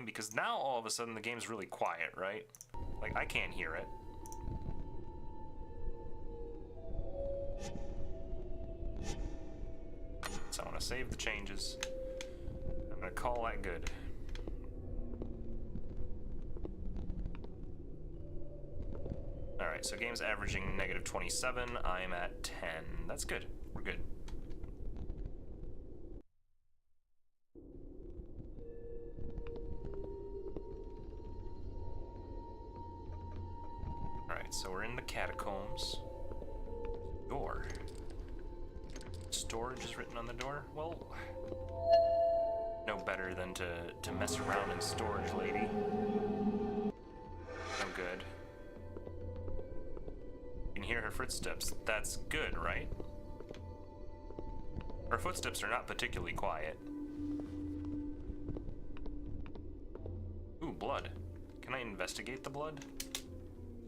because now all of a sudden the game's really quiet, right? Like, I can't hear it. So I want to save the changes. I'm going to call that good. Alright, so game's averaging -27. I'm at 10. That's good. We're good. Alright, so we're in the catacombs. Door. Storage is written on the door? Well, no better than to mess around in storage, lady. No good. You can hear her footsteps. That's good, right? Her footsteps are not particularly quiet. Ooh, blood. Can I investigate the blood?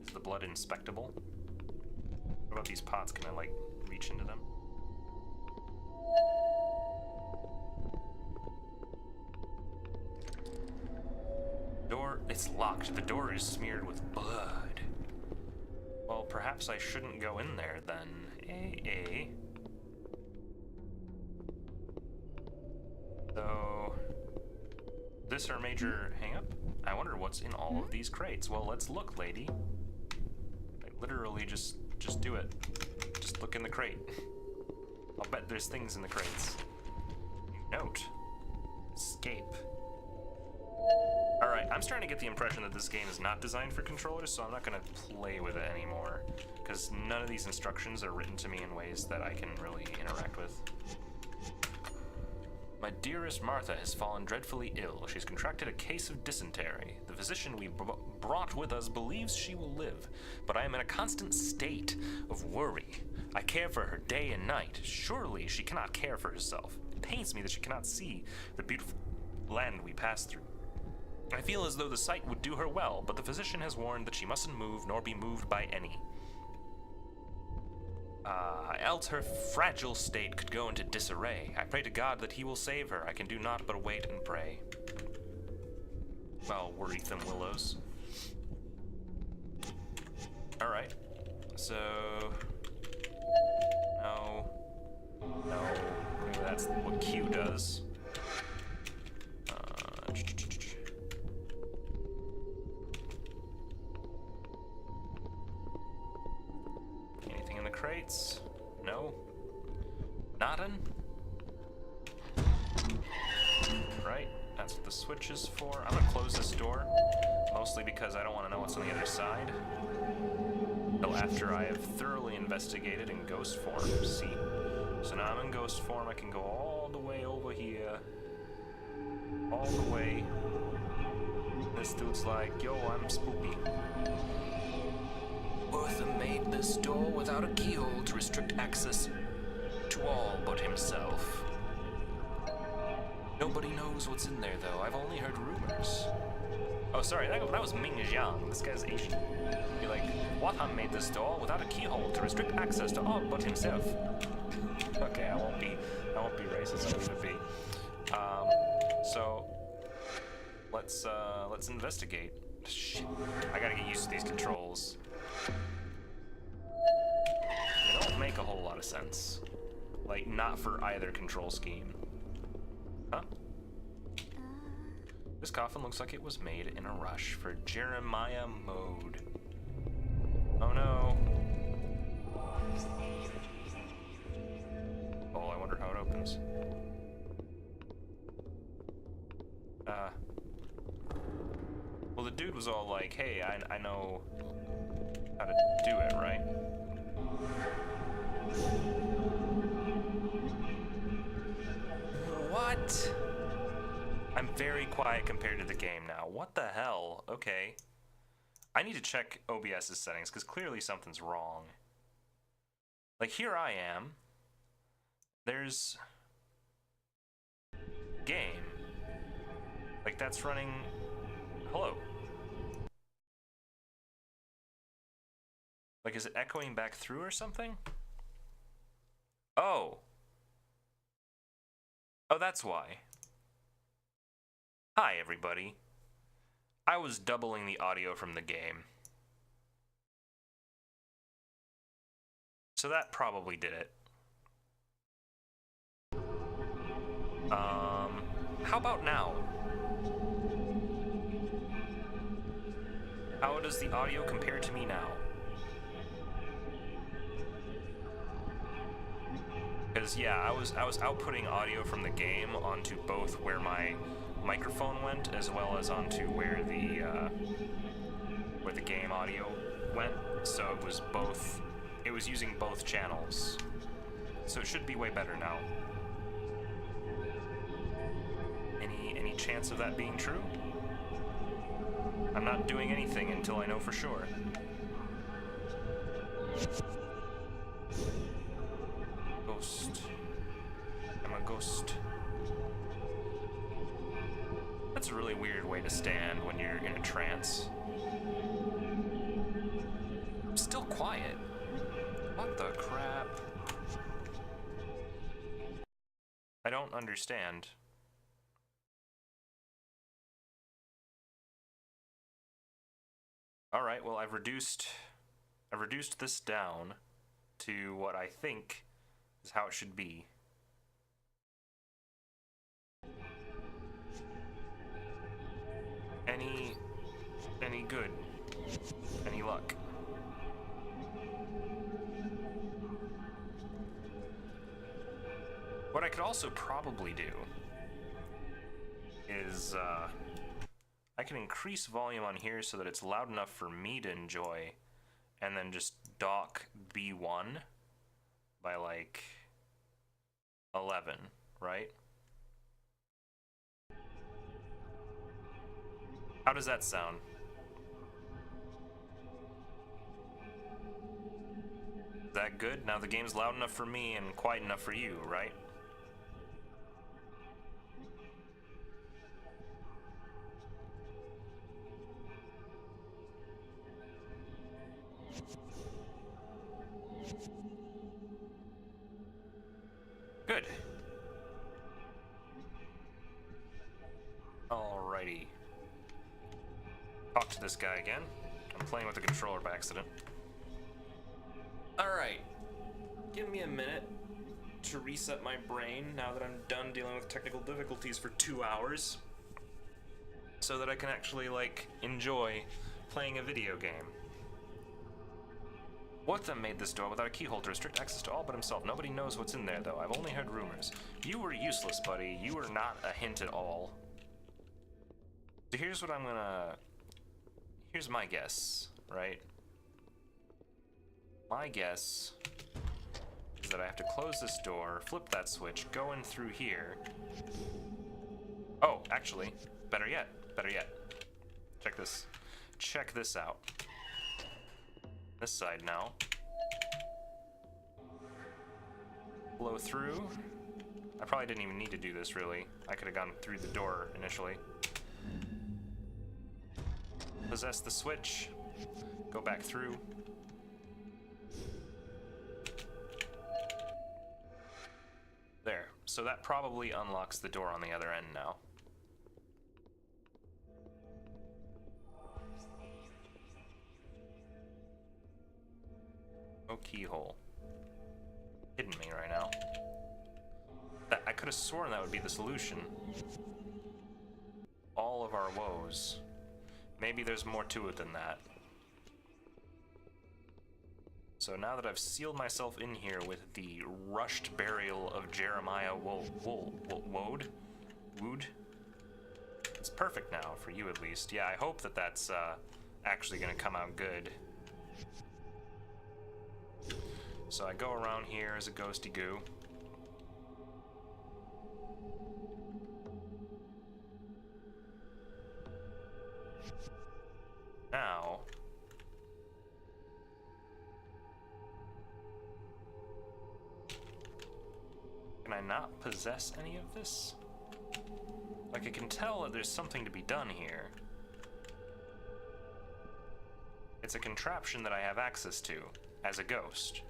Is the blood inspectable? What about these pots? Can I, like, reach into them? Door, it's locked. The door is smeared with blood. Well, perhaps I shouldn't go in there then. So, this our major hang-up? I wonder what's in all of these crates. Well, let's look, lady. Like, literally, just do it. Just look in the crate. I'll bet there's things in the crates. Note. Escape. Alright, I'm starting to get the impression that this game is not designed for controllers, so I'm not going to play with it anymore. Because none of these instructions are written to me in ways that I can really interact with. My dearest Martha has fallen dreadfully ill. She's contracted a case of dysentery. The physician we brought with us believes she will live, but I am in a constant state of worry. I care for her day and night. Surely she cannot care for herself. It pains me that she cannot see the beautiful land we pass through. I feel as though the sight would do her well, but the physician has warned that she mustn't move nor be moved by any. Else her fragile state could go into disarray. I pray to God that he will save her. I can do naught but wait and pray. Well, worry them Willows. Alright. So... No. Maybe that's what Q does. Anything in the crates? No? Nothing? Right, that's what the switch is for. I'm gonna close this door, mostly because I don't want to know what's on the other side. Until after I have thoroughly investigated in ghost form. See? So now I'm in ghost form, I can go all the way over here. All the way. This dude's like, yo, I'm spooky. Bertha made this door without a keyhole to restrict access to all but himself. Nobody knows what's in there, though. I've only heard rumors. Oh, sorry, that was Ming Jiang. This guy's Asian. Be like, Watham made this door without a keyhole to restrict access to all but himself. Okay, I won't be racist. I'm gonna be. So let's investigate. Shit, I gotta get used to these controls. They don't make a whole lot of sense. Like, not for either control scheme. Huh? This coffin looks like it was made in a rush for Jeremiah mode. Oh no. Oh, I wonder how it opens. Well, the dude was all like, hey, I know how to do it, right? What? I'm very quiet compared to the game now. What the hell? Okay. I need to check OBS's settings, because clearly something's wrong. Like, here I am. There's... game. Like, that's running... Hello. Like, is it echoing back through or something? Oh. Oh, that's why. Hi, everybody. I was doubling the audio from the game. So that probably did it. How about now? How does the audio compare to me now? Because yeah, I was outputting audio from the game onto both where my microphone went, as well as onto where the game audio went. So it was both. It was using both channels. So it should be way better now. Any chance of that being true? I'm not doing anything until I know for sure. Ghost. I'm a ghost. That's a really weird way to stand when you're in a trance. I'm still quiet. What the crap? I don't understand. Alright, well I've reduced this down to what I think is how it should be. Any good? Any luck? What I could also probably do is, I can increase volume on here so that it's loud enough for me to enjoy, and then just dock B1 by like 11, right? How does that sound? Is that good? Now the game's loud enough for me and quiet enough for you, right? Good. Alrighty. Talk to this guy again. I'm playing with the controller by accident. Alright. Give me a minute to reset my brain now that I'm done dealing with technical difficulties for 2 hours, so that I can actually, like, enjoy playing a video game. What then made this door without a keyhole to restrict access to all but himself? Nobody knows what's in there, though. I've only heard rumors. You were useless, buddy. You were not a hint at all. So here's what I'm gonna... Here's my guess, right? My guess is that I have to close this door, flip that switch, go in through here. Oh, actually, better yet. Check this. Check this out. This side now. Blow through. I probably didn't even need to do this, really. I could have gone through the door initially. Possess the switch. Go back through. There. So that probably unlocks the door on the other end now. No keyhole. Hidden me right now. I could have sworn that would be the solution. All of our woes. Maybe there's more to it than that. So now that I've sealed myself in here with the rushed burial of Jeremiah Wood, it's perfect now, for you at least. Yeah, I hope that that's actually gonna come out good. So I go around here as a ghosty goo. Now, can I not possess any of this? Like, I can tell that there's something to be done here. It's a contraption that I have access to as a ghost.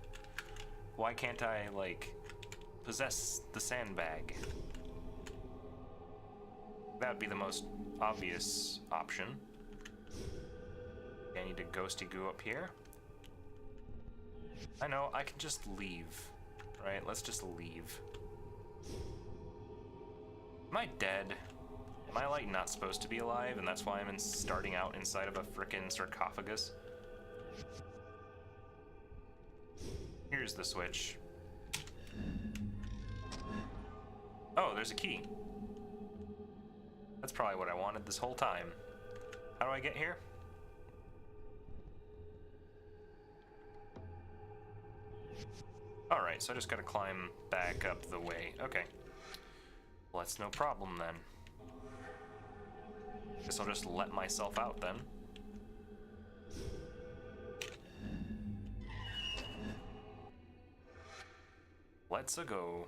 Why can't I, like, possess the sandbag? That would be the most obvious option. Okay, I need to ghosty goo up here. I know, I can just leave. Right, let's just leave. Am I dead? Am I, like, not supposed to be alive, and that's why I'm starting out inside of a frickin' sarcophagus? Here's the switch. Oh, there's a key. That's probably what I wanted this whole time. How do I get here? Alright, so I just gotta climb back up the way. Okay. Well, that's no problem then. Guess I'll just let myself out then. Let's-a go.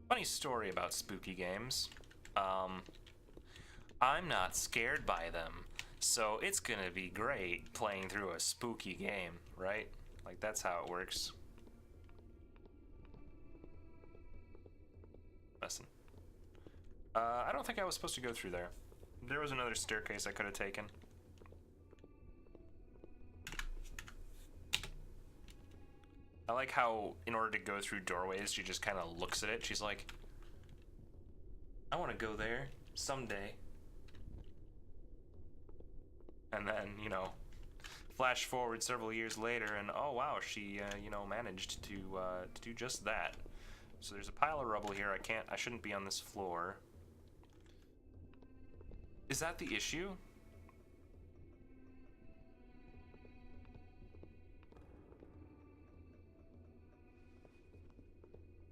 Funny story about spooky games. I'm not scared by them, so it's gonna be great playing through a spooky game, right? Like, that's how it works. Listen. I don't think I was supposed to go through there. There was another staircase I could have taken. I like how, in order to go through doorways, she just kind of looks at it. She's like, I want to go there someday. And then, you know, flash forward several years later, and oh wow, she, you know, managed to do just that. So there's a pile of rubble here. I shouldn't be on this floor. Is that the issue?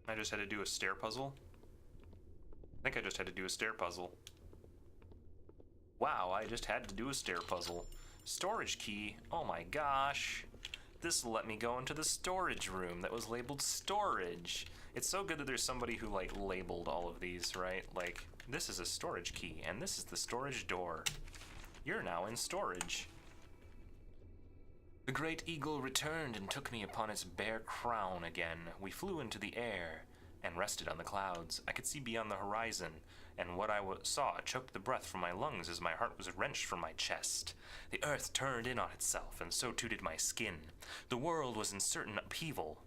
I just had to do a stair puzzle? I think I just had to do a stair puzzle. Wow, I just had to do a stair puzzle. Storage key? Oh my gosh. This will let me go into the storage room that was labeled storage. It's so good that there's somebody who, like, labeled all of these, right? Like, this is a storage key, and this is the storage door. You're now in storage. The great eagle returned and took me upon its bare crown again. We flew into the air and rested on the clouds. I could see beyond the horizon, and what I saw choked the breath from my lungs as my heart was wrenched from my chest. The earth turned in on itself, and so too did my skin. The world was in certain upheaval.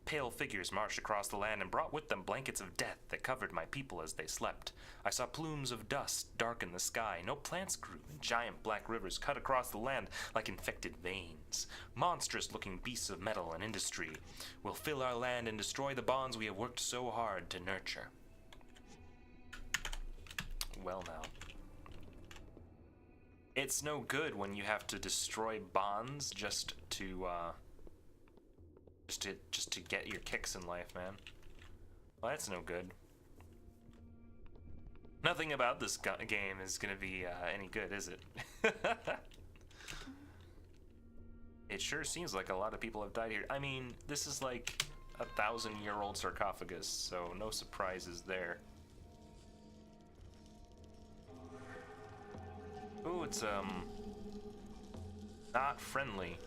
Pale figures marched across the land and brought with them blankets of death that covered my people as they slept. I saw plumes of dust darken the sky. No plants grew, and giant black rivers cut across the land like infected veins. Monstrous-looking beasts of metal and industry will fill our land and destroy the bonds we have worked so hard to nurture. Well now. It's no good when you have to destroy bonds just to get your kicks in life, man. Well, that's no good. Nothing about this game is gonna be any good, is it? It sure seems like a lot of people have died here. I mean, this is like a 1,000-year-old sarcophagus, so no surprises there. Ooh, it's not friendly.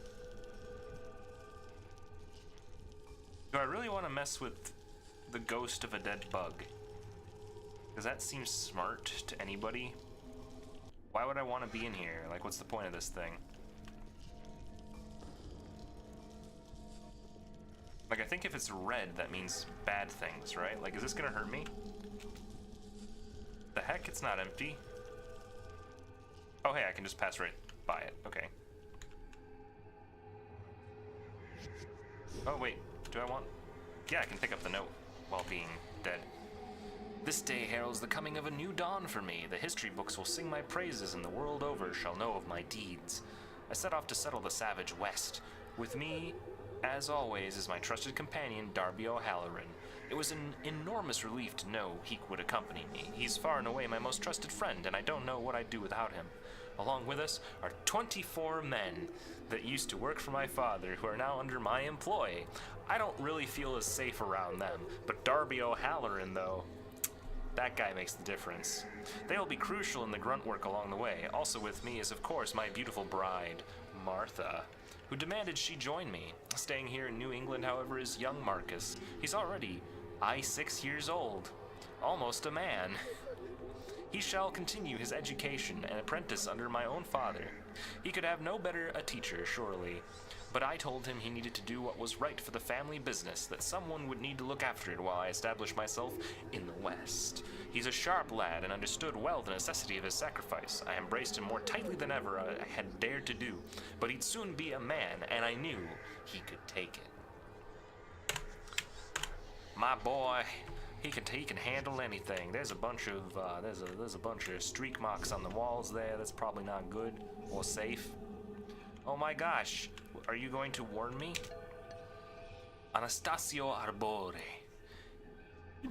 Do I really want to mess with the ghost of a dead bug? Does that seem smart to anybody? Why would I want to be in here? Like, what's the point of this thing? Like, I think if it's red, that means bad things, right? Like, is this gonna hurt me? The heck? It's not empty. Oh, hey, I can just pass right by it. Okay. Oh, wait. Do I want... Yeah, I can pick up the note while being dead. This day heralds the coming of a new dawn for me. The history books will sing my praises, and the world over shall know of my deeds. I set off to settle the savage West. With me, as always, is my trusted companion, Darby O'Halloran. It was an enormous relief to know he would accompany me. He's far and away my most trusted friend, and I don't know what I'd do without him. Along with us are 24 men that used to work for my father who are now under my employ. I don't really feel as safe around them, but Darby O'Halloran, though, that guy makes the difference. They'll be crucial in the grunt work along the way. Also with me is, of course, my beautiful bride, Martha. who demanded she join me. Staying here in New England, however, is young Marcus. He's already 6 years old, almost a man. He shall continue his education and apprentice under my own father. He could have no better a teacher, surely. But I told him he needed to do what was right for the family business, that someone would need to look after it while I established myself in the West. He's a sharp lad and understood well the necessity of his sacrifice. I embraced him more tightly than ever I had dared to do, but he'd soon be a man, and I knew he could take it. My boy, he can handle anything. There's a bunch of there's a bunch of streak marks on the walls there. That's probably not good or safe. Oh my gosh, are you going to warn me? Anastasio Arbore.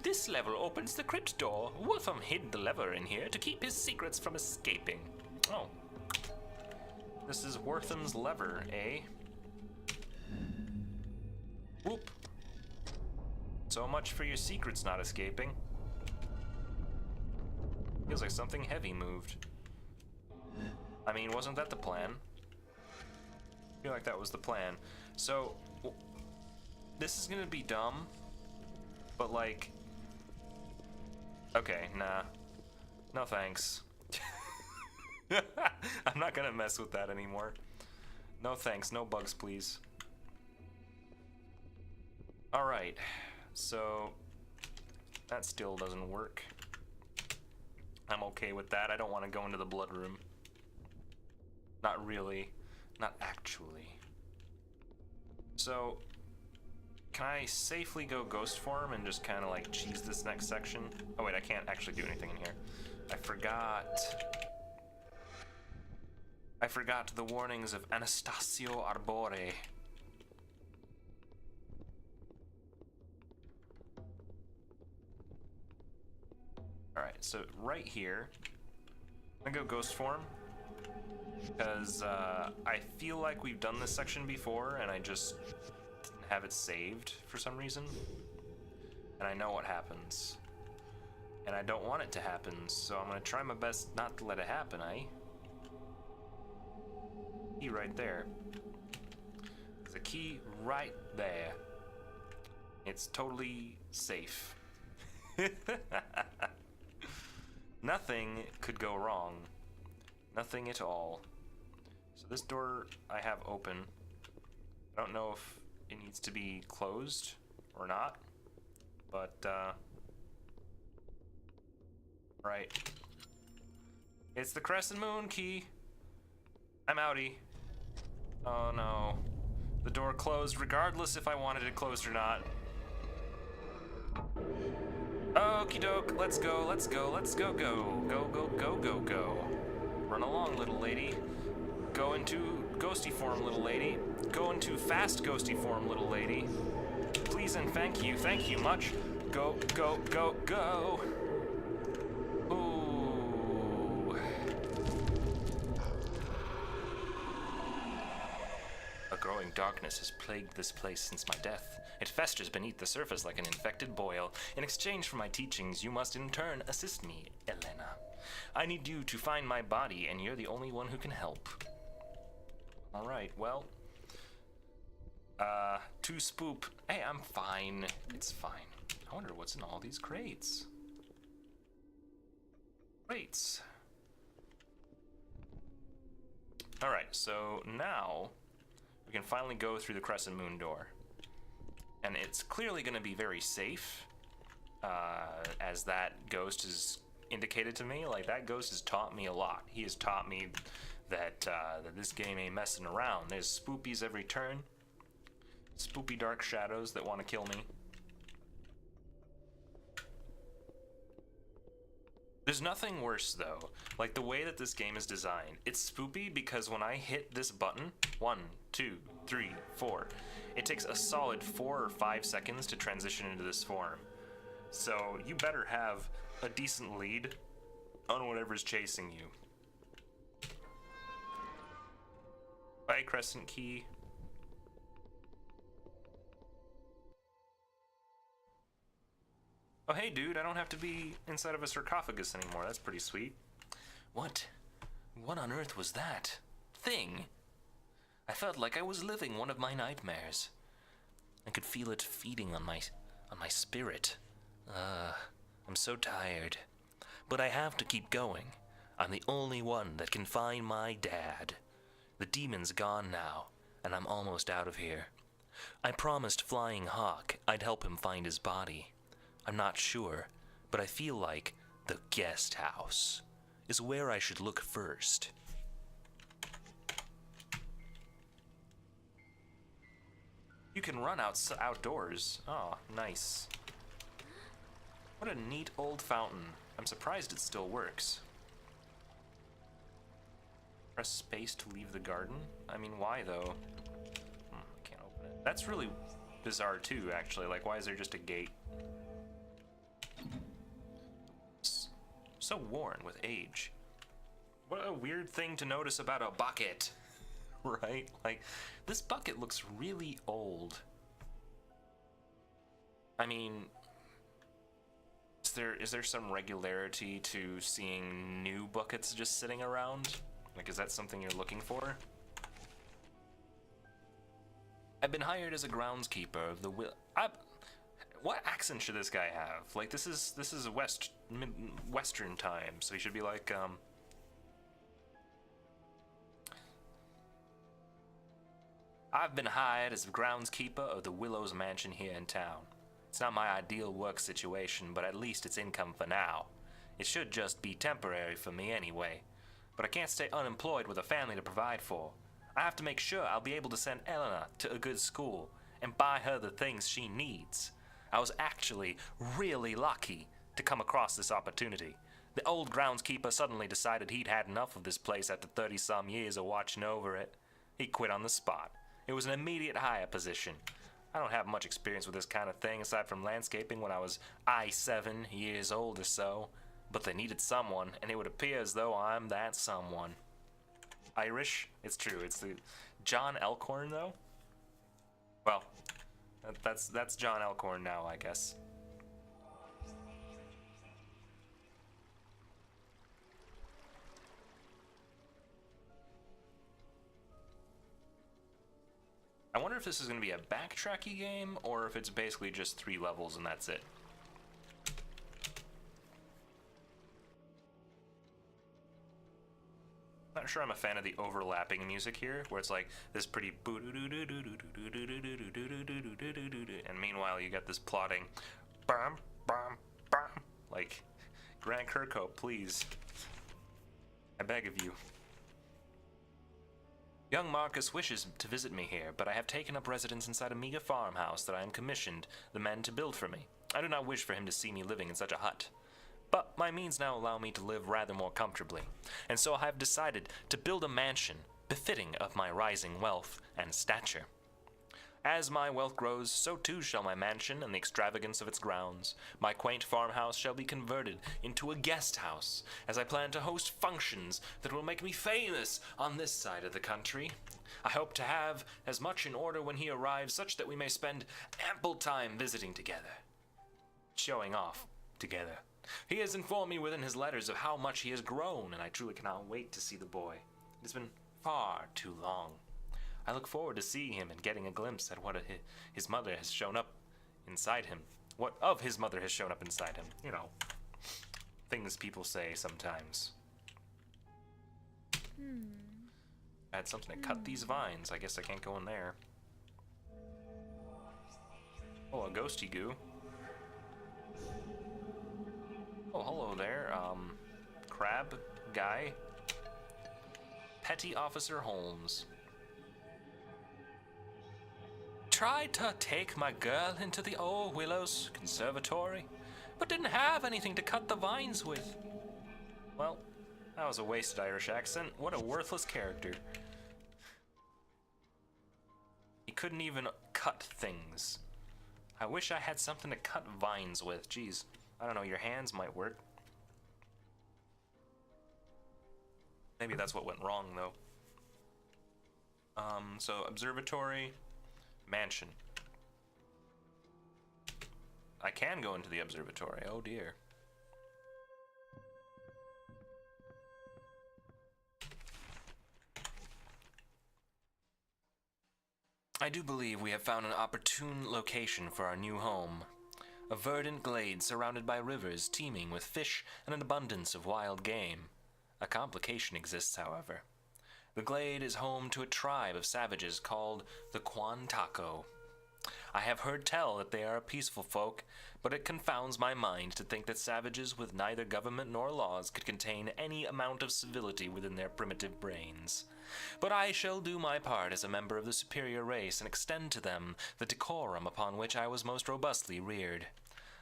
This level opens the crypt door. Wortham hid the lever in here to keep his secrets from escaping. Oh. This is Wortham's lever, eh? Whoop. So much for your secrets not escaping. Feels like something heavy moved. I mean, wasn't that the plan? I feel like that was the plan. So, this is gonna be dumb, but like, okay, nah. No thanks. I'm not gonna mess with that anymore. No thanks, no bugs please. Alright, so that still doesn't work. I'm okay with that. I don't want to go into the blood room. Not really. Not actually. So, can I safely go ghost form and just kind of like cheese this next section? Oh wait, I can't actually do anything in here. I forgot the warnings of Anastasio Arbore. Alright, so right here, I'm gonna go ghost form, because I feel like we've done this section before and I just didn't have it saved for some reason. And I know what happens. And I don't want it to happen, so I'm gonna try my best not to let it happen, eh? Key right there. There's a key right there. It's totally safe. Nothing could go wrong. Nothing at all. So this door I have open. I don't know if it needs to be closed or not, but right. It's the Crescent Moon key. I'm outie. Oh no. The door closed regardless if I wanted it closed or not. Okie doke, let's go, let's go, let's go, go. Go, go, go, go, go. Run along, little lady. Go into ghosty form, little lady. Go into fast ghosty form, little lady. Please and thank you much. Go, go, go, go. Ooh. A growing darkness has plagued this place since my death. It festers beneath the surface like an infected boil. In exchange for my teachings, you must in turn assist me, Elena. I need you to find my body, and you're the only one who can help. Alright, well. To spoop. Hey, I'm fine. It's fine. I wonder what's in all these crates. Crates. Alright, so now we can finally go through the Crescent Moon door. And it's clearly going to be very safe, as that ghost has indicated to me. Like, that ghost has taught me a lot. He has taught me that, that this game ain't messing around. There's spoopies every turn. Spoopy dark shadows that want to kill me. There's nothing worse, though. Like, the way that this game is designed. It's spoopy because when I hit this button, 1, 2, 3, 4, it takes a solid 4 or 5 seconds to transition into this form. So you better have a decent lead on whatever's chasing you. Bye, Crescent Key. Oh hey dude, I don't have to be inside of a sarcophagus anymore. That's pretty sweet. What on earth was that thing? I felt like I was living one of my nightmares. I could feel it feeding on my spirit. I'm so tired. But I have to keep going. I'm the only one that can find my dad. The demon's gone now, and I'm almost out of here. I promised Flying Hawk I'd help him find his body. I'm not sure, but I feel like the guest house is where I should look first. You can run outdoors. Oh, nice. What a neat old fountain. I'm surprised it still works. Press space to leave the garden? I mean, why though? I can't open it. That's really bizarre too, actually. Like, why is there just a gate? So worn with age. What a weird thing to notice about a bucket. Right? Like, this bucket looks really old. I mean, is there some regularity to seeing new buckets just sitting around? Like, is that something you're looking for? I've been hired as a groundskeeper of the what accent should this guy have? Like, this is a Western time, so he should be like, I've been hired as the groundskeeper of the Willows mansion here in town. It's not my ideal work situation, but at least it's income for now. It should just be temporary for me anyway. But I can't stay unemployed with a family to provide for. I have to make sure I'll be able to send Eleanor to a good school and buy her the things she needs. I was actually really lucky to come across this opportunity. The old groundskeeper suddenly decided he'd had enough of this place after 30-some years of watching over it. He quit on the spot. It was an immediate hire position. I don't have much experience with this kind of thing aside from landscaping when I was 7 years old or so. But they needed someone, and it would appear as though I'm that someone. Irish? It's true. It's the John Elkhorn, though? Well, that's John Elkhorn now, I guess. I wonder if this is going to be a backtracky game, or if it's basically just 3 levels and that's it. Not sure I'm a fan of the overlapping music here, where it's like this pretty and meanwhile you got this plotting like, Grant Kirkhope, please. I beg of you. Young Marcus wishes to visit me here, but I have taken up residence inside a meager farmhouse that I am commissioned the men to build for me. I do not wish for him to see me living in such a hut. But my means now allow me to live rather more comfortably, and so I have decided to build a mansion befitting of my rising wealth and stature. As my wealth grows, so too shall my mansion and the extravagance of its grounds. My quaint farmhouse shall be converted into a guest house, as I plan to host functions that will make me famous on this side of the country. I hope to have as much in order when he arrives, such that we may spend ample time visiting together, showing off together. He has informed me within his letters of how much he has grown, and I truly cannot wait to see the boy. It has been far too long. I look forward to seeing him and getting a glimpse at what his mother has shown up inside him. What of his mother has shown up inside him. You know, things people say sometimes. I had something to cut these vines. I guess I can't go in there. Oh, a ghosty goo. Oh, hello there, crab guy. Petty Officer Holmes. Tried to take my girl into the old Willows conservatory, but didn't have anything to cut the vines with. Well, that was a wasted Irish accent. What a worthless character. He couldn't even cut things. I wish I had something to cut vines with. Jeez. I don't know, your hands might work. Maybe that's what went wrong, though. So, observatory, mansion. I can go into the observatory, oh dear. I do believe we have found an opportune location for our new home. A verdant glade surrounded by rivers teeming with fish and an abundance of wild game. A complication exists, however. The glade is home to a tribe of savages called the Quantaco. I have heard tell that they are a peaceful folk, but it confounds my mind to think that savages with neither government nor laws could contain any amount of civility within their primitive brains. But I shall do my part as a member of the superior race and extend to them the decorum upon which I was most robustly reared.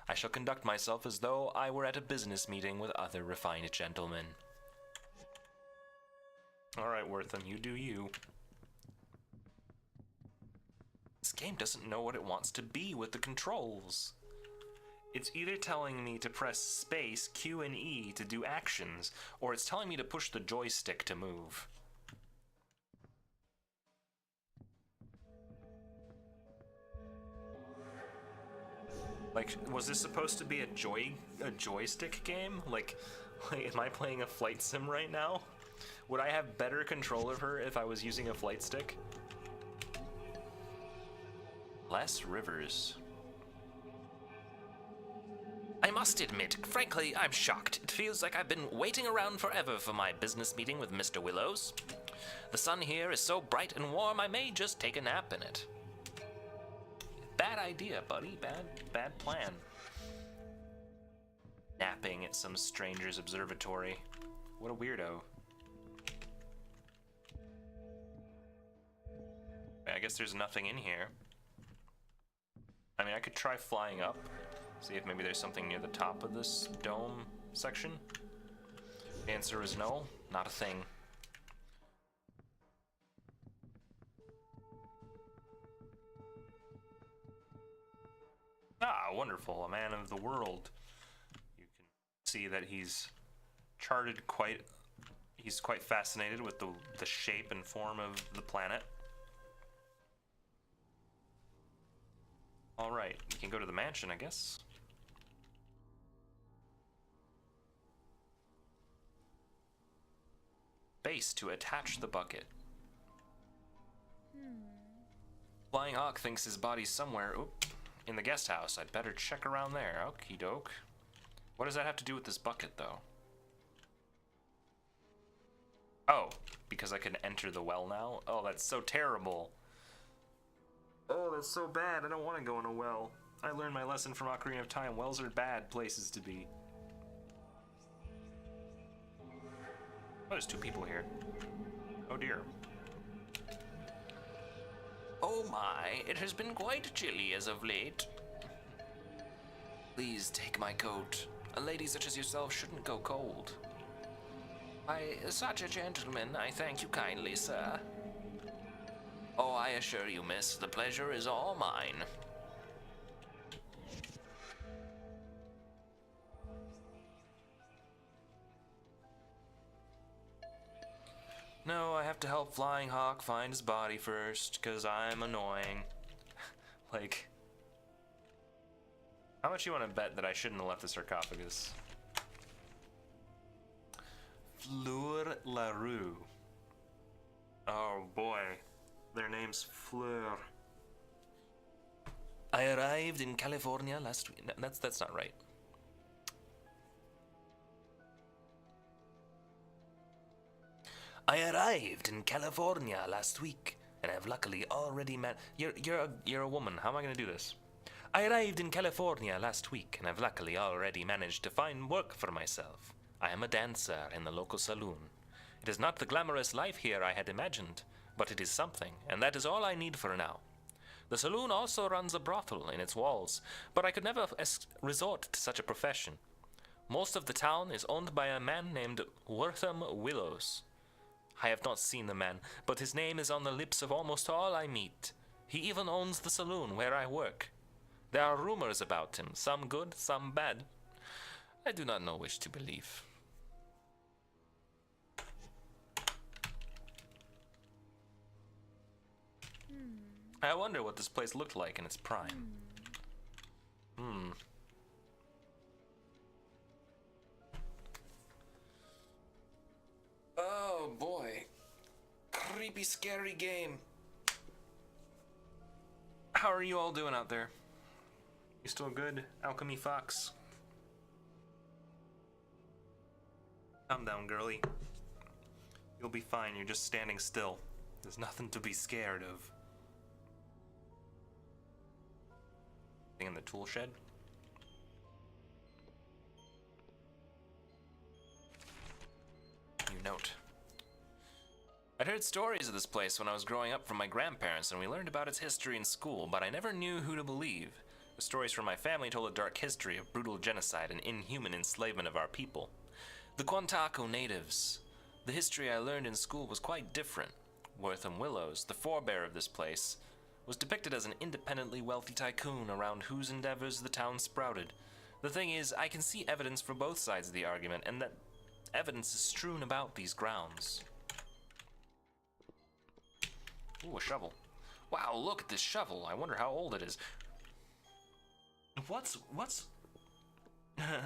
I shall conduct myself as though I were at a business meeting with other refined gentlemen. All right, Wortham, you do you. This game doesn't know what it wants to be with the controls. It's either telling me to press space, Q, and E to do actions, or it's telling me to push the joystick to move. Like, was this supposed to be a joystick game? Like, am I playing a flight sim right now? Would I have better control of her if I was using a flight stick? Less rivers. I must admit, frankly, I'm shocked. It feels like I've been waiting around forever for my business meeting with Mr. Willows. The sun here is so bright and warm, I may just take a nap in it. Bad idea, buddy. Bad plan. Napping at some stranger's observatory. What a weirdo. I guess there's nothing in here. I mean, I could try flying up, see if maybe there's something near the top of this dome section. The answer is no, not a thing. Ah, wonderful, a man of the world. You can see that he's quite fascinated with the shape and form of the planet. Alright, you can go to the mansion, I guess. Base to attach the bucket. Flying Hawk thinks his body's somewhere in the guest house. I'd better check around there. Okie doke. What does that have to do with this bucket, though? Oh, because I can enter the well now? Oh, that's so terrible. Oh, that's so bad. I don't want to go in a well. I learned my lesson from Ocarina of Time. Wells are bad places to be. Oh, there's two people here. Oh dear. Oh my, it has been quite chilly as of late. Please take my coat. A lady such as yourself shouldn't go cold. By such a gentleman, I thank you kindly, sir. Oh, I assure you, miss, the pleasure is all mine. No, I have to help Flying Hawk find his body first, 'cause I'm annoying. Like, how much you want to bet that I shouldn't have left the sarcophagus? Fleur LaRue. Oh boy. Their name's Fleur. I arrived in California last week. No, that's not right. I arrived in California last week, and I've luckily already met. You're a woman. How am I gonna do this? I arrived in California last week, and I've luckily already managed to find work for myself. I am a dancer in the local saloon. It is not the glamorous life here I had imagined, but it is something, and that is all I need for now. The saloon also runs a brothel in its walls, but I could never resort to such a profession. Most of the town is owned by a man named Wortham Willows. I have not seen the man, but his name is on the lips of almost all I meet. He even owns the saloon where I work. There are rumors about him, some good, some bad. I do not know which to believe. I wonder what this place looked like in its prime. Oh boy. Creepy, scary game. How are you all doing out there? You still good, Alchemy Fox? Calm down, girly. You'll be fine, you're just standing still. There's nothing to be scared of. Thing in the tool shed? New note. I'd heard stories of this place when I was growing up from my grandparents, and we learned about its history in school, but I never knew who to believe. The stories from my family told a dark history of brutal genocide and inhuman enslavement of our people. The Quantaco natives. The history I learned in school was quite different. Wortham Willows, the forebear of this place, was depicted as an independently wealthy tycoon around whose endeavors the town sprouted. The thing is, I can see evidence for both sides of the argument, and that evidence is strewn about these grounds. Ooh, a shovel. Wow, look at this shovel. I wonder how old it is. What's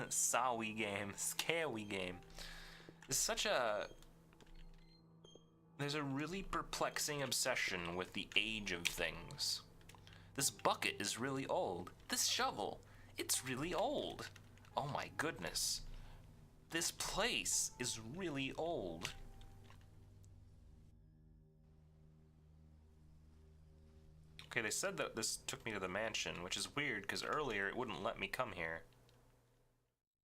Sawi game, scary game. It's such a... There's a really perplexing obsession with the age of things. This bucket is really old. This shovel, it's really old. Oh my goodness. This place is really old. Okay, they said that this took me to the mansion, which is weird because earlier it wouldn't let me come here.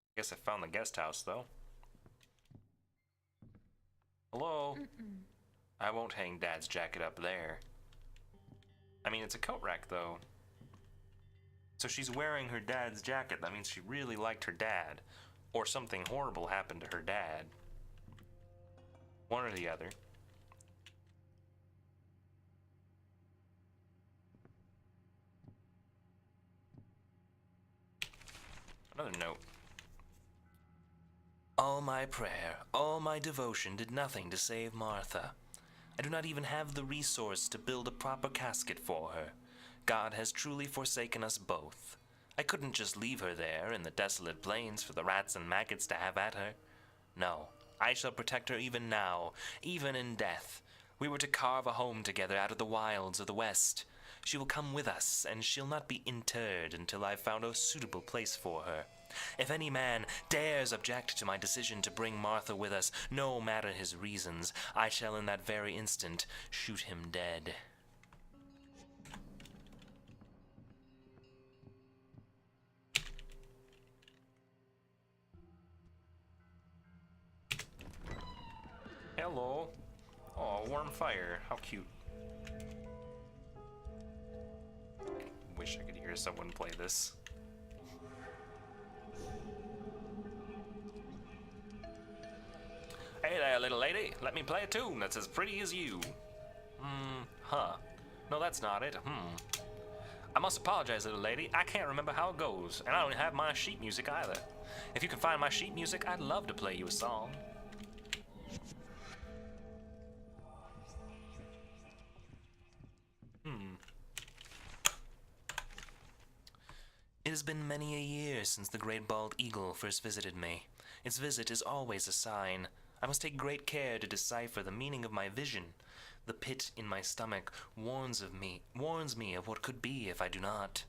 I guess I found the guest house, though. Hello? I won't hang Dad's jacket up there. I mean, it's a coat rack, though. So she's wearing her dad's jacket. That means she really liked her dad. Or something horrible happened to her dad. One or the other. Another note. All my prayer, all my devotion did nothing to save Martha. I do not even have the resource to build a proper casket for her. God has truly forsaken us both. I couldn't just leave her there in the desolate plains for the rats and maggots to have at her. No, I shall protect her even now, even in death. We were to carve a home together out of the wilds of the West. She will come with us, and she'll not be interred until I've found a suitable place for her. If any man dares object to my decision to bring Martha with us, no matter his reasons, I shall in that very instant shoot him dead. Hello. Oh, warm fire. How cute. Wish I could hear someone play this. Hey there, little lady. Let me play a tune that's as pretty as you. Huh. No, that's not it. I must apologize, little lady. I can't remember how it goes, and I don't have my sheet music either. If you can find my sheet music, I'd love to play you a song. It has been many a year since the great bald eagle first visited me. Its visit is always a sign. I must take great care to decipher the meaning of my vision. The pit in my stomach warns me of what could be if I do not.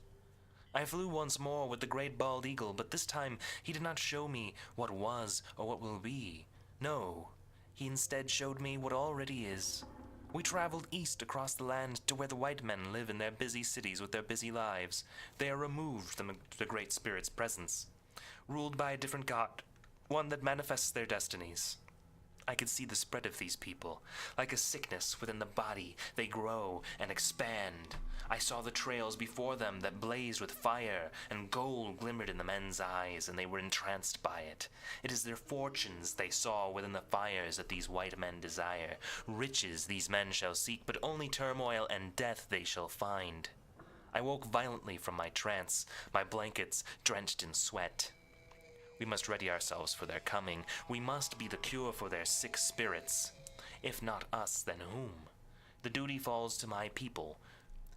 I flew once more with the great bald eagle, but this time he did not show me what was or what will be. No, he instead showed me what already is. We traveled east across the land to where the white men live in their busy cities with their busy lives. They are removed from the Great Spirit's presence, ruled by a different god, one that manifests their destinies. I could see the spread of these people. Like a sickness within the body, they grow and expand. I saw the trails before them that blazed with fire, and gold glimmered in the men's eyes, and they were entranced by it. It is their fortunes they saw within the fires that these white men desire. Riches these men shall seek, but only turmoil and death they shall find. I woke violently from my trance, my blankets drenched in sweat. We must ready ourselves for their coming. We must be the cure for their sick spirits. If not us, then whom? The duty falls to my people.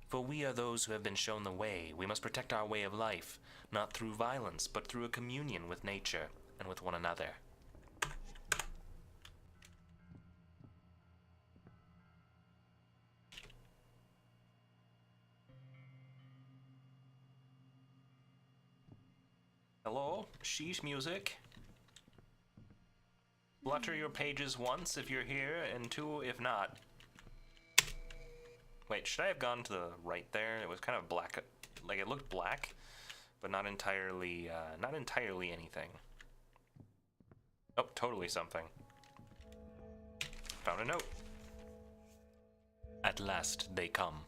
For we are those who have been shown the way. We must protect our way of life, not through violence, but through a communion with nature and with one another. Hello? Sheesh music. Flutter your pages once if you're here, and two if not. Wait, should I have gone to the right there? It was kind of black, like it looked black, but not entirely anything. Oh, totally something. Found a note. At last they come.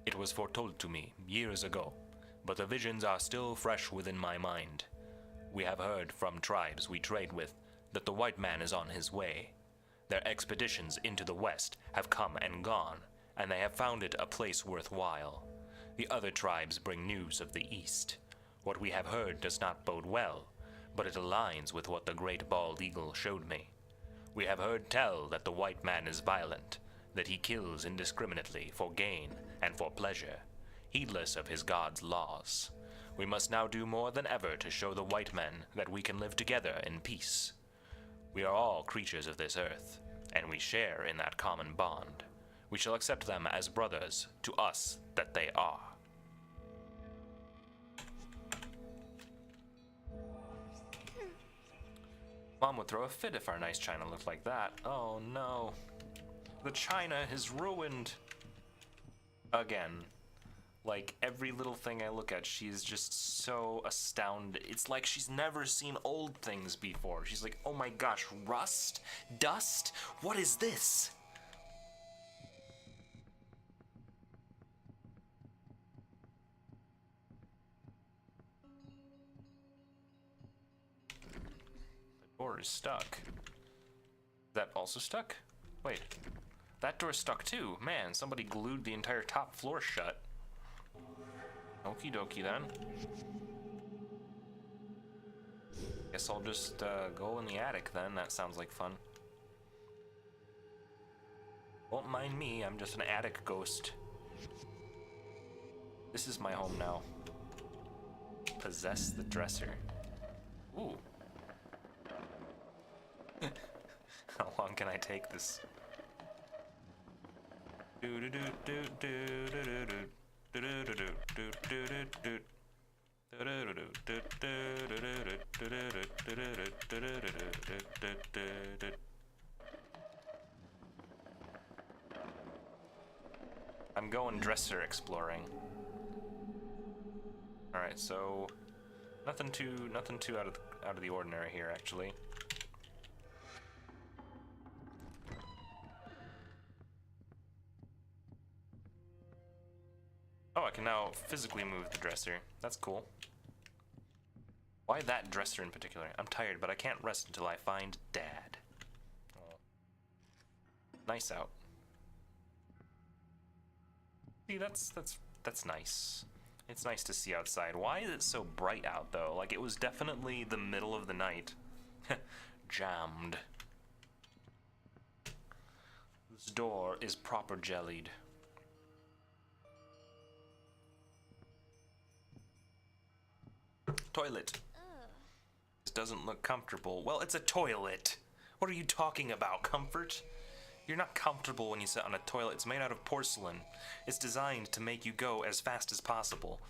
It was foretold to me years ago, but the visions are still fresh within my mind. We have heard from tribes we trade with that the white man is on his way. Their expeditions into the west have come and gone, and they have founded a place worthwhile. The other tribes bring news of the east. What we have heard does not bode well, but it aligns with what the great bald eagle showed me. We have heard tell that the white man is violent, that he kills indiscriminately for gain and for pleasure, heedless of his god's laws. We must now do more than ever to show the white men that we can live together in peace. We are all creatures of this earth, and we share in that common bond. We shall accept them as brothers to us that they are. Mom would throw a fit if our nice china looked like that. Oh no. The china is ruined. Again. Like, every little thing I look at, she's just so astounded. It's like she's never seen old things before. She's like, oh my gosh, rust? Dust? What is this? The door is stuck. Is that also stuck? Wait, that door's stuck too. Man, somebody glued the entire top floor shut. Okie dokie then. Guess I'll just go in the attic then. That sounds like fun. Won't mind me, I'm just an attic ghost. This is my home now. Possess the dresser. Ooh. How long can I take this? Do do do do do do do do. I'm going dresser exploring. All right, so nothing too out of the ordinary here, actually. Oh, I can now physically move the dresser. That's cool. Why that dresser in particular? I'm tired, but I can't rest until I find Dad. Oh. Nice out. See, that's nice. It's nice to see outside. Why is it so bright out, though? Like, it was definitely the middle of the night. Jammed. This door is proper jellied. Toilet. This doesn't look comfortable. Well, it's a toilet. What are you talking about? Comfort? You're not comfortable when you sit on a toilet. It's made out of porcelain. It's designed to make you go as fast as possible.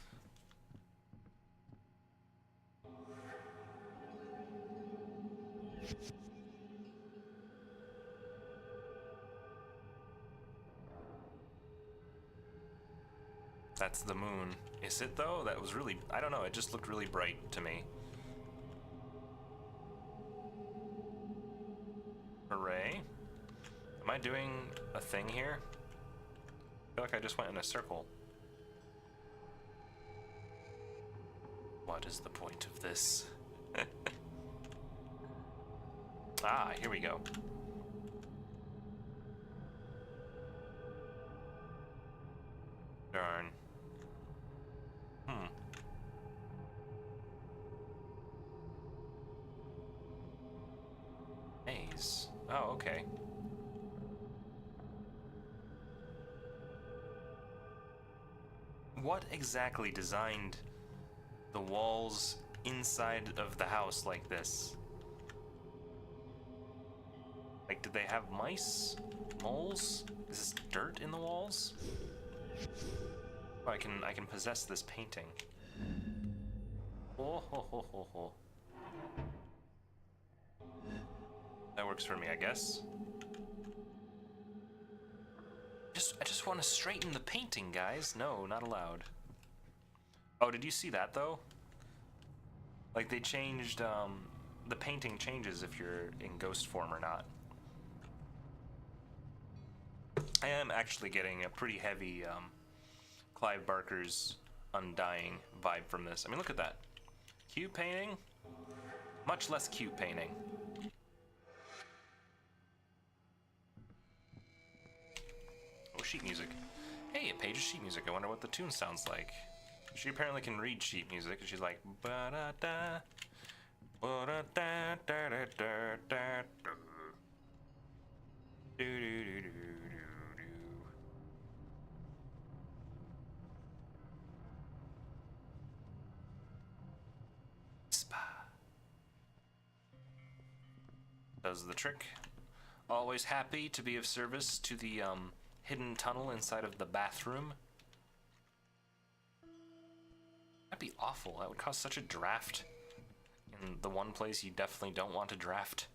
That's the moon. Is it though? That was really, I don't know, it just looked really bright to me. Hooray. Am I doing a thing here? I feel like I just went in a circle. What is the point of this? Ah, here we go. Darn. Maze. Oh, okay. What exactly designed the walls inside of the house like this? Like, did they have mice? Moles? Is this dirt in the walls? Oh, I can possess this painting. Oh, ho, ho, ho, ho. That works for me, I guess. I just want to straighten the painting, guys. No, not allowed. Oh, did you see that, though? Like, they changed, the painting changes if you're in ghost form or not. I am actually getting a pretty heavy, Clive Barker's Undying vibe from this. I mean, look at that. Cute painting, much less cute painting. Oh, sheet music. Hey, a page of sheet music. I wonder what the tune sounds like. She apparently can read sheet music, and she's like, ba-da-da, ba-da-da-da-da-da-da, do-do-do-do-do-do. Does the trick. Always happy to be of service to the hidden tunnel inside of the bathroom. That'd be awful. That would cause such a draft in the one place you definitely don't want to draft.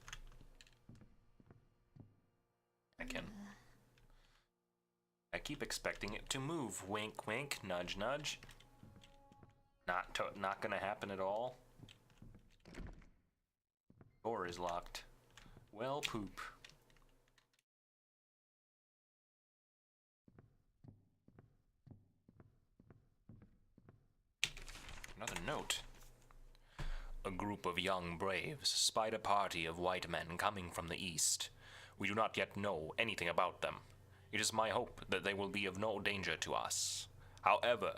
I keep expecting it to move. Wink, wink, nudge, nudge. Not gonna happen at all. Door is locked. Well, poop. Another note. A group of young braves spied a party of white men coming from the east. We do not yet know anything about them. It is my hope that they will be of no danger to us. However,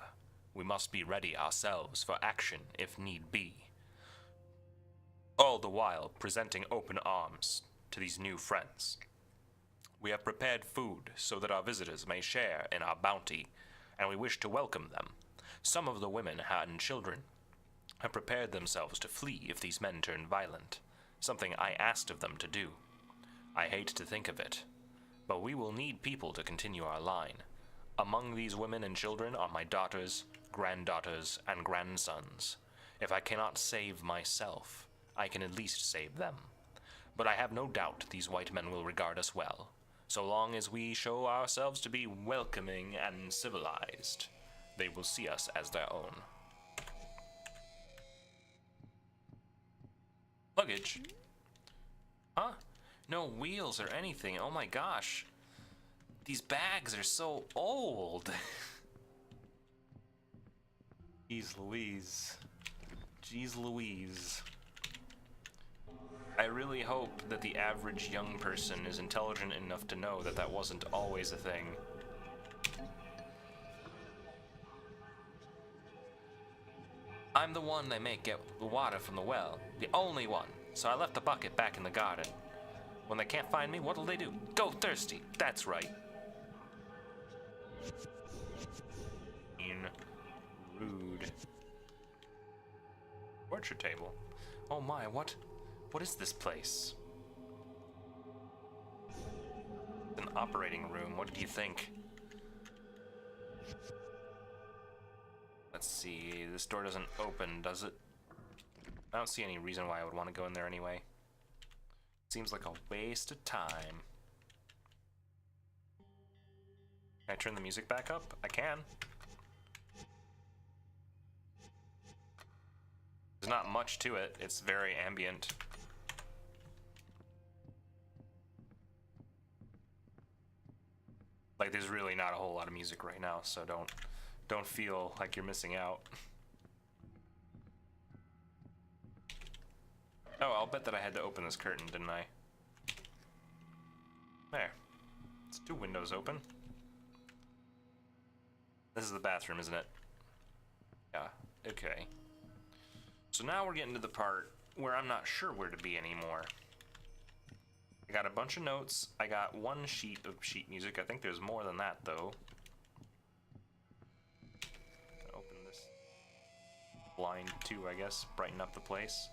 we must be ready ourselves for action if need be. All the while presenting open arms to these new friends. We have prepared food so that our visitors may share in our bounty, and we wish to welcome them. Some of the women and children have prepared themselves to flee if these men turn violent, something I asked of them to do. I hate to think of it, but we will need people to continue our line. Among these women and children are my daughters, granddaughters, and grandsons. If I cannot save myself, I can at least save them. But I have no doubt these white men will regard us well, so long as we show ourselves to be welcoming and civilized. They will see us as their own. Luggage? Huh? No wheels or anything. Oh my gosh. These bags are so old. Jeez Louise. Jeez Louise. I really hope that the average young person is intelligent enough to know that that wasn't always a thing. I'm the one they make get the water from the well. The only one. So I left the bucket back in the garden. When they can't find me, what'll they do? Go thirsty. That's right. Rude. Torture table. Oh my, what is this place? An operating room. What did you think? Let's see. This door doesn't open, does it? I don't see any reason why I would want to go in there anyway. Seems like a waste of time. Can I turn the music back up? I can. There's not much to it. It's very ambient. Like, there's really not a whole lot of music right now, so don't feel like you're missing out. Oh, I'll bet that I had to open this curtain, didn't I? There. It's 2 windows open. This is the bathroom, isn't it? Yeah, okay. So now we're getting to the part where I'm not sure where to be anymore. I got a bunch of notes. I got 1 sheet of sheet music. I think there's more than that, though. Open this blind too, I guess. Brighten up the place.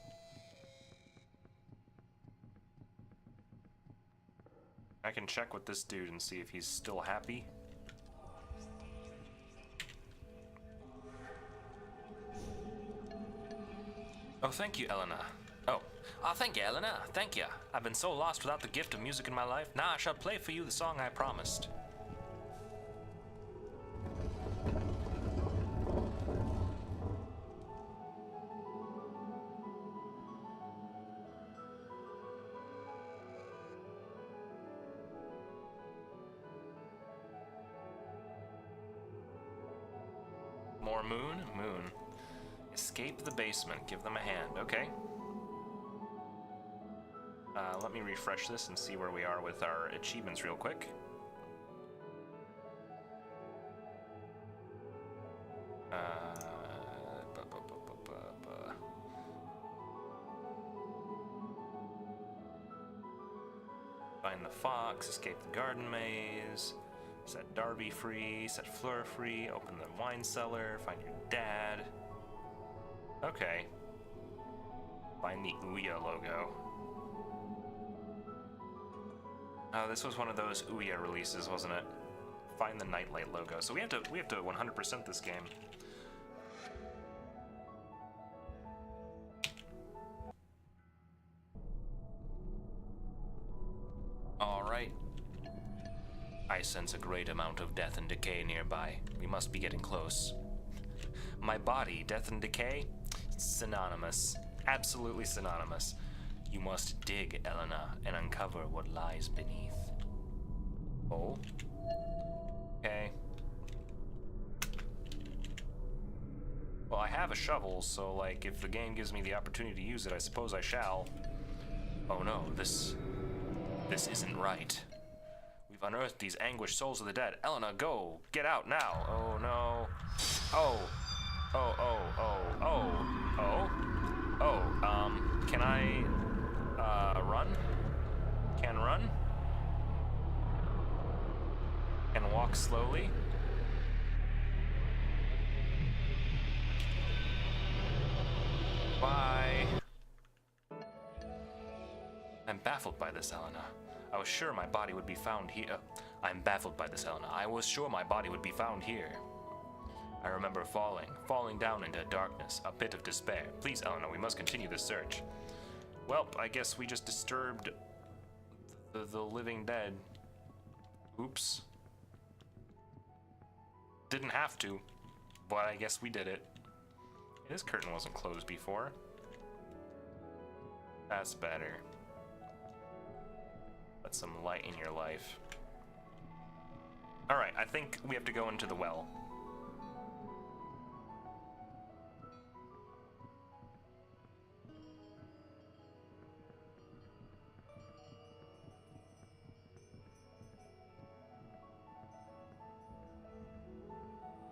I can check with this dude and see if he's still happy. Oh, thank you, Elena. Oh, thank you, Elena. Thank you. I've been so lost without the gift of music in my life. Now I shall play for you the song I promised. More moon? Moon. Escape the basement. Give them a hand. Okay. Let me refresh this and see where we are with our achievements real quick. Find the fox, escape the garden maze, set Darby free, set Fleur free, open the wine cellar, find your dad. Okay. Find the Ouya logo. Oh, this was one of those Ouya releases, wasn't it? Find the Nightlight logo. So we have to 100% this game. All right. I sense a great amount of death and decay nearby. We must be getting close. My body, death and decay, synonymous. Absolutely synonymous. You must dig, Elena, and uncover what lies beneath. Oh. Okay. Well, I have a shovel, so, like, if the game gives me the opportunity to use it, I suppose I shall. Oh no, this isn't right. We've unearthed these anguished souls of the dead. Elena, go! Get out now! Oh no. Oh. Oh, oh, oh, oh, oh. Oh, can I, run? Can run? Can walk slowly? Bye. I'm baffled by this, Elena. I was sure my body would be found here. I'm baffled by this, Elena. I was sure my body would be found here. I remember falling down into darkness, a pit of despair. Please, Elena, we must continue the search. Well, I guess we just disturbed the living dead. Oops. Didn't have to, but I guess we did it. This curtain wasn't closed before. That's better. Let some light in your life. Alright, I think we have to go into the well.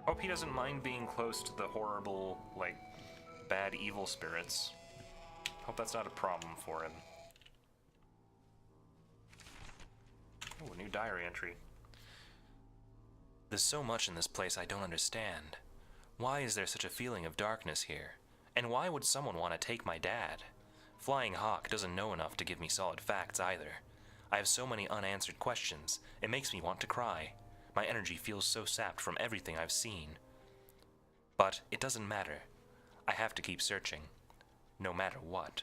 Hope he doesn't mind being close to the horrible, like, bad evil spirits. Hope that's not a problem for him. Oh, a new diary entry. There's so much in this place I don't understand. Why is there such a feeling of darkness here? And why would someone want to take my dad? Flying Hawk doesn't know enough to give me solid facts either. I have so many unanswered questions, it makes me want to cry. My energy feels so sapped from everything I've seen. But it doesn't matter. I have to keep searching, no matter what.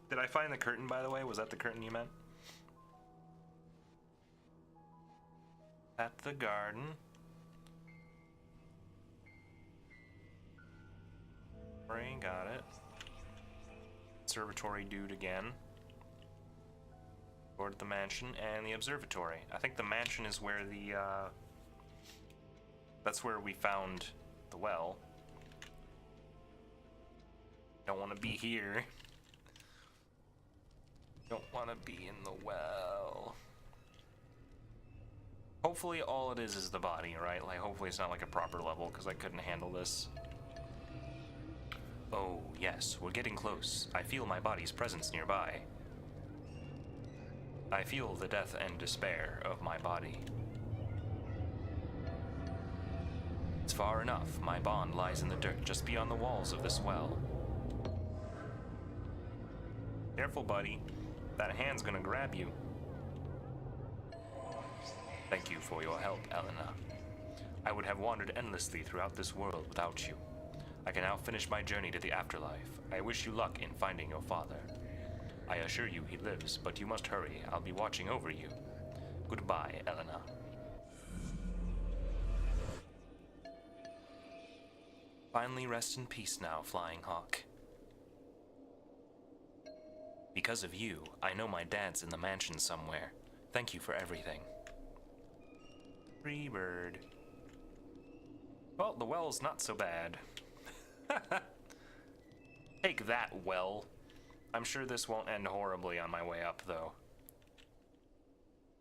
Did I find the curtain, by the way? Was that the curtain you meant? At the garden. Right, got it. Observatory dude again. Go to the mansion and the observatory. I think the mansion is where the, that's where we found the well. Don't want to be here. Don't want to be in the well. Hopefully all it is the body, right? Like, hopefully it's not like a proper level, because I couldn't handle this. Oh, yes, we're getting close. I feel my body's presence nearby. I feel the death and despair of my body. It's far enough. My bond lies in the dirt just beyond the walls of this well. Careful, buddy. That hand's gonna grab you. Thank you for your help, Elena. I would have wandered endlessly throughout this world without you. I can now finish my journey to the afterlife. I wish you luck in finding your father. I assure you he lives, but you must hurry. I'll be watching over you. Goodbye, Elena. Finally rest in peace now, Flying Hawk. Because of you, I know my dad's in the mansion somewhere. Thank you for everything. Free bird. Well, the well's not so bad. Take that, well. I'm sure this won't end horribly on my way up, though.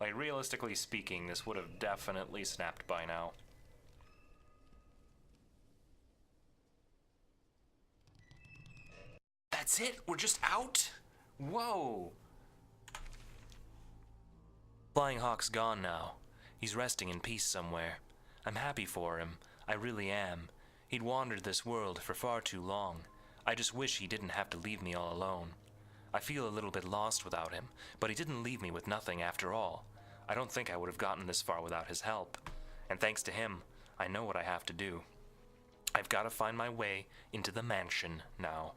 Like, realistically speaking, this would have definitely snapped by now. That's it? We're just out? Whoa! Flying Hawk's gone now. He's resting in peace somewhere. I'm happy for him. I really am. He'd wandered this world for far too long. I just wish he didn't have to leave me all alone. I feel a little bit lost without him, but he didn't leave me with nothing after all. I don't think I would have gotten this far without his help. And thanks to him, I know what I have to do. I've got to find my way into the mansion now.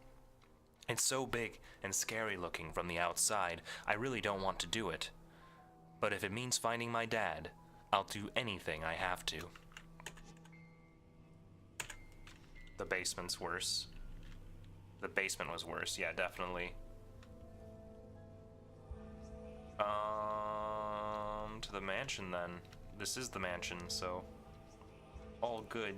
It's so big and scary looking from the outside, I really don't want to do it. But if it means finding my dad, I'll do anything I have to. The basement's worse. The basement was worse, yeah, definitely. To the mansion then. This is the mansion, so all good.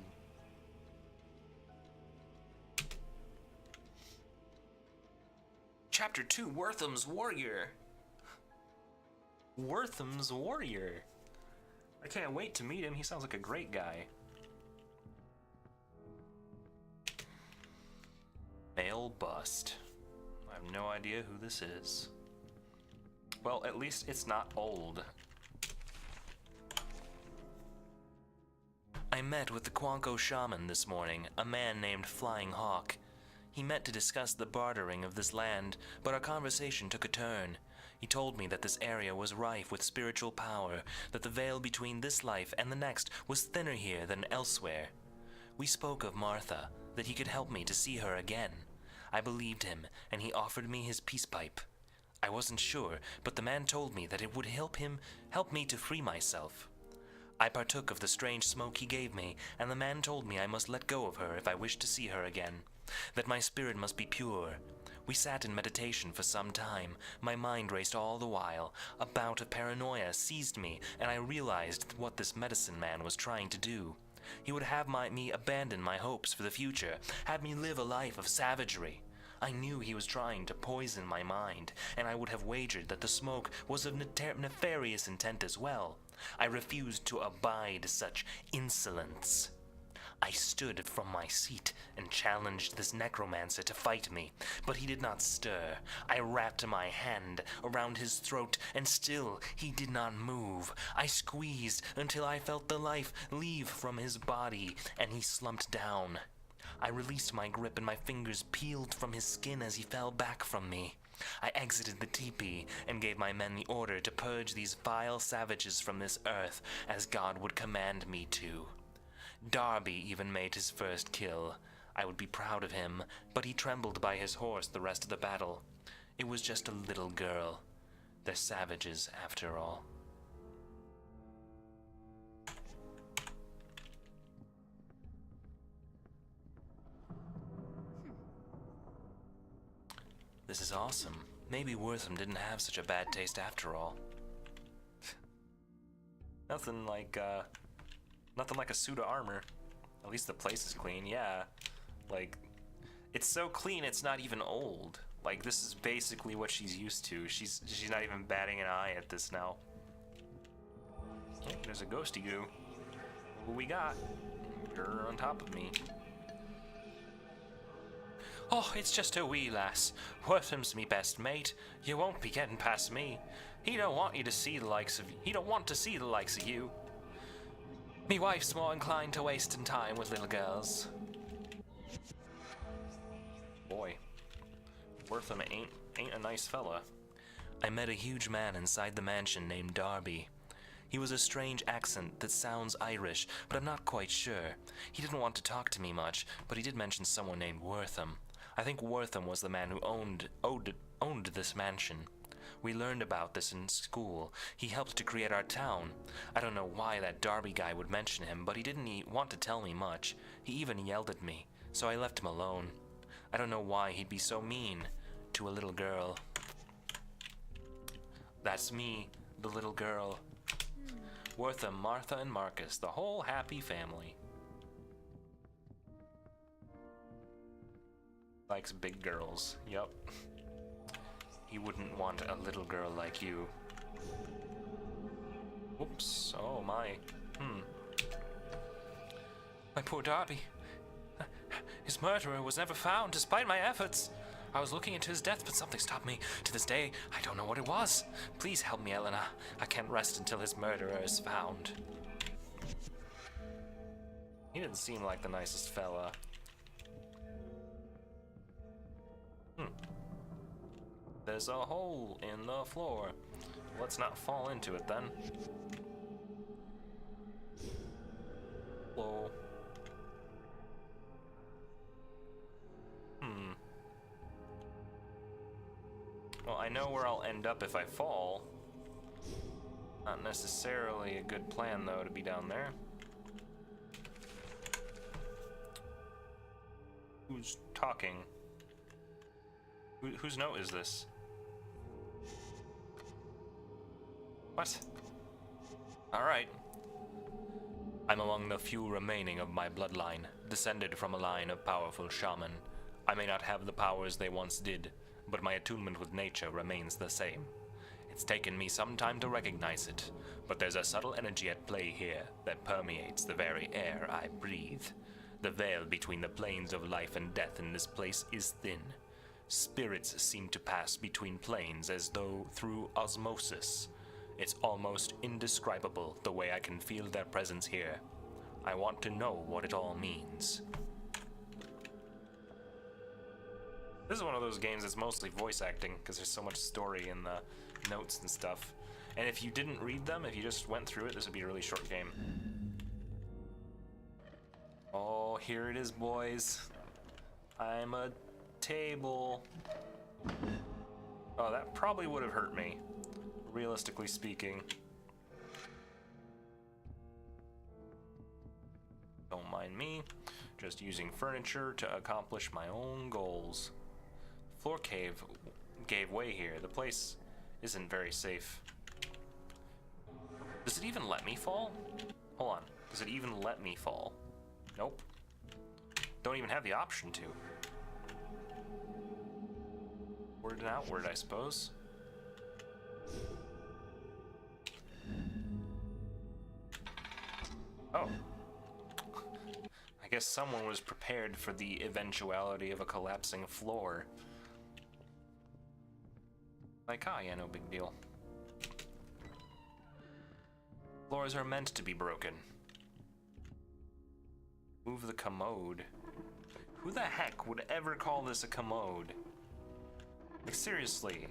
Chapter 2, Wortham's Warrior. Wortham's Warrior. I can't wait to meet him. He sounds like a great guy. Male bust. I have no idea who this is. Well, at least it's not old. I met with the Quanko shaman this morning, a man named Flying Hawk. He met to discuss the bartering of this land, but our conversation took a turn. He told me that this area was rife with spiritual power, that the veil between this life and the next was thinner here than elsewhere. We spoke of Martha, that he could help me to see her again. I believed him, and he offered me his peace pipe. I wasn't sure, but the man told me that it would help me to free myself. I partook of the strange smoke he gave me, and the man told me I must let go of her if I wished to see her again, that my spirit must be pure. We sat in meditation for some time. My mind raced all the while. A bout of paranoia seized me, and I realized what this medicine man was trying to do. He would have me abandon my hopes for the future, have me live a life of savagery. I knew he was trying to poison my mind, and I would have wagered that the smoke was of nefarious intent as well. I refused to abide such insolence. I stood from my seat and challenged this necromancer to fight me, but he did not stir. I wrapped my hand around his throat, and still he did not move. I squeezed until I felt the life leave from his body, and he slumped down. I released my grip, and my fingers peeled from his skin as he fell back from me. I exited the teepee and gave my men the order to purge these vile savages from this earth as God would command me to. Darby even made his first kill. I would be proud of him, but he trembled by his horse the rest of the battle. It was just a little girl. They're savages, after all. This is awesome. Maybe Wortham didn't have such a bad taste after all. Nothing like a suit of armor. At least the place is clean, yeah. Like, it's so clean it's not even old. Like, this is basically what she's used to. She's not even batting an eye at this now. Oh, there's a ghosty goo. What we got? You're on top of me. Oh, it's just a wee lass. Wortham's me best mate. You won't be getting past me. He don't want to see the likes of you. Me wife's more inclined to wasting time with little girls. Boy, Wortham ain't a nice fella. I met a huge man inside the mansion named Darby. He was a strange accent that sounds Irish, but I'm not quite sure. He didn't want to talk to me much, but he did mention someone named Wortham. I think Wortham was the man who owned this mansion. We learned about this in school. He helped to create our town. I don't know why that Darby guy would mention him, but he didn't want to tell me much. He even yelled at me, so I left him alone. I don't know why he'd be so mean to a little girl. That's me, the little girl. Wortham, Martha, and Marcus, the whole happy family. Likes big girls, yup. He wouldn't want a little girl like you. Whoops, oh my. My poor Darby. His murderer was never found despite my efforts. I was looking into his death, but something stopped me. To this day, I don't know what it was. Please help me, Elena. I can't rest until his murderer is found. He didn't seem like the nicest fella. There's a hole in the floor. Let's not fall into it then. Hello. Well, I know where I'll end up if I fall. Not necessarily a good plan, though, to be down there. Who's talking? Whose note is this? What? Alright. I'm among the few remaining of my bloodline, descended from a line of powerful shaman. I may not have the powers they once did, but my attunement with nature remains the same. It's taken me some time to recognize it, but there's a subtle energy at play here that permeates the very air I breathe. The veil between the planes of life and death in this place is thin. Spirits seem to pass between planes as though through osmosis. It's almost indescribable the way I can feel their presence here. I want to know what it all means. This is one of those games that's mostly voice acting, because there's so much story in the notes and stuff. And if you didn't read them, if you just went through it, this would be a really short game. Oh, here it is, boys. I'm a table. Oh, that probably would have hurt me, realistically speaking. Don't mind me, just using furniture to accomplish my own goals. Floor cave gave way here. The place isn't very safe. Does it even let me fall? Hold on. Does it even let me fall? Nope. Don't even have the option to. Word and outward, I suppose. Oh. I guess someone was prepared for the eventuality of a collapsing floor. Like, ah, yeah, no big deal. Floors are meant to be broken. Move the commode. Who the heck would ever call this a commode? Like, seriously.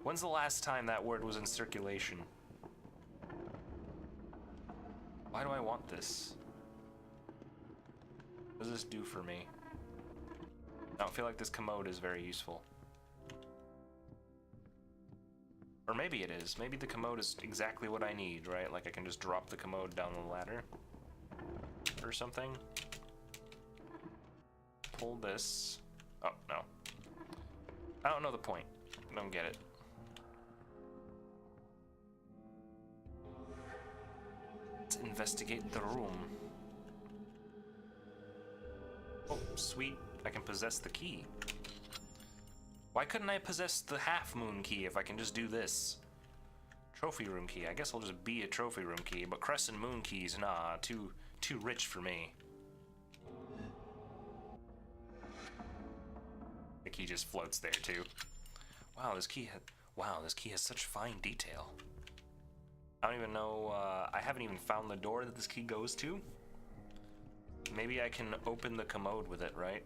When's the last time that word was in circulation? Why do I want this? What does this do for me? I don't feel like this commode is very useful. Or maybe it is. Maybe the commode is exactly what I need, right? Like I can just drop the commode down the ladder. Or something. Pull this. Oh, no. I don't know the point. I don't get it. Let's investigate the room. Oh, sweet. I can possess the key. Why couldn't I possess the half-moon key if I can just do this? Trophy room key. I guess I'll just be a trophy room key, but crescent moon keys, nah, too rich for me. The key just floats there too. Wow, this key has such fine detail. I don't even know, I haven't even found the door that this key goes to. Maybe I can open the commode with it, right?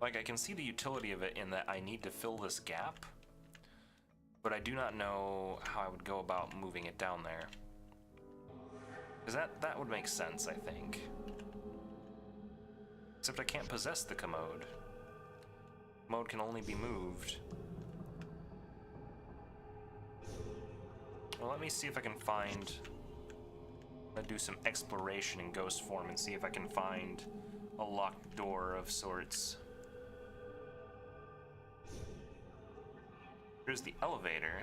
Like, I can see the utility of it in that I need to fill this gap, but I do not know how I would go about moving it down there. Because that would make sense, I think. Except I can't possess the commode. Commode can only be moved. Well, let me see if I can find... I'm gonna do some exploration in ghost form and see if I can find a locked door of sorts. Here's the elevator,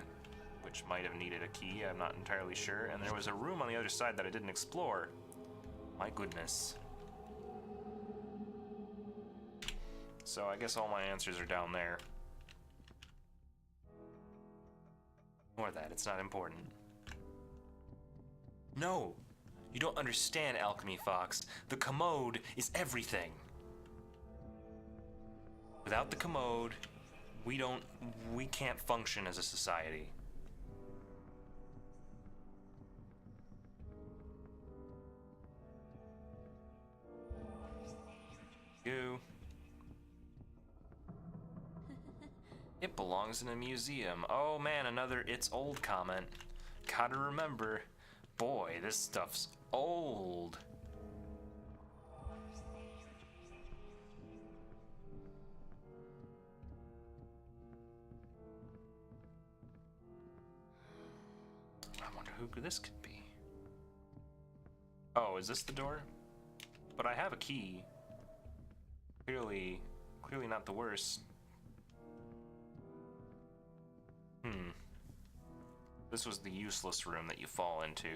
which might have needed a key, I'm not entirely sure. And there was a room on the other side that I didn't explore. My goodness. So I guess all my answers are down there. Ignore that, it's not important. No! You don't understand, Alchemy Fox. The commode is everything. Without the commode, we can't function as a society. You. It belongs in a museum. Oh man, another "it's old" comment. Gotta remember, boy, this stuff's old. I wonder who this could be. Oh, is this the door? But I have a key. Clearly not the worst. This was the useless room that you fall into.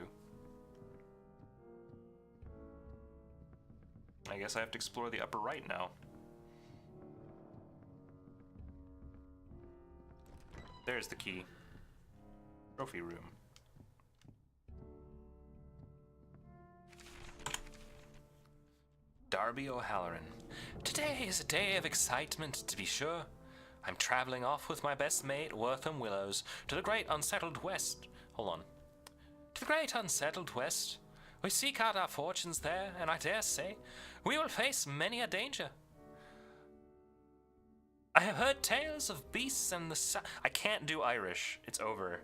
I guess I have to explore the upper right now. There's the key. Trophy room. Darby O'Halloran. Today is a day of excitement, to be sure. I'm traveling off with my best mate, Wortham Willows, to the great unsettled west. Hold on. To the great unsettled west. We seek out our fortunes there, and I dare say we will face many a danger. I have heard tales of beasts and the I can't do Irish. It's over.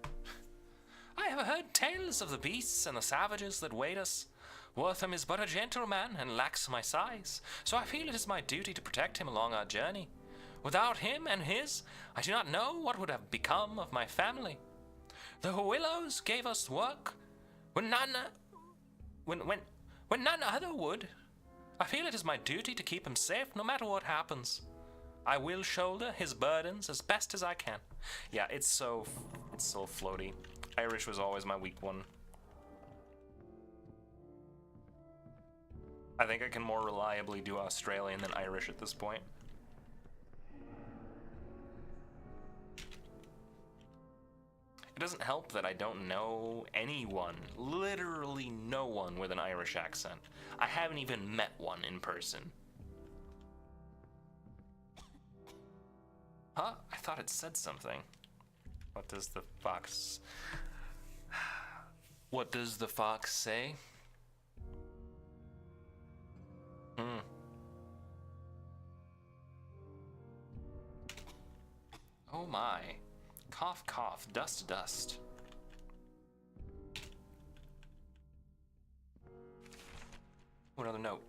I have heard tales of the beasts and the savages that wait us. Wortham is but a gentle man and lacks my size, so I feel it is my duty to protect him along our journey. Without him and his, I do not know what would have become of my family. The Willows gave us work when none other would. I feel it is my duty to keep him safe no matter what happens. I will shoulder his burdens as best as I can. Yeah, it's so floaty. Irish was always my weak one. I think I can more reliably do Australian than Irish at this point. It doesn't help that I don't know anyone, literally no one with an Irish accent. I haven't even met one in person. Huh? I thought it said something. What does the fox... What does the fox say? Oh my. Cough, cough, dust, dust. Oh, another note.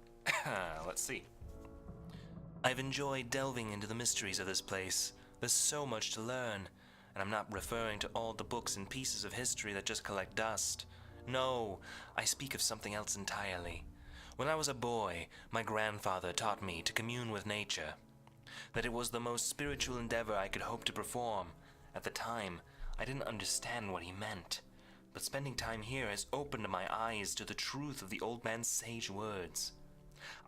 Let's see. I've enjoyed delving into the mysteries of this place. There's so much to learn, and I'm not referring to all the books and pieces of history that just collect dust. No, I speak of something else entirely. When I was a boy, my grandfather taught me to commune with nature, that it was the most spiritual endeavor I could hope to perform. At the time, I didn't understand what he meant, but spending time here has opened my eyes to the truth of the old man's sage words.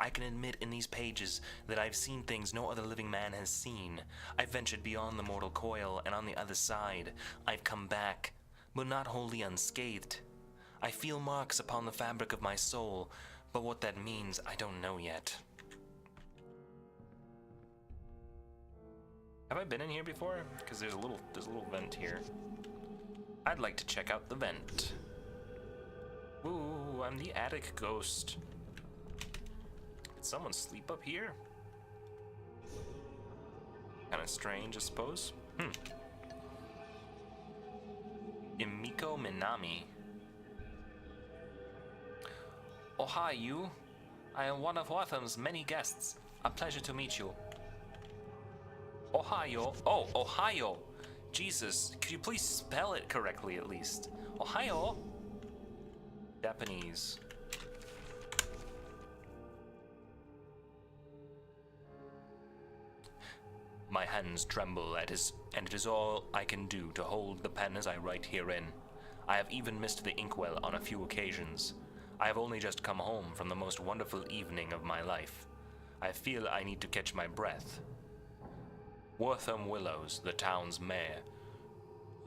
I can admit in these pages that I've seen things no other living man has seen. I've ventured beyond the mortal coil, and on the other side, I've come back, but not wholly unscathed. I feel marks upon the fabric of my soul, but what that means, I don't know yet. Have I been in here before? Because there's a little vent here. I'd like to check out the vent. Ooh, I'm the attic ghost. Did someone sleep up here? Kind of strange, I suppose. Imiko Minami. Oh, hi, you. I am one of Watham's many guests. A pleasure to meet you. Ohio. Oh, Ohio. Jesus, could you please spell it correctly at least? Ohio. Japanese. My hands tremble and it is all I can do to hold the pen as I write herein. I have even missed the inkwell on a few occasions. I have only just come home from the most wonderful evening of my life. I feel I need to catch my breath. Wortham Willows, the town's mayor,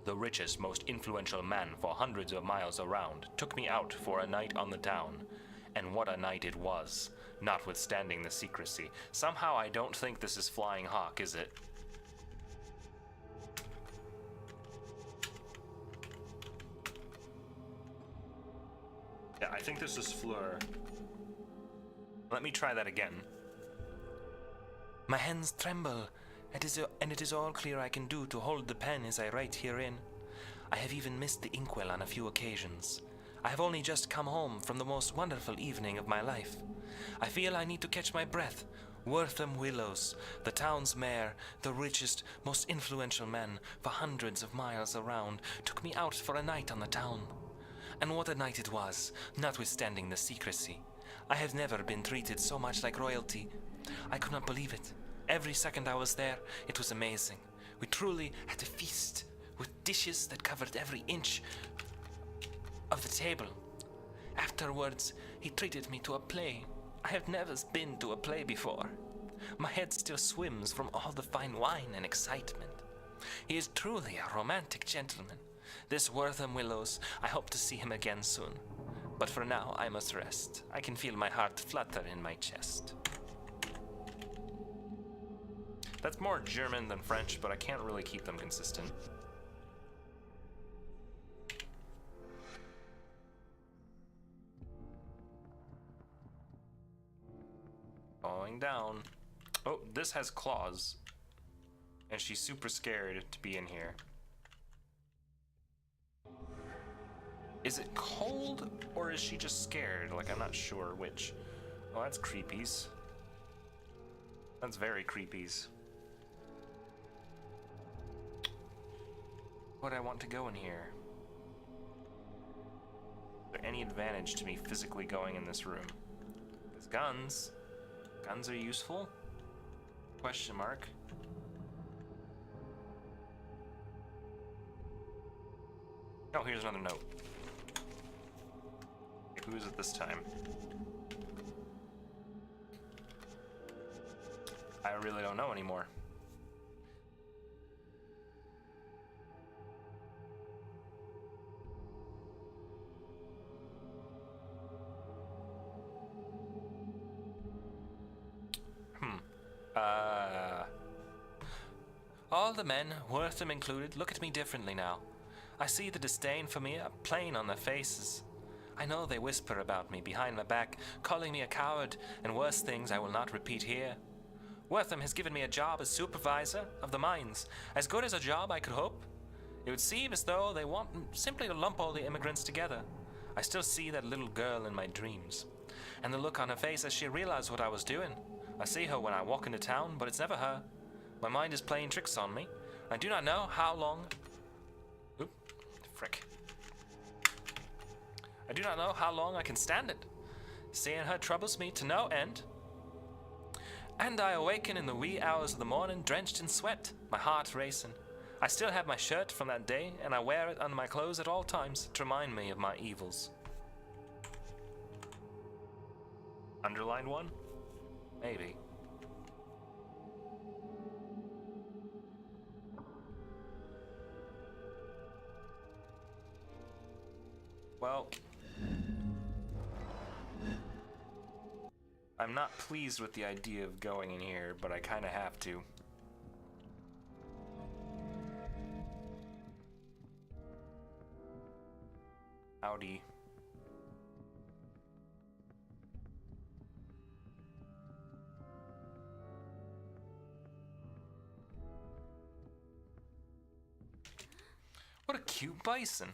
the richest, most influential man for hundreds of miles around, took me out for a night on the town. And what a night it was, notwithstanding the secrecy. Somehow I don't think this is Flying Hawk, is it? Yeah, I think this is Fleur. Let me try that again. My hands tremble, and it is all clear I can do to hold the pen as I write herein. I have even missed the inkwell on a few occasions. I have only just come home from the most wonderful evening of my life. I feel I need to catch my breath. Wortham Willows, the town's mayor, the richest, most influential man for hundreds of miles around, took me out for a night on the town. And what a night it was, notwithstanding the secrecy. I have never been treated so much like royalty. I could not believe it. Every second I was there, it was amazing. We truly had a feast, with dishes that covered every inch of the table. Afterwards, he treated me to a play. I have never been to a play before. My head still swims from all the fine wine and excitement. He is truly a romantic gentleman. This Wortham Willows, I hope to see him again soon. But for now, I must rest. I can feel my heart flutter in my chest. That's more German than French, but I can't really keep them consistent. Falling down. Oh, this has claws. And she's super scared to be in here. Is it cold, or is she just scared? Like, I'm not sure which. Oh, that's creepies. That's very creepies. Would I want to go in here? Is there any advantage to me physically going in this room? There's guns. Guns are useful? Question mark. Oh, here's another note. Okay, who is it this time? I really don't know anymore. All the men, Wortham included, look at me differently now. I see the disdain for me plain on their faces. I know they whisper about me behind my back, calling me a coward and worse things I will not repeat here. Wortham has given me a job as supervisor of the mines, as good as a job I could hope. It would seem as though they want simply to lump all the immigrants together. I still see that little girl in my dreams, and the look on her face as she realized what I was doing. I see her when I walk into town, but it's never her. My mind is playing tricks on me. I do not know how long... Oop, frick. I do not know how long I can stand it. Seeing her troubles me to no end. And I awaken in the wee hours of the morning drenched in sweat, my heart racing. I still have my shirt from that day, and I wear it under my clothes at all times to remind me of my evils. Underlined one? Maybe. Well, I'm not pleased with the idea of going in here, but I kind of have to. Howdy. cute bison.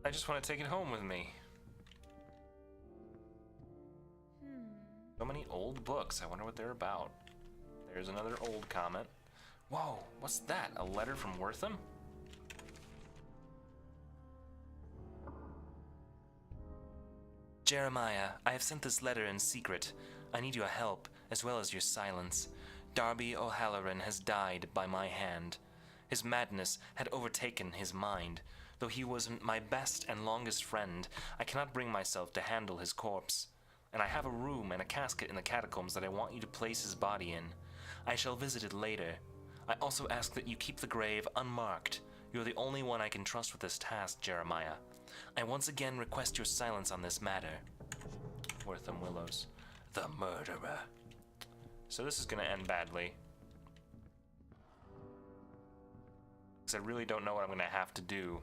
I just want to take it home with me. So many old books. I wonder what they're about. There's another old comment. Whoa, what's that? A letter from Wortham? Jeremiah, I have sent this letter in secret. I need your help, as well as your silence. Darby O'Halloran has died by my hand. His madness had overtaken his mind. Though he was my best and longest friend, I cannot bring myself to handle his corpse. And I have a room and a casket in the catacombs that I want you to place his body in. I shall visit it later. I also ask that you keep the grave unmarked. You're the only one I can trust with this task, Jeremiah. I once again request your silence on this matter. Wortham Willows. The murderer. So this is going to end badly. Because I really don't know what I'm going to have to do.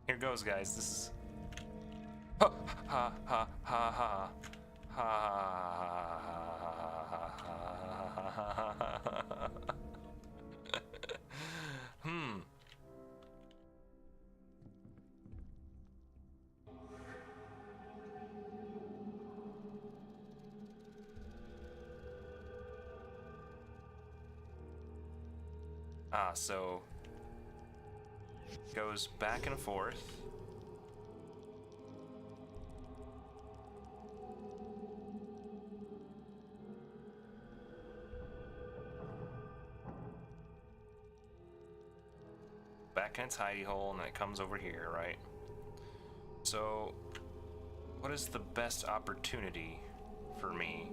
Here goes, guys. This is... Ha ha ha ha ha ha. So goes back and forth. Back in its hidey hole, and then it comes over here, right? So, what is the best opportunity for me?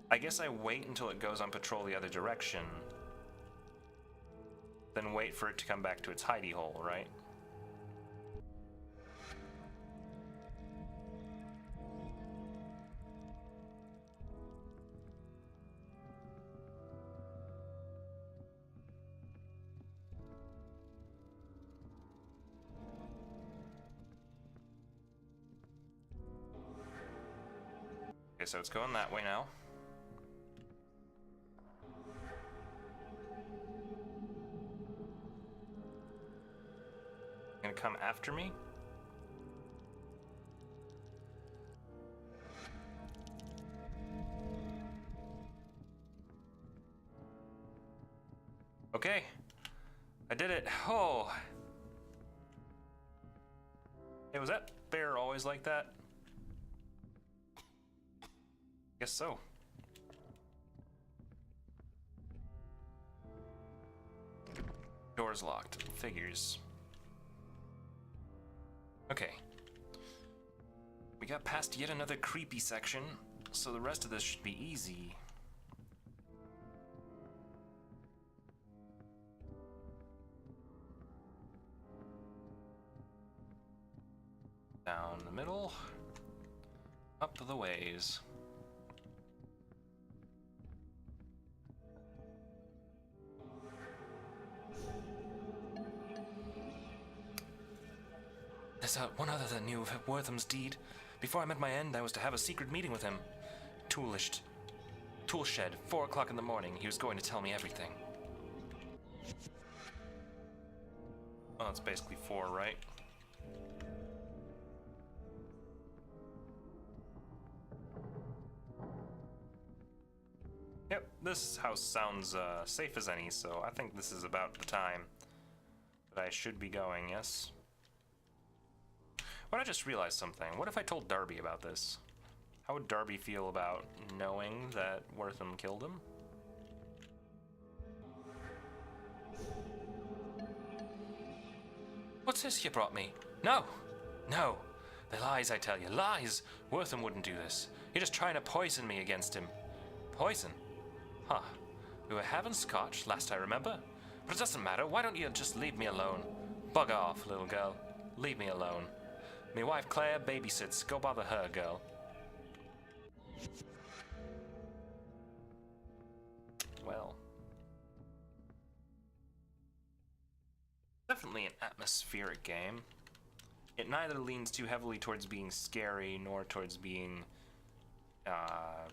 I guess I wait until it goes on patrol the other direction, then wait for it to come back to its hidey hole, right? Okay, so it's going that way now. Gonna come after me? Okay, I did it. Oh. Hey, was that bear always like that? Guess so. Door's locked. Figures. Okay. We got past yet another creepy section, so the rest of this should be easy. Down the middle. Up the ways. There's one other that knew of Wortham's deed. Before I met my end, I was to have a secret meeting with him. Tool shed, 4 o'clock in the morning. He was going to tell me everything. Oh, it's basically 4, right? Yep, this house sounds safe as any, so I think this is about the time that I should be going, yes? But I just realized something. What if I told Darby about this? How would Darby feel about knowing that Wortham killed him? What's this you brought me? No! No! The lies, I tell you. Lies! Wortham wouldn't do this. You're just trying to poison me against him. Poison? Huh. We were having scotch, last I remember. But it doesn't matter. Why don't you just leave me alone? Bugger off, little girl. Leave me alone. Me wife Claire babysits. Go bother her, girl. Well. Definitely an atmospheric game. It neither leans too heavily towards being scary nor towards being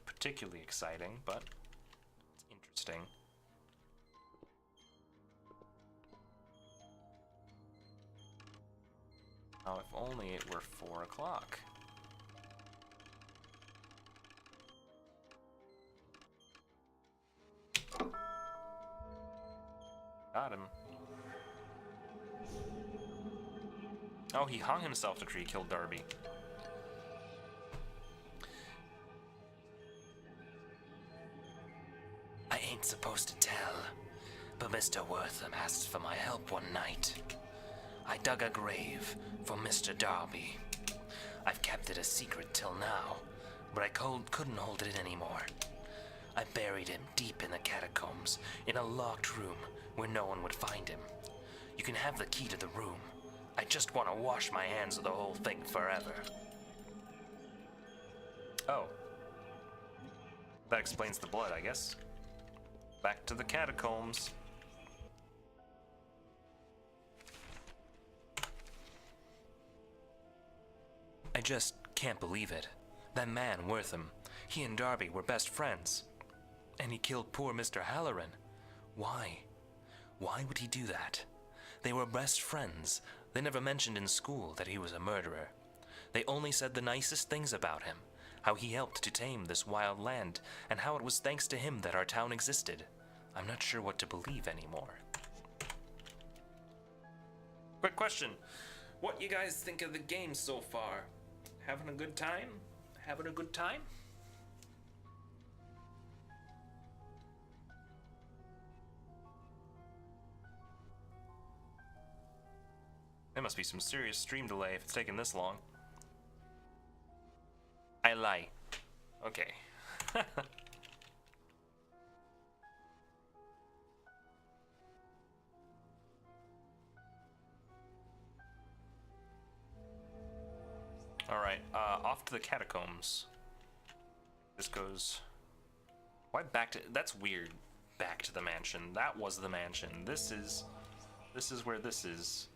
particularly exciting, but it's interesting. if only it were 4 o'clock. Got him. Oh, he hung himself after he killed Darby. I ain't supposed to tell, but Mr. Wortham asked for my help one night. I dug a grave for Mr. Darby. I've kept it a secret till now, but I couldn't hold it in anymore. I buried him deep in the catacombs, in a locked room where no one would find him. You can have the key to the room. I just want to wash my hands of the whole thing forever. Oh. That explains the blood, I guess. Back to the catacombs. I just can't believe it. That man, Wortham, he and Darby were best friends. And he killed poor Mr. Halloran. Why? Why would he do that? They were best friends. They never mentioned in school that he was a murderer. They only said the nicest things about him, how he helped to tame this wild land, and how it was thanks to him that our town existed. I'm not sure what to believe anymore. Quick question. What you guys think of the game so far? Having a good time? Having a good time? There must be some serious stream delay if it's taking this long. I lie. Okay. Alright, off to the catacombs. This goes... Why back to... That's weird. Back to the mansion. That was the mansion. This is where this is.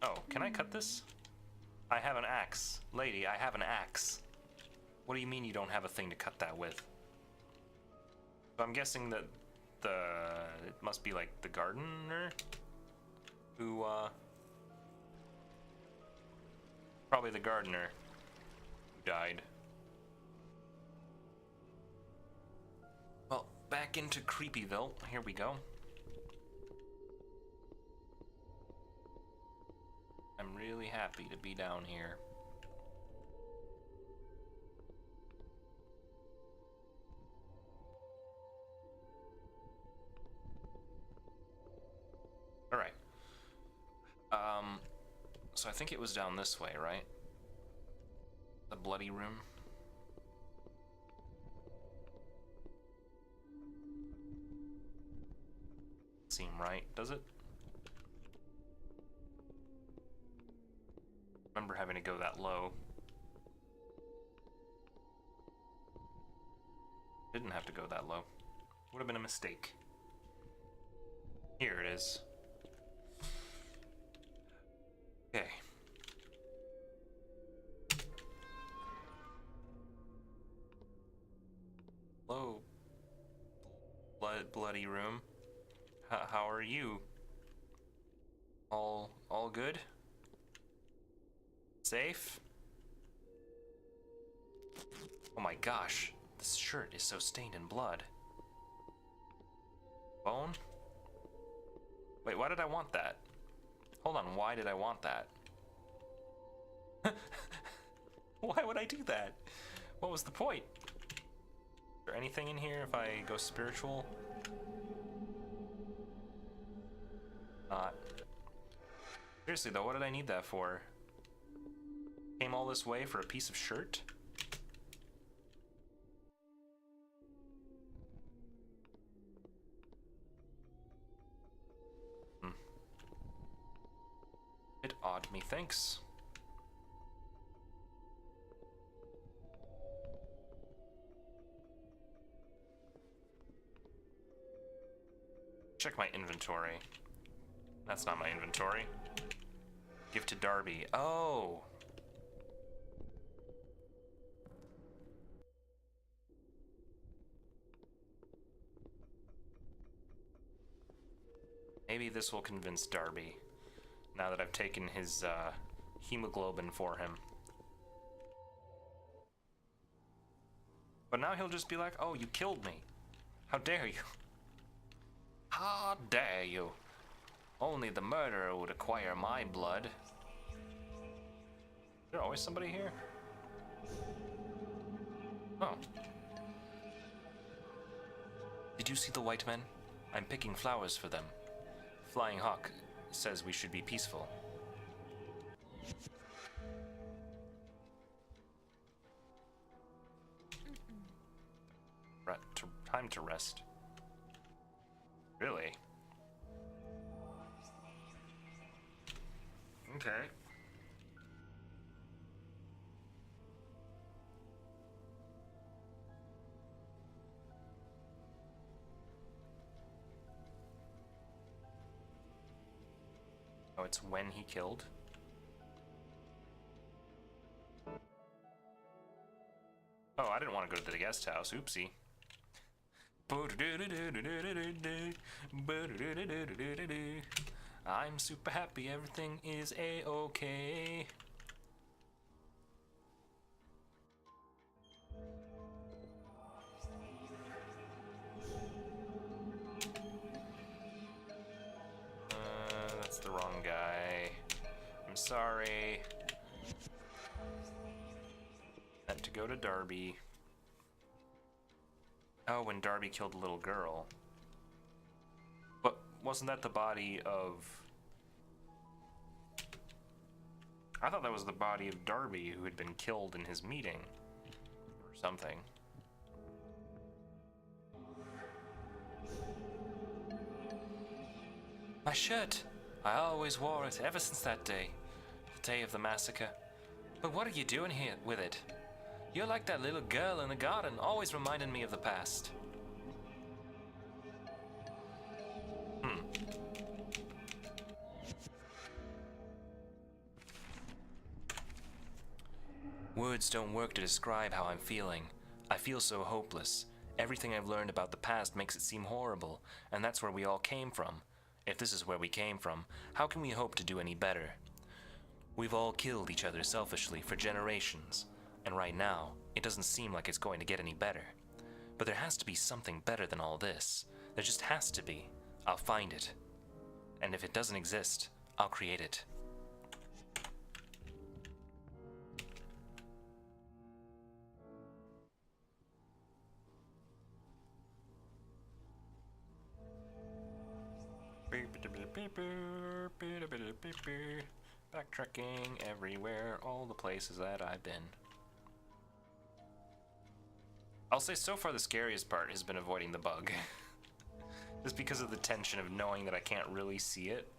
Oh, can I cut this? I have an axe. Lady, I have an axe. What do you mean you don't have a thing to cut that with? So I'm guessing that it must be like the gardener who, probably the gardener who died. Well, back into Creepyville. Here we go. I'm really happy to be down here. Alright. So I think it was down this way, right? The bloody room. Seem right, does it? Remember having to go that low. Didn't have to go that low. Would have been a mistake. Here it is. Okay. Hello, bloody room. How are you? All good? Safe? Oh my gosh, this shirt is so stained in blood. Bone? Wait, why did I want that? Hold on, why did I want that? Why would I do that? What was the point? Is there anything in here if I go spiritual? Not. Seriously though, what did I need that for? Came all this way for a piece of shirt? Bit odd, methinks. Check my inventory. That's not my inventory. Give to Darby. Oh! Maybe this will convince Darby. Now that I've taken his hemoglobin for him. But now he'll just be like, oh, you killed me. How dare you? How dare you? Only the murderer would acquire my blood. Is there always somebody here? Oh. Did you see the white men? I'm picking flowers for them. Flying Hawk says we should be peaceful. Time to rest. Really? Okay. Oh, it's when he killed? Oh, I didn't want to go to the guest house. Oopsie. I'm super happy, everything is a-okay. That's the wrong guy. I'm sorry. Meant to go to Darby. Oh, when Darby killed the little girl. But wasn't that the body of... I thought that was the body of Darby who had been killed in his meeting. Or something. My shirt! I always wore it ever since that day. The day of the massacre. But what are you doing here with it? You're like that little girl in the garden, always reminding me of the past. Words don't work to describe how I'm feeling. I feel so hopeless. Everything I've learned about the past makes it seem horrible, and that's where we all came from. If this is where we came from, how can we hope to do any better? We've all killed each other selfishly for generations. And right now, it doesn't seem like it's going to get any better. But there has to be something better than all this. There just has to be. I'll find it. And if it doesn't exist, I'll create it. Backtracking everywhere, all the places that I've been. I'll say so far the scariest part has been avoiding the bug. Just because of the tension of knowing that I can't really see it.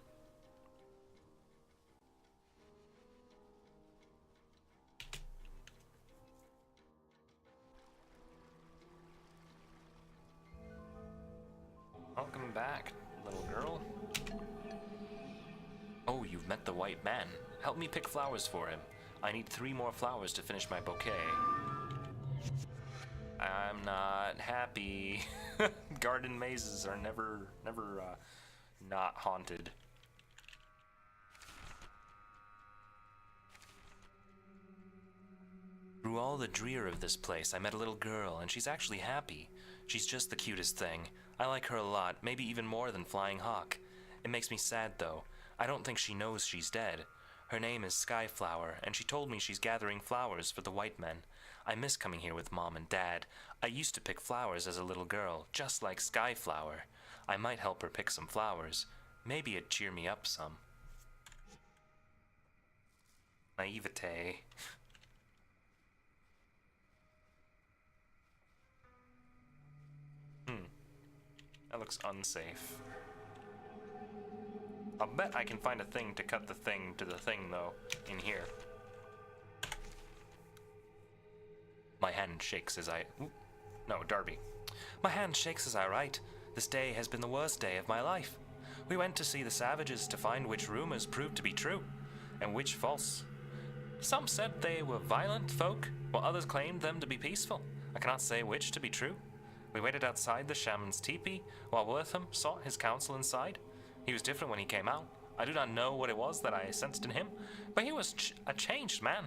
Welcome back, little girl. Oh, you've met the white man. Help me pick flowers for him. I need 3 more flowers to finish my bouquet. I'm not happy. Garden mazes are never not haunted. Through all the drear of this place, I met a little girl, and she's actually happy. She's just the cutest thing. I like her a lot, maybe even more than Flying Hawk. It makes me sad, though. I don't think she knows she's dead. Her name is Skyflower, and she told me she's gathering flowers for the white men. I miss coming here with Mom and Dad. I used to pick flowers as a little girl, just like Skyflower. I might help her pick some flowers. Maybe it'd cheer me up some. Naivete. That looks unsafe. I'll bet I can find a thing to cut the thing to the thing, though, in here. My hand shakes as I... No, Darby. My hand shakes as I write. This day has been the worst day of my life. We went to see the savages to find which rumors proved to be true, and which false. Some said they were violent folk, while others claimed them to be peaceful. I cannot say which to be true. We waited outside the shaman's teepee, while Wortham sought his counsel inside. He was different when he came out. I do not know what it was that I sensed in him, but he was a changed man.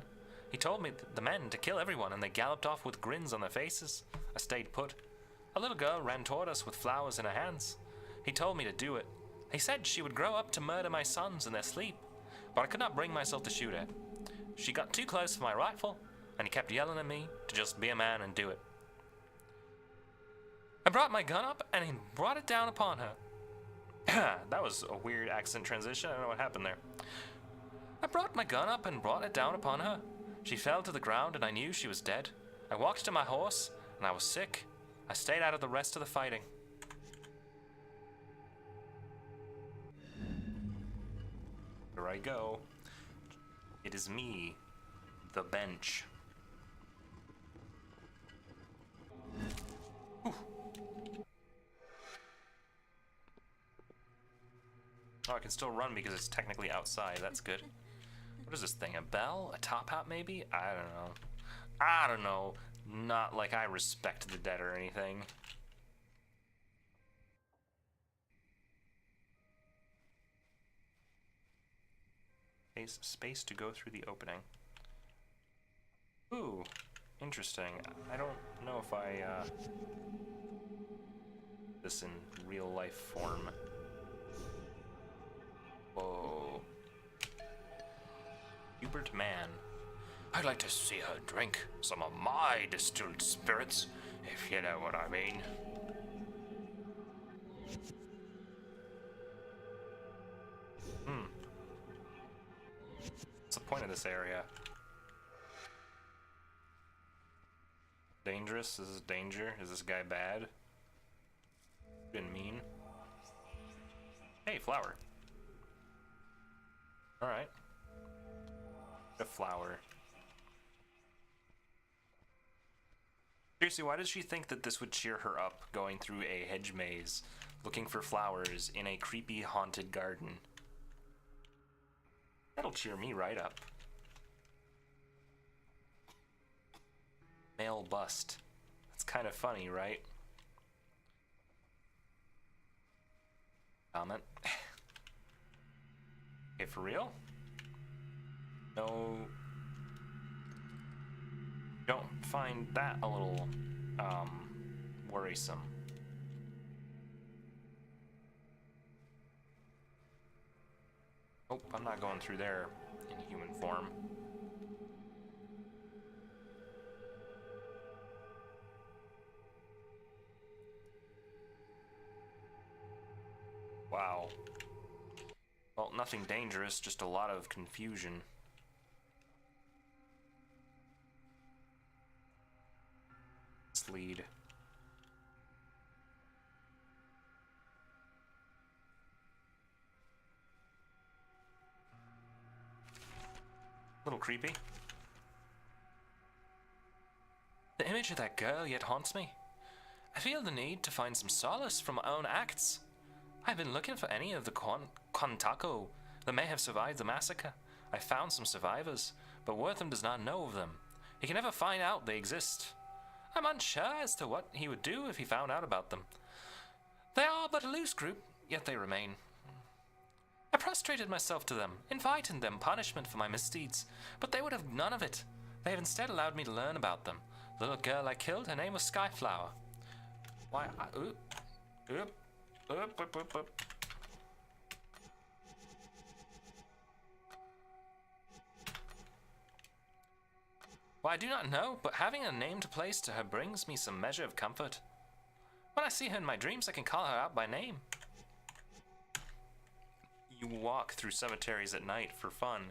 He told me the men to kill everyone, and they galloped off with grins on their faces. I stayed put. A little girl ran toward us with flowers in her hands. He told me to do it. He said she would grow up to murder my sons in their sleep, but I could not bring myself to shoot her. She got too close for my rifle, and he kept yelling at me to just be a man and do it. I brought my gun up, and he brought it down upon her. That was a weird accent transition. I don't know what happened there. I brought my gun up and brought it down upon her. She fell to the ground, and I knew she was dead. I walked to my horse, and I was sick. I stayed out of the rest of the fighting. Here I go. It is me, the bench. Ooh. Oh, I can still run because it's technically outside. That's good. What is this thing? A bell? A top hat, maybe? I don't know. I don't know. Not like I respect the dead or anything. Space to go through the opening. Ooh, interesting. I don't know if I, this in real life form. Whoa. Hubert Mann. I'd like to see her drink some of my distilled spirits, if you know what I mean. What's the point of this area? Dangerous? Is this danger? Is this guy bad? Been mean? Hey, flower. Alright. A flower. Seriously, why does she think that this would cheer her up, going through a hedge maze, looking for flowers in a creepy haunted garden? That'll cheer me right up. Male bust. That's kind of funny, right? Comment. Okay, for real? No. Don't find that a little, worrisome. Oh, I'm not going through there in human form. Wow. Well, nothing dangerous, just a lot of confusion. Let's lead. A little creepy. The image of that girl yet haunts me. I feel the need to find some solace from my own acts. I've been looking for any of the Quantaco that may have survived the massacre. I found some survivors, but Wortham does not know of them. He can never find out they exist. I'm unsure as to what he would do if he found out about them. They are but a loose group, yet they remain. I prostrated myself to them, inviting them punishment for my misdeeds, but they would have none of it. They have instead allowed me to learn about them. The little girl I killed, her name was Skyflower. Why, oop. Well, I do not know, but having a named place to her brings me some measure of comfort. When I see her in my dreams, I can call her out by name. You walk through cemeteries at night for fun.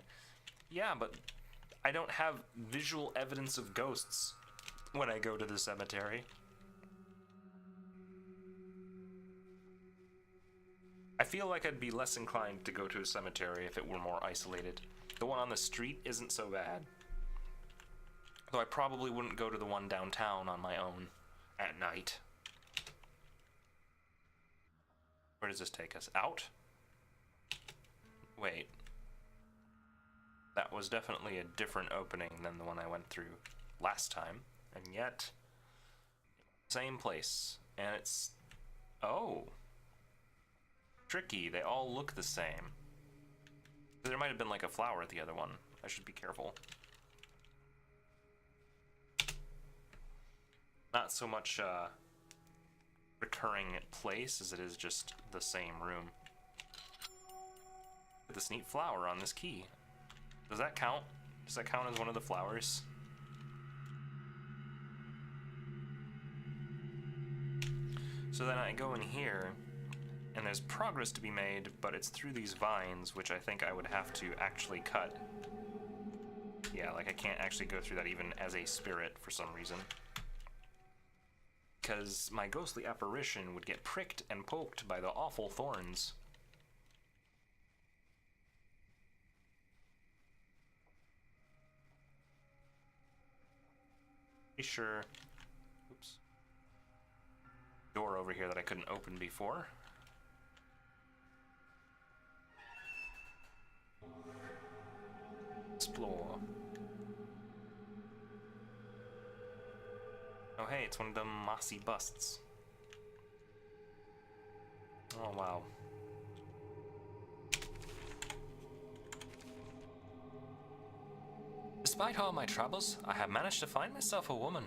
Yeah, but I don't have visual evidence of ghosts when I go to the cemetery. I feel like I'd be less inclined to go to a cemetery if it were more isolated. The one on the street isn't so bad. Though I probably wouldn't go to the one downtown on my own at night. Where does this take us? Out? Wait. That was definitely a different opening than the one I went through last time. And yet, same place. And it's... oh. Tricky. They all look the same. There might have been like a flower at the other one. I should be careful. Not so much recurring place as it is just the same room. This neat flower on this key. Does that count? Does that count as one of the flowers? So then I go in here, and there's progress to be made, but it's through these vines, which I think I would have to actually cut. Yeah, like I can't actually go through that even as a spirit for some reason. Because my ghostly apparition would get pricked and poked by the awful thorns. Pretty sure. Oops. Door over here that I couldn't open before. Explore. Oh hey, it's one of them mossy busts. Oh wow. Despite all my troubles, I have managed to find myself a woman.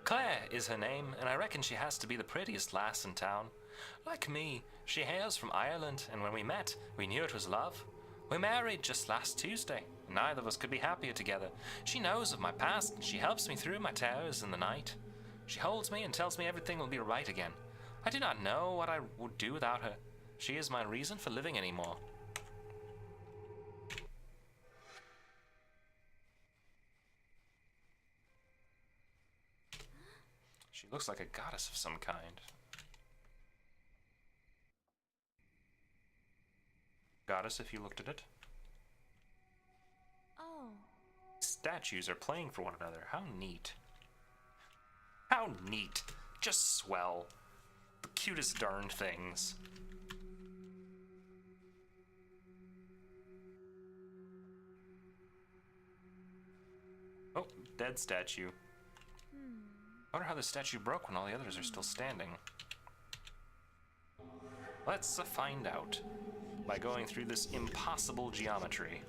Claire is her name, and I reckon she has to be the prettiest lass in town. Like me, she hails from Ireland, and when we met, we knew it was love. We married just last Tuesday, and neither of us could be happier together. She knows of my past, and she helps me through my terrors in the night. She holds me and tells me everything will be right again. I do not know what I would do without her. She is my reason for living anymore. She looks like a goddess of some kind. Goddess, if you looked at it. Oh. Statues are playing for one another. How neat. How neat. Just swell. The cutest darn things. Oh, dead statue. I wonder how the statue broke when all the others are still standing. Let's find out by going through this impossible geometry.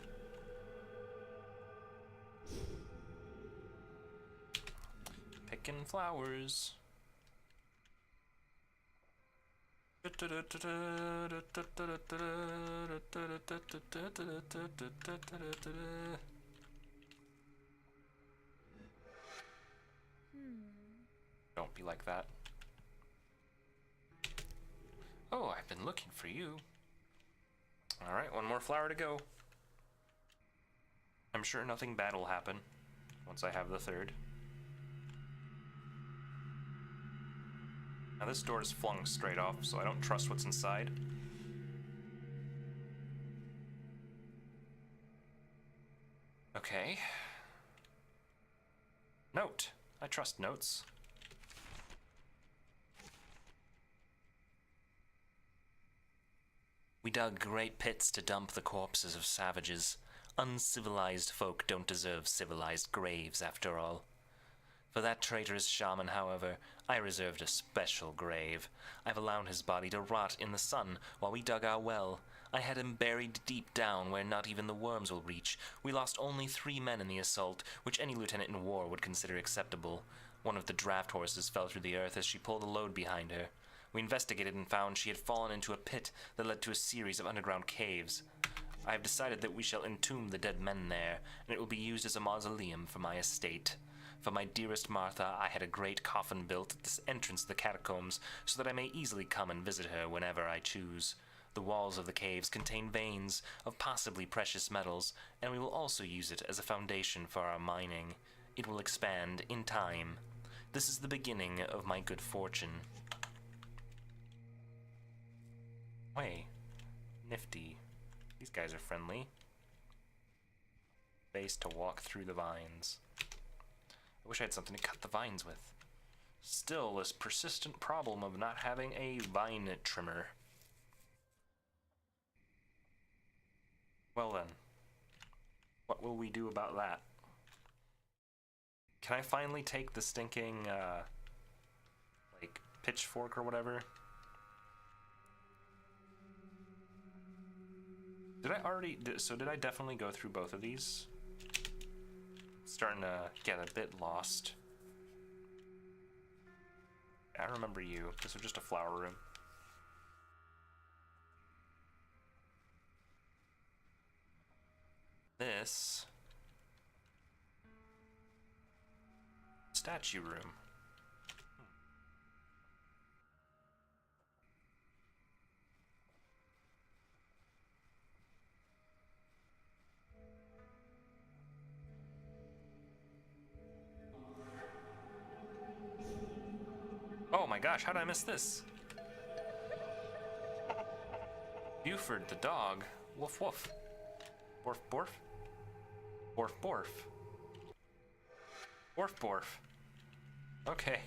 Picking flowers. Don't be like that. Oh, I've been looking for you. Alright, one more flower to go. I'm sure nothing bad will happen once I have the third. Now this door is flung straight off, so I don't trust what's inside. Okay. Note. I trust notes. We dug great pits to dump the corpses of savages. Uncivilized folk don't deserve civilized graves, after all. For that traitorous shaman, however, I reserved a special grave. I've allowed his body to rot in the sun while we dug our well. I had him buried deep down where not even the worms will reach. We lost only 3 men in the assault, which any lieutenant in war would consider acceptable. One of the draft horses fell through the earth as she pulled a load behind her. We investigated and found she had fallen into a pit that led to a series of underground caves. I have decided that we shall entomb the dead men there, and it will be used as a mausoleum for my estate. For my dearest Martha, I had a great coffin built at this entrance to the catacombs, so that I may easily come and visit her whenever I choose. The walls of the caves contain veins of possibly precious metals, and we will also use it as a foundation for our mining. It will expand in time. This is the beginning of my good fortune. Hey, nifty. These guys are friendly. Space to walk through the vines. I wish I had something to cut the vines with. Still, this persistent problem of not having a vine trimmer. Well then, what will we do about that? Can I finally take the stinking, like, pitchfork or whatever? Did I definitely go through both of these? Starting to get a bit lost. I remember you. This was just a flower room. This... statue room. Oh my gosh, how did I miss this? Buford the dog. Woof woof. Borf borf. Borf borf. Borf borf. Okay.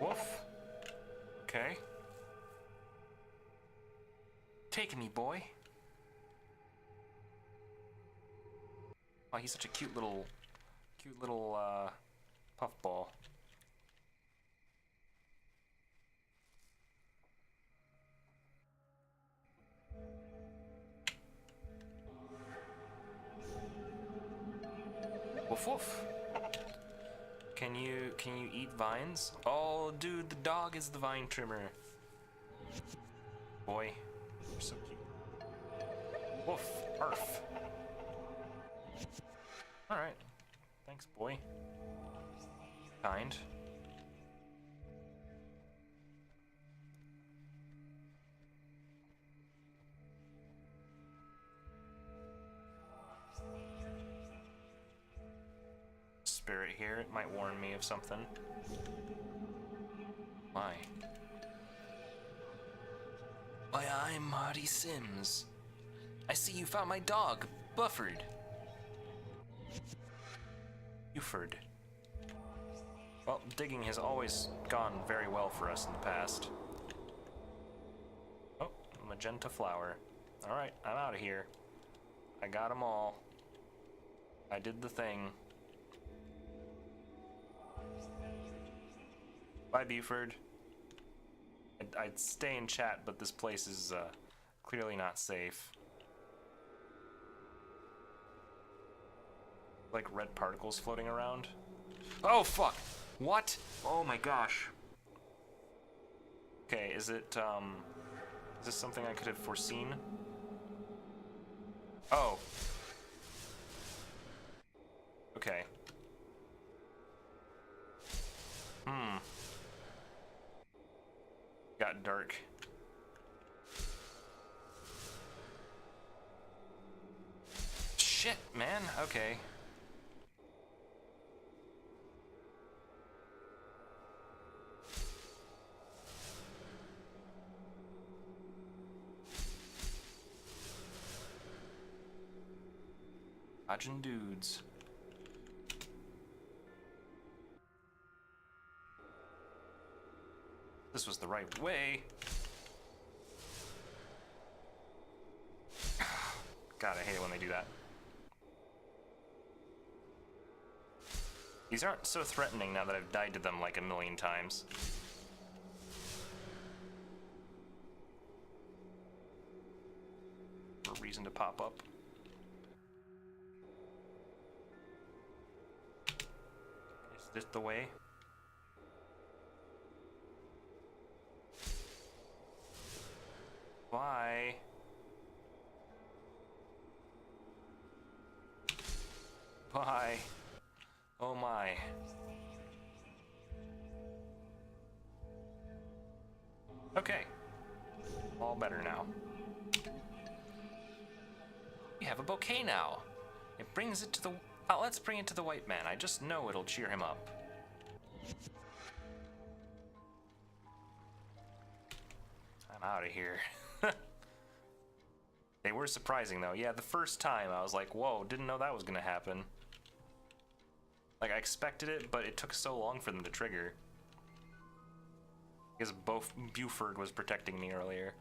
Woof. Okay. Take me, boy. Oh, he's such a cute little puffball. Woof woof. Can you eat vines? Oh, dude, the dog is the vine trimmer. Boy, you're so cute. Woof, arf. All right, thanks, boy. Kind. Spirit here, it might warn me of something. Why? Why, I'm Marty Sims. I see you found my dog, Bufford. Buford. Well, digging has always gone very well for us in the past. Oh, magenta flower. Alright, I'm out of here. I got them all. I did the thing. Bye, Buford. I'd stay in chat, but this place is clearly not safe. Like red particles floating around. Oh, fuck! What? Oh my gosh. Okay, is this something I could have foreseen? Oh. Okay. Got dark. Shit, man. Okay. Dodging dudes. This was the right way. God, I hate it when they do that. These aren't so threatening now that I've died to them like a million times. For a reason to pop up. Is this the way? Why? Why? Oh my. Okay. All better now. We have a bouquet now. It brings it to the... let's bring it to the white man. I just know it'll cheer him up. I'm out of here. They were surprising though. Yeah, the first time I was like, whoa, didn't know that was gonna happen. Like, I expected it, but it took so long for them to trigger. Because both Buford was protecting me earlier.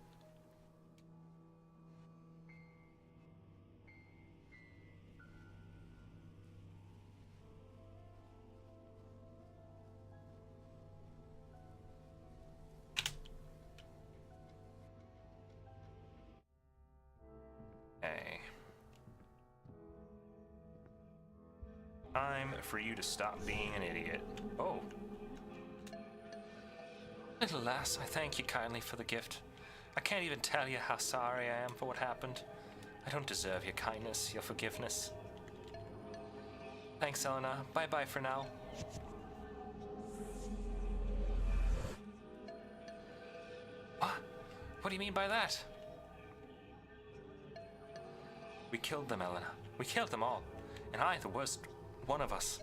for you to stop being an idiot. Oh, Little lass, I thank you kindly for the gift. I can't even tell you how sorry I am for what happened. I don't deserve your kindness, your forgiveness. Thanks, Elena. Bye-bye for now. What? What do you mean by that? We killed them, Elena. We killed them all. And I, the worst one of us.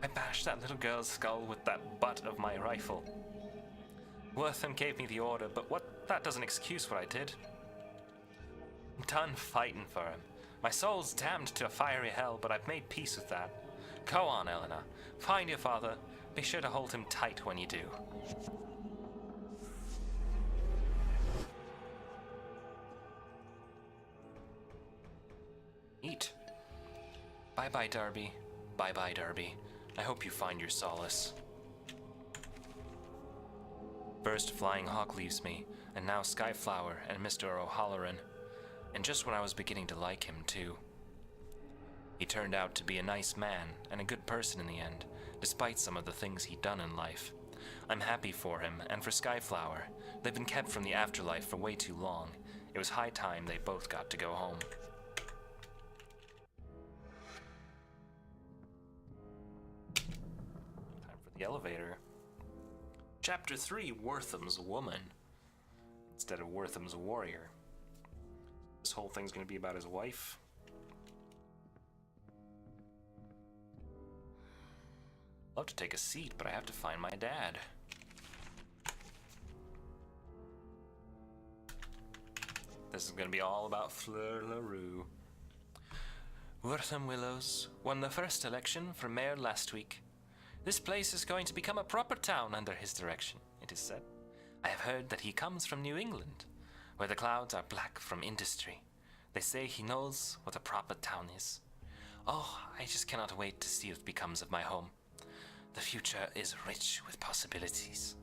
I bashed that little girl's skull with that butt of my rifle. Wortham gave me the order, but that doesn't excuse what I did. I'm done fighting for him. My soul's damned to a fiery hell, but I've made peace with that. Go on, Elena. Find your father. Be sure to hold him tight when you do. Eat. Bye-bye, Darby. Bye-bye, Darby. I hope you find your solace. First Flying Hawk leaves me, and now Skyflower and Mr. O'Halloran. And just when I was beginning to like him, too. He turned out to be a nice man and a good person in the end, despite some of the things he'd done in life. I'm happy for him and for Skyflower. They've been kept from the afterlife for way too long. It was high time they both got to go home. Time for the elevator. Chapter 3, Wortham's Woman. Instead of Wortham's Warrior. This whole thing's gonna be about his wife. Love to take a seat, but I have to find my dad. This is gonna be all about Fleur LaRue. Wortham Willows won the first election for mayor last week. This place is going to become a proper town under his direction, it is said. I have heard that he comes from New England, where the clouds are black from industry. They say he knows what a proper town is. Oh, I just cannot wait to see what becomes of my home. The future is rich with possibilities.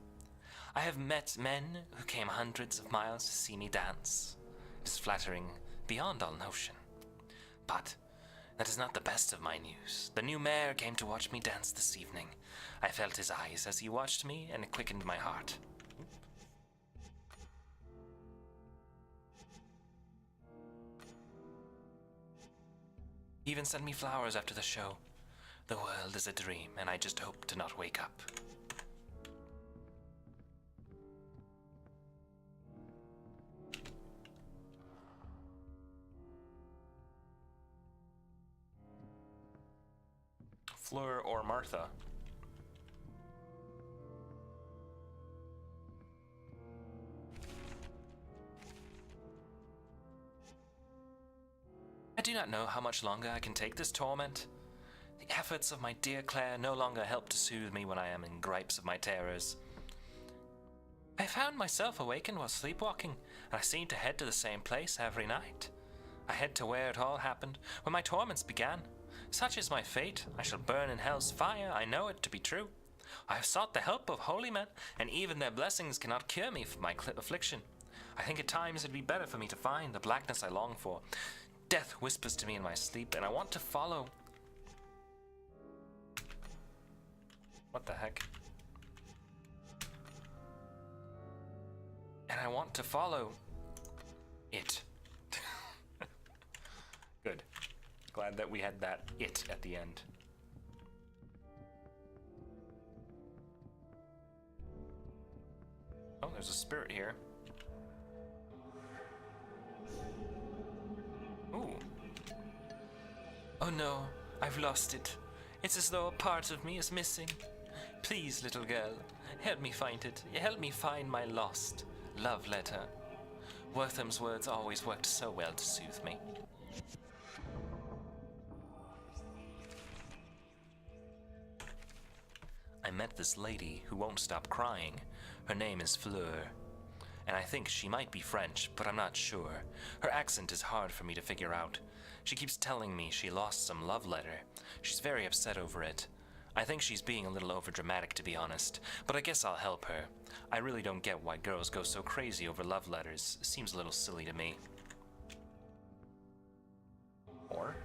I have met men who came hundreds of miles to see me dance. It is flattering beyond all notion. But that is not the best of my news. The new mayor came to watch me dance this evening. I felt his eyes as he watched me, and it quickened my heart. He even sent me flowers after the show. The world is a dream, and I just hope to not wake up. Fleur or Martha? I do not know how much longer I can take this torment. The efforts of my dear Claire no longer help to soothe me when I am in gripes of my terrors. I found myself awakened while sleepwalking, and I seem to head to the same place every night. I head to where it all happened, where my torments began. Such is my fate. I shall burn in hell's fire. I know it to be true. I have sought the help of holy men, and even their blessings cannot cure me from my affliction. I think at times it'd be better for me to find the blackness I long for. Death whispers to me in my sleep, and I want to follow. What the heck? And I want to follow it. Good. Glad that we had that it at the end. Oh, there's a spirit here. Ooh. Oh no, I've lost it. It's as though a part of me is missing. Please, little girl, help me find it. Help me find my lost love letter. Wortham's words always worked so well to soothe me. I met this lady who won't stop crying. Her name is Fleur, and I think she might be French, but I'm not sure. Her accent is hard for me to figure out. She keeps telling me she lost some love letter. She's very upset over it. I think she's being a little overdramatic, to be honest, but I guess I'll help her. I really don't get why girls go so crazy over love letters. It seems a little silly to me. Or?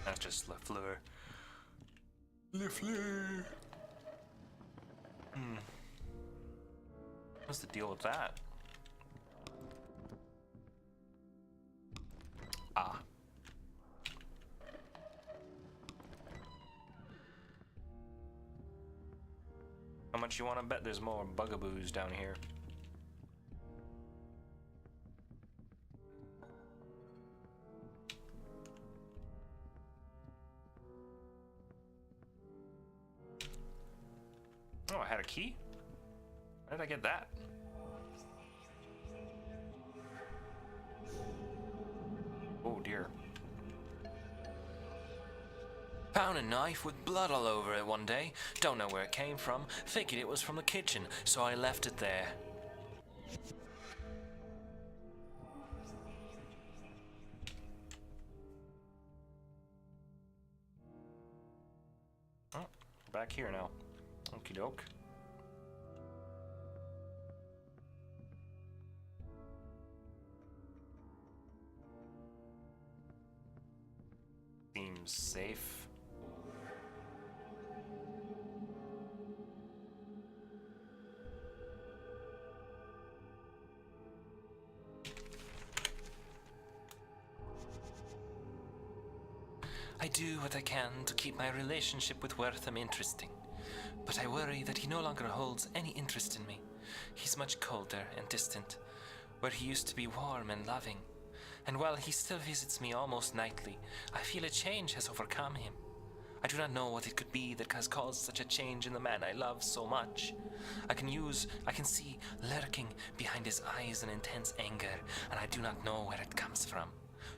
That's just Le Fleur. Le Fleur. What's the deal with that? Ah. How much you want to bet there's more bugaboos down here? Oh, I had a key? How did I get that? Oh dear. Found a knife with blood all over it one day. Don't know where it came from. Figured it was from the kitchen, so I left it there. Oh, we're back here now. Okie doke. Seems safe. I do what I can to keep my relationship with Wortham interesting, but I worry that he no longer holds any interest in me. He's much colder and distant, where he used to be warm and loving. And while he still visits me almost nightly, I feel a change has overcome him. I do not know what it could be that has caused such a change in the man I love so much. I can see lurking behind his eyes an intense anger, and I do not know where it comes from,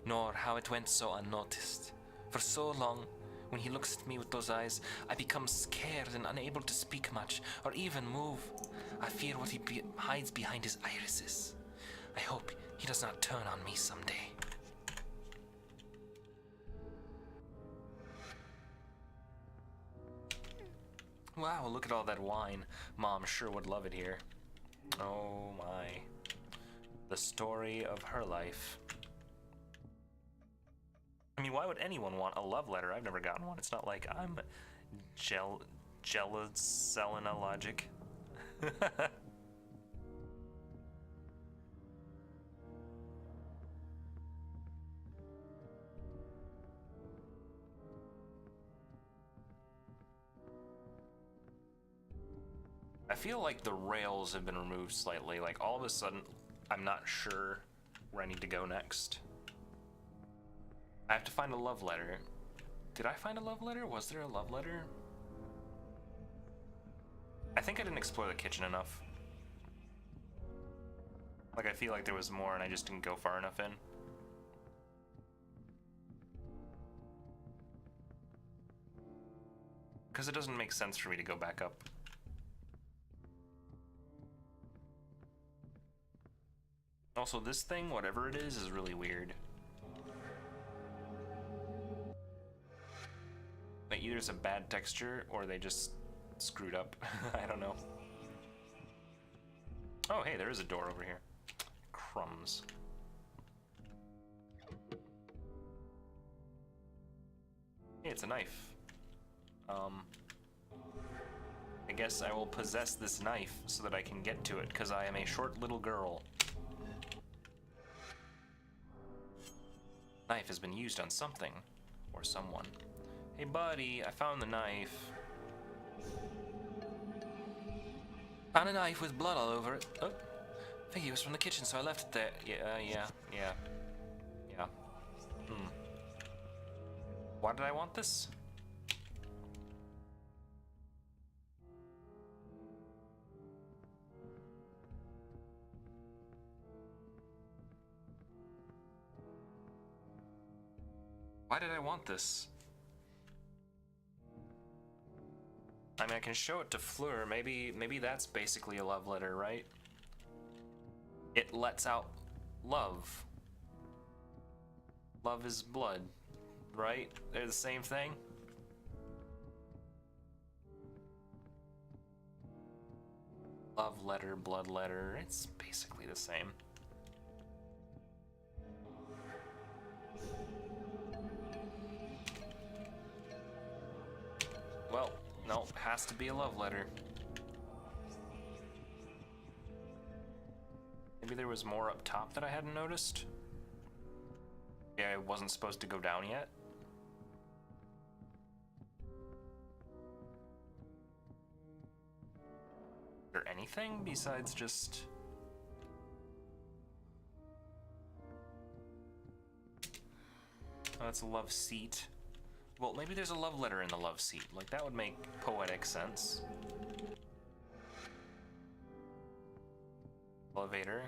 nor how it went so unnoticed. For so long, when he looks at me with those eyes, I become scared and unable to speak much, or even move. I fear what he hides behind his irises. I hope he does not turn on me someday. Wow, look at all that wine. Mom sure would love it here. Oh my. The story of her life. I mean, why would anyone want a love letter? I've never gotten one. It's not like I'm jealous selling a logic. I feel like the rails have been removed slightly. Like all of a sudden, I'm not sure where I need to go next. I have to find a love letter. Did I find a love letter? Was there a love letter? I think I didn't explore the kitchen enough. Like I feel like there was more and I just didn't go far enough in. Because it doesn't make sense for me to go back up. Also, this thing, whatever it is really weird. Like, either it's a bad texture, or they just screwed up. I don't know. Oh, hey, there is a door over here. Crumbs. Hey, it's a knife. I guess I will possess this knife so that I can get to it, because I am a short little girl. Knife has been used on something, or someone. Hey buddy, I found the knife. Found a knife with blood all over it. Oh, I think it was from the kitchen, so I left it there. Yeah. Why did I want this? Why did I want this? I mean, I can show it to Fleur. Maybe that's basically a love letter, right? It lets out love. Love is blood, right? They're the same thing. Love letter, blood letter, it's basically the same. Nope, has to be a love letter. Maybe there was more up top that I hadn't noticed. Yeah, I wasn't supposed to go down yet. Is there anything besides just... Oh, that's a love seat. Well, maybe there's a love letter in the love seat. Like, that would make poetic sense. Elevator.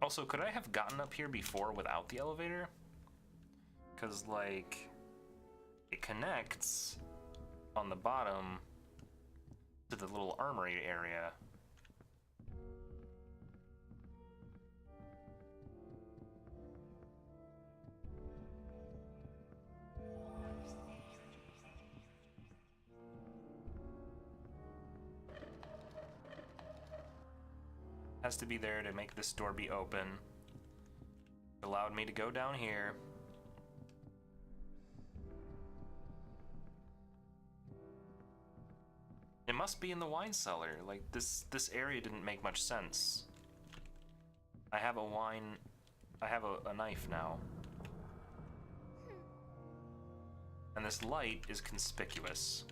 Also, could I have gotten up here before without the elevator? Because, like, it connects on the bottom to the little armory area. Has to be there to make this door be open. It allowed me to go down here. It must be in the wine cellar. Like, this area didn't make much sense. I have a knife now. And this light is conspicuous.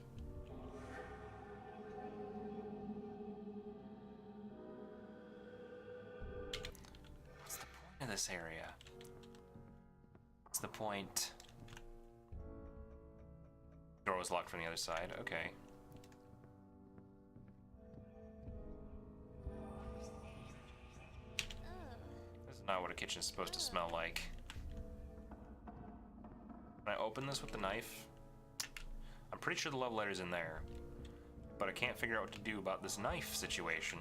What's the point of this area? What's the point? Door was locked from the other side, okay. This is not what a kitchen is supposed to smell like. Can I open this with the knife? I'm pretty sure the love letter's in there, but I can't figure out what to do about this knife situation.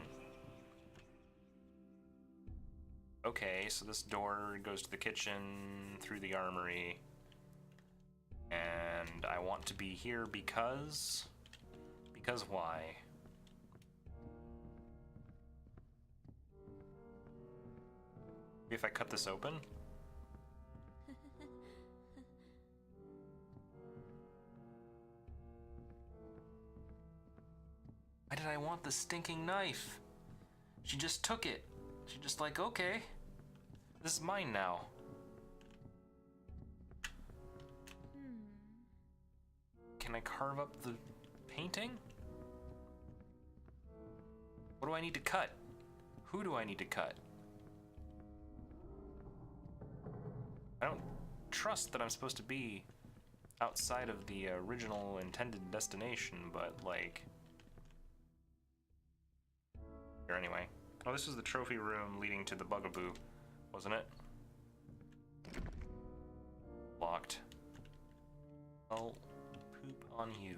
Okay, so this door goes to the kitchen through the armory, and I want to be here because why? Maybe if I cut this open? Why did I want the stinking knife? She just took it. She just like, okay, this is mine now. Can I carve up the painting? What do I need to cut? Who do I need to cut? I don't trust that I'm supposed to be outside of the original intended destination, but like... Here anyway. Oh, this was the trophy room leading to the bugaboo, wasn't it? Locked. I'll poop on you.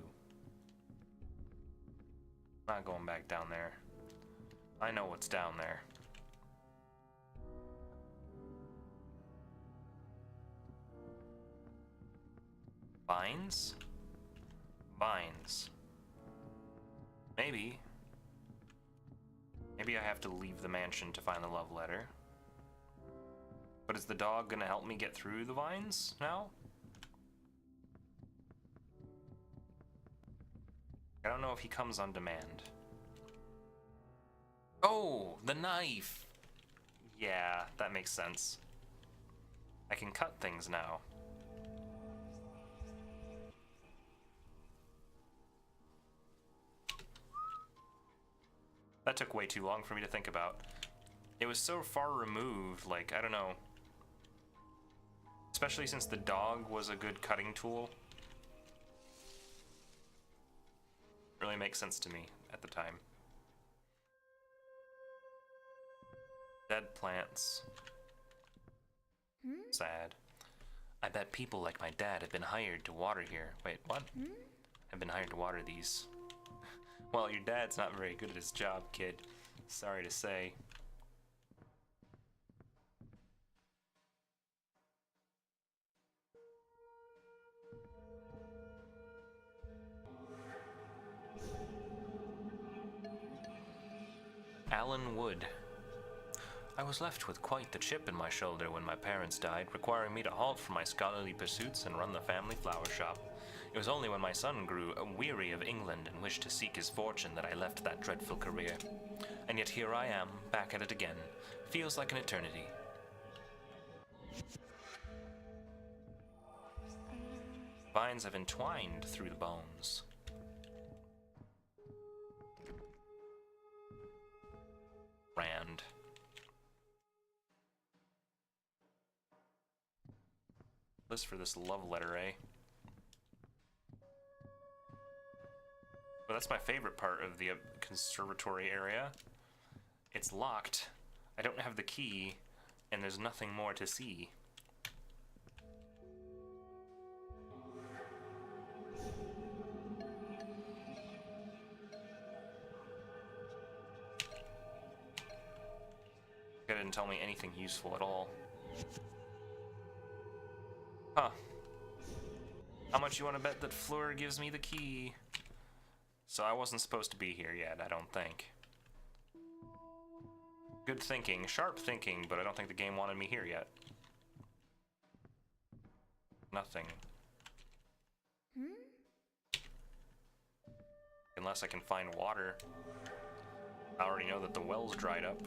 Not going back down there. I know what's down there. Vines? Vines. Maybe. Maybe I have to leave the mansion to find the love letter. But is the dog gonna help me get through the vines now? I don't know if he comes on demand. Oh, the knife! Yeah, that makes sense. I can cut things now. That took way too long for me to think about. It was so far removed, like, I don't know. Especially since the dog was a good cutting tool. Really makes sense to me at the time. Dead plants. Sad. I bet people like my dad have been hired to water here. Wait, what? Have been hired to water these. Well, your dad's not very good at his job, kid. Sorry to say. Alan Wood. I was left with quite the chip in my shoulder when my parents died, requiring me to halt from my scholarly pursuits and run the family flower shop. It was only when my son grew weary of England and wished to seek his fortune that I left that dreadful career. And yet here I am, back at it again. Feels like an eternity. Vines have entwined through the bones. Rand. List for this love letter, eh? Well, that's my favorite part of the conservatory area. It's locked. I don't have the key, and there's nothing more to see. It didn't tell me anything useful at all. Huh. How much you want to bet that Fleur gives me the key? So I wasn't supposed to be here yet, I don't think. Good thinking, sharp thinking, but I don't think the game wanted me here yet. Nothing. Unless I can find water. I already know that the well's dried up.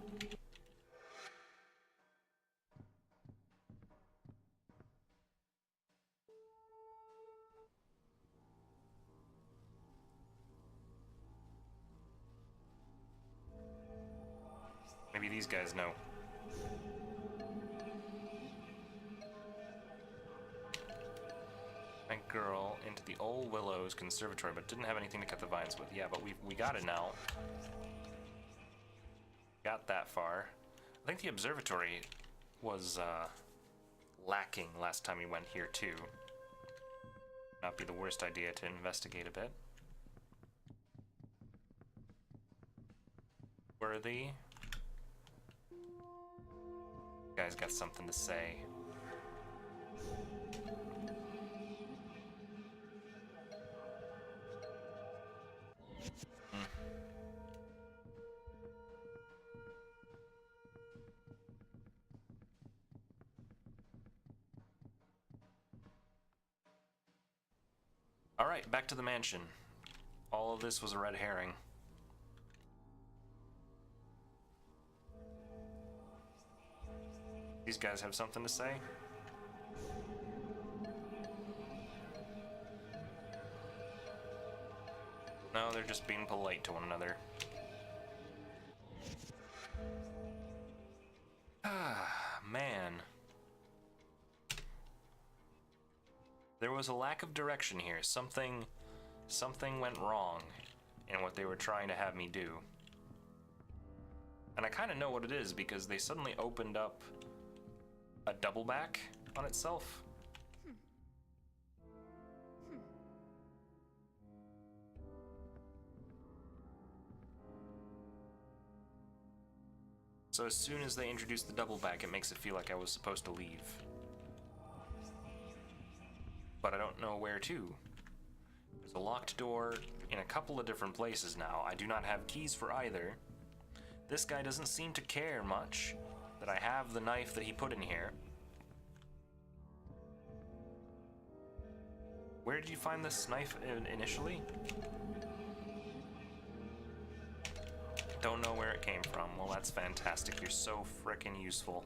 Maybe these guys know. That girl into the old Willows conservatory, but didn't have anything to cut the vines with. Yeah, but we got it now. Got that far. I think the observatory was lacking last time we went here too. Not be the worst idea to investigate a bit. Worthy. Guy's got something to say. Alright, back to the mansion. All of this was a red herring. These guys have something to say? No, they're just being polite to one another. Ah, man. There was a lack of direction here. Something went wrong in what they were trying to have me do. And I kind of know what it is because they suddenly opened up a double back on itself. So as soon as they introduce the double back, it makes it feel like I was supposed to leave. But I don't know where to. There's a locked door in a couple of different places now. I do not have keys for either. This guy doesn't seem to care much that I have the knife that he put in here. Where did you find this knife initially? Don't know where it came from. Well, that's fantastic. You're so frickin' useful.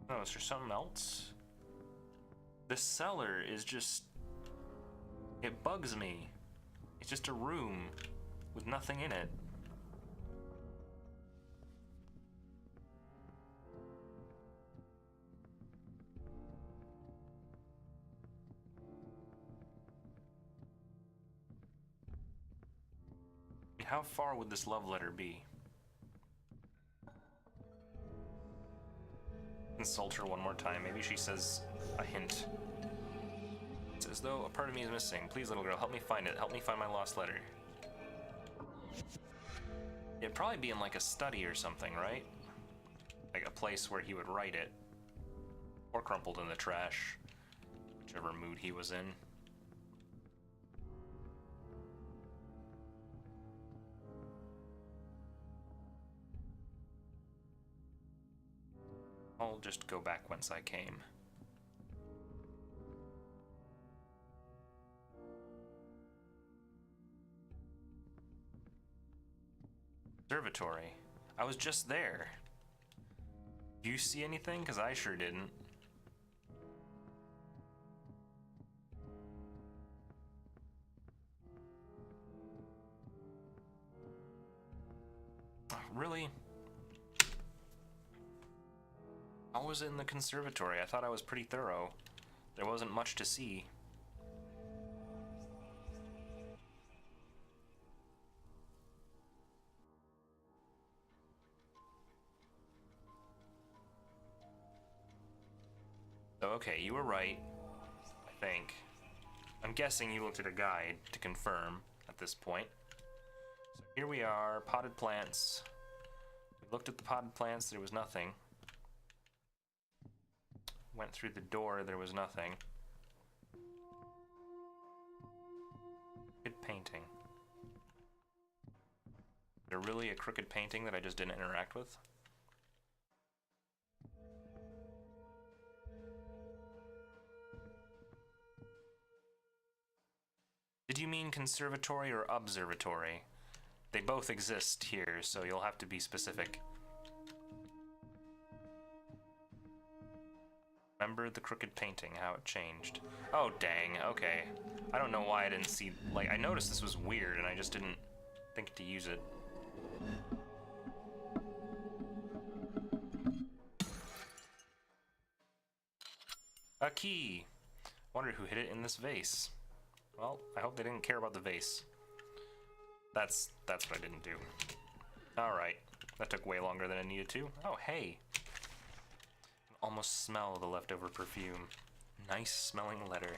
Oh, is there something else? This cellar is just... it bugs me. It's just a room with nothing in it. How far would this love letter be? Consult her one more time. Maybe she says a hint. It's as though a part of me is missing. Please, little girl, help me find it. Help me find my lost letter. It'd probably be in like a study or something, right? Like a place where he would write it. Or crumpled in the trash. Whichever mood he was in. I'll just go back whence I came. Observatory. I was just there. Do you see anything? Because I sure didn't. Oh, really? I was in the conservatory. I thought I was pretty thorough. There wasn't much to see. Okay, you were right, I think. I'm guessing you looked at a guide to confirm at this point. So here we are, potted plants. We looked at the potted plants, there was nothing. Went through the door, there was nothing. Crooked painting. Is there really a crooked painting that I just didn't interact with? Did you mean conservatory or observatory? They both exist here, so you'll have to be specific. Remember the crooked painting, how it changed. Oh, dang, okay. I don't know why I didn't see, like, I noticed this was weird and I just didn't think to use it. A key! Wonder who hid it in this vase. Well, I hope they didn't care about the vase. That's what I didn't do. Alright, that took way longer than it needed to. Oh, hey! I can almost smell the leftover perfume. Nice smelling letter.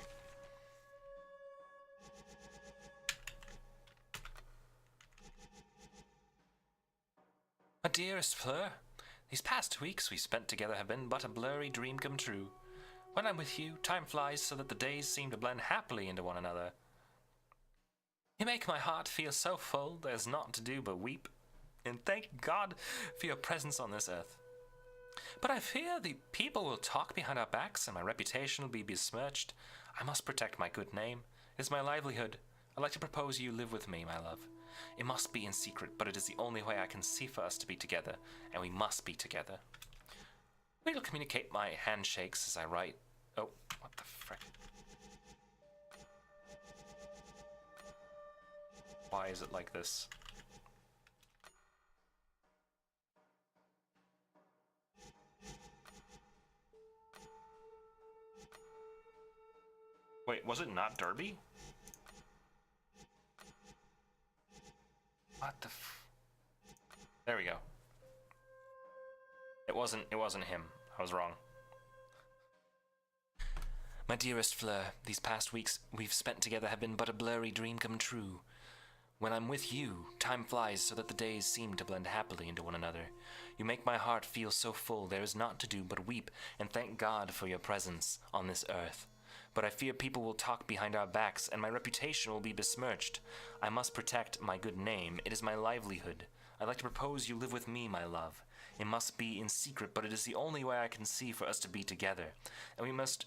My dearest Fleur, these past weeks we spent together have been but a blurry dream come true. When I'm with you, time flies so that the days seem to blend happily into one another. You make my heart feel so full there's naught to do but weep, and thank God for your presence on this earth. But I fear the people will talk behind our backs and my reputation will be besmirched. I must protect my good name. It is my livelihood. I'd like to propose you live with me, my love. It must be in secret, but it is the only way I can see for us to be together, and we must be together. We'll communicate my handshakes as I write. Oh, what the frick? Why is it like this? Wait, was it not Derby? What the There we go. It wasn't him. I was wrong. My dearest Fleur, these past weeks we've spent together have been but a blurry dream come true. When I'm with you, time flies so that the days seem to blend happily into one another. You make my heart feel so full there is naught to do but weep and thank God for your presence on this earth. But I fear people will talk behind our backs and my reputation will be besmirched. I must protect my good name. It is my livelihood. I'd like to propose you live with me, my love. It must be in secret, but it is the only way I can see for us to be together. And we must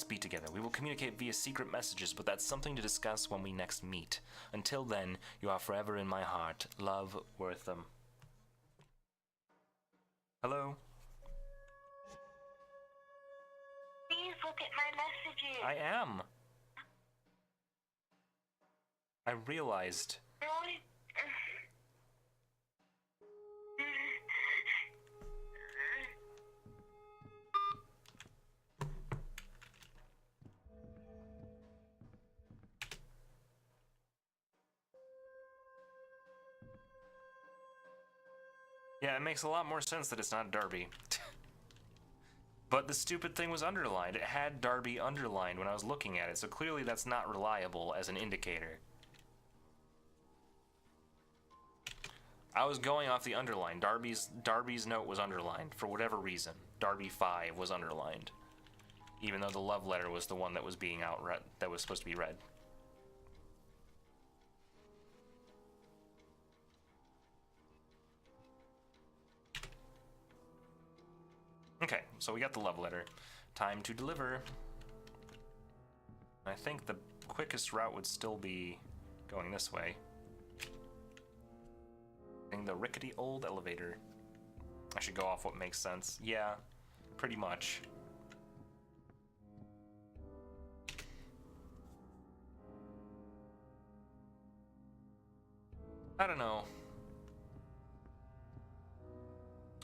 be together. We will communicate via secret messages, but that's something to discuss when we next meet. Until then, you are forever in my heart. Love, Wortham. Hello? Please look at my messages. I am. I realized. Really? Yeah, it makes a lot more sense that it's not Darby. But the stupid thing was underlined. It had Darby underlined when I was looking at it, so clearly that's not reliable as an indicator. I was going off the underline. Darby's note was underlined for whatever reason. Darby 5 was underlined, even though the love letter was the one that was being outread, that was supposed to be read. Okay, so we got the love letter. Time to deliver. I think the quickest route would still be going this way. The rickety old elevator. I should go off what makes sense. Yeah, pretty much. I don't know.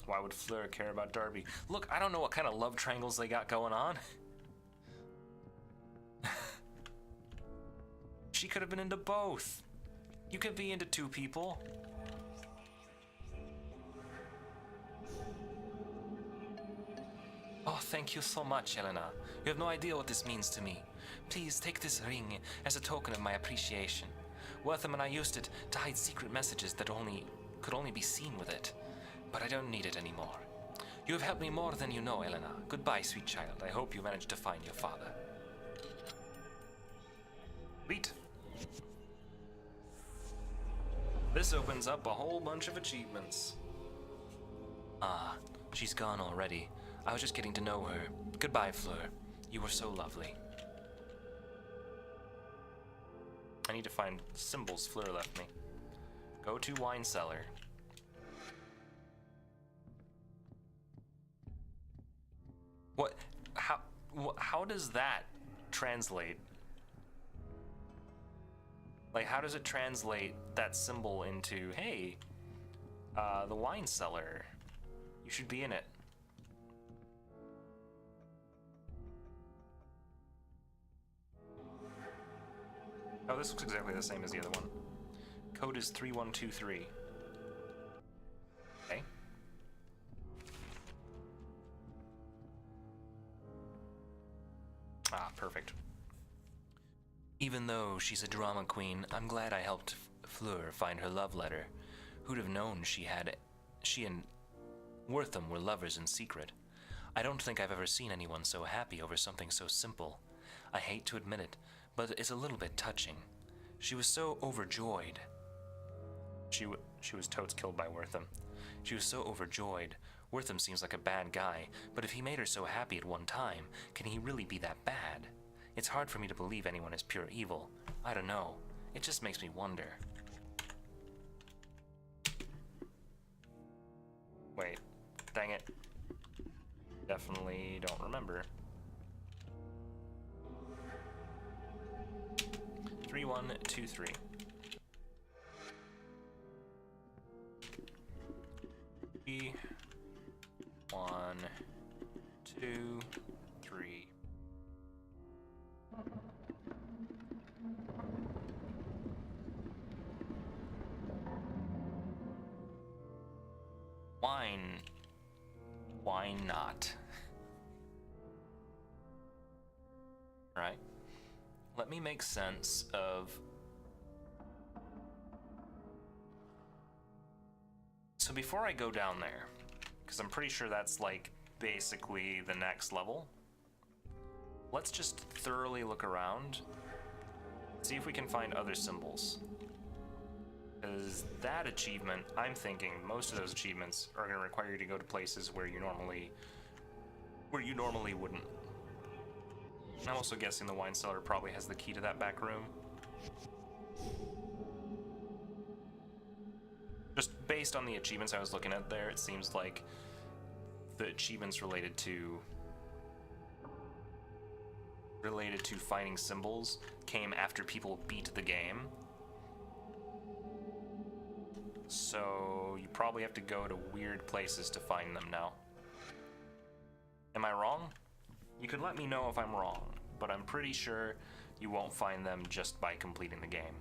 Why would Fleur care about Darby? Look, I don't know what kind of love triangles they got going on. She could have been into both. You can be into two people. Oh, thank you so much, Helena. You have no idea what this means to me. Please take this ring as a token of my appreciation. Wortham and I used it to hide secret messages that could only be seen with it. But I don't need it anymore. You have helped me more than you know, Helena. Goodbye, sweet child. I hope you managed to find your father. Sweet. This opens up a whole bunch of achievements. Ah, she's gone already. I was just getting to know her. Goodbye, Fleur. You were so lovely. I need to find symbols Fleur left me. Go to wine cellar. What? How does that translate? Like, how does it translate that symbol into, hey, the wine cellar? You should be in it. Oh, this looks exactly the same as the other one. Code is 3123. Okay. Ah, perfect. Even though she's a drama queen, I'm glad I helped Fleur find her love letter. Who'd have known she and Wortham were lovers in secret? I don't think I've ever seen anyone so happy over something so simple. I hate to admit it, but it's a little bit touching. She was so overjoyed. She was totes killed by Wortham. She was so overjoyed. Wortham seems like a bad guy, but if he made her so happy at one time, can he really be that bad? It's hard for me to believe anyone is pure evil. I don't know. It just makes me wonder. Wait. Dang it. Definitely don't remember. 3123. Three, 1, 2, 3. Wine. Why not? Right. Let me make sense of... So before I go down there, because I'm pretty sure that's like basically the next level, let's just thoroughly look around, see if we can find other symbols. Because that achievement, I'm thinking most of those achievements are going to require you to go to places where you normally wouldn't. I'm also guessing the wine cellar probably has the key to that back room. Just based on the achievements I was looking at there, it seems like the achievements related to finding symbols came after people beat the game. So you probably have to go to weird places to find them now. Am I wrong? You could let me know if I'm wrong, but I'm pretty sure you won't find them just by completing the game.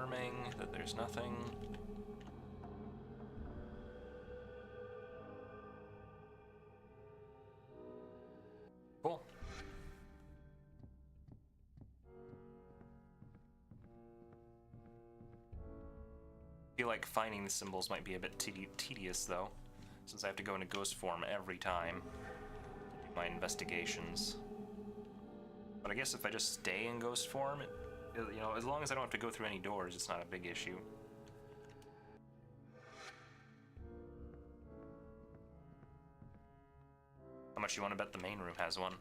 confirming that there's nothing. Cool. I feel like finding the symbols might be a bit tedious though, since I have to go into ghost form every time to do my investigations. But I guess if I just stay in ghost form, you know, as long as I don't have to go through any doors, it's not a big issue. How much you want to bet the main room has one?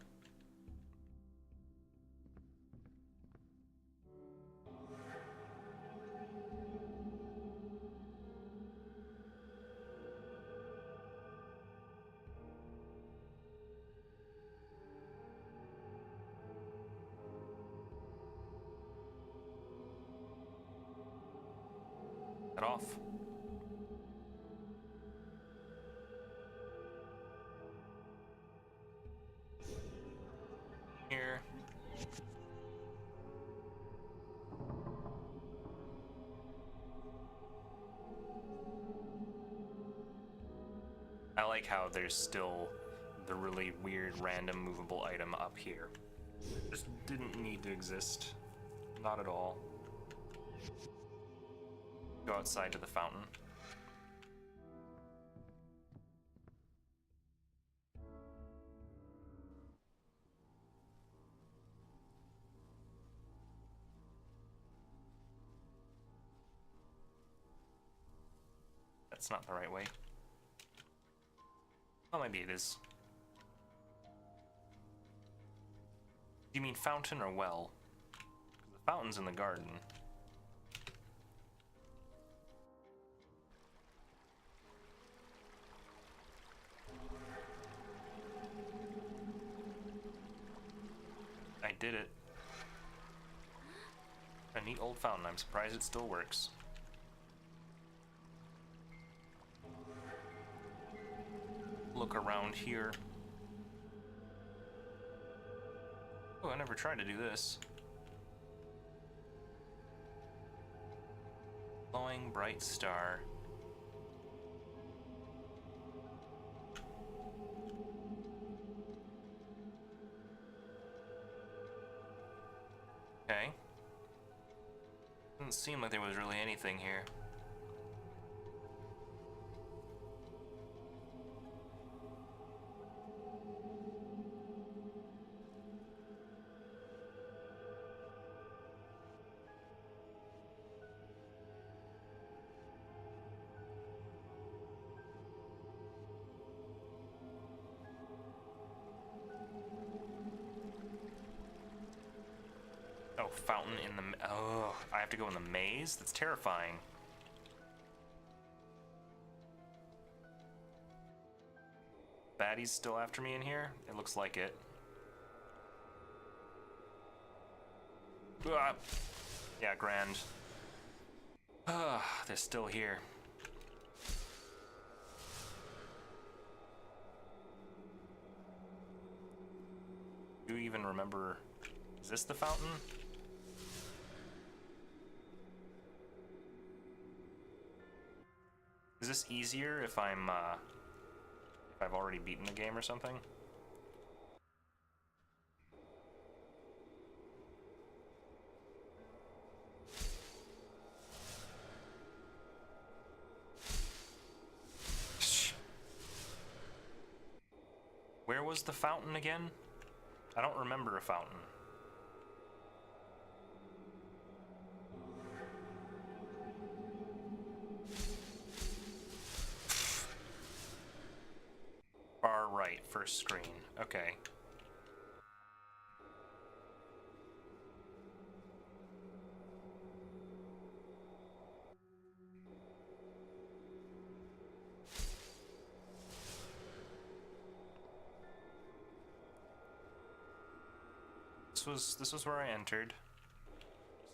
Head off. Here. I like how there's still the really weird random movable item up here. Just didn't need to exist. Not at all. Go outside to the fountain. That's not the right way. Oh, maybe it is. Do you mean fountain or well? The fountain's in the garden. I did it. A neat old fountain. I'm surprised it still works. Look around here. Oh, I never tried to do this. Glowing bright star. Okay. Doesn't seem like there was really anything here. Oh, fountain in the... Oh, I have to go in the maze? That's terrifying. Baddie's still after me in here? It looks like it. Ah. Yeah, grand. Ah, they're still here. Do you even remember... Is this the fountain? Is this easier if I'm, if I've already beaten the game or something? Where was the fountain again? I don't remember a fountain. Far right, first screen. Okay. This was where I entered.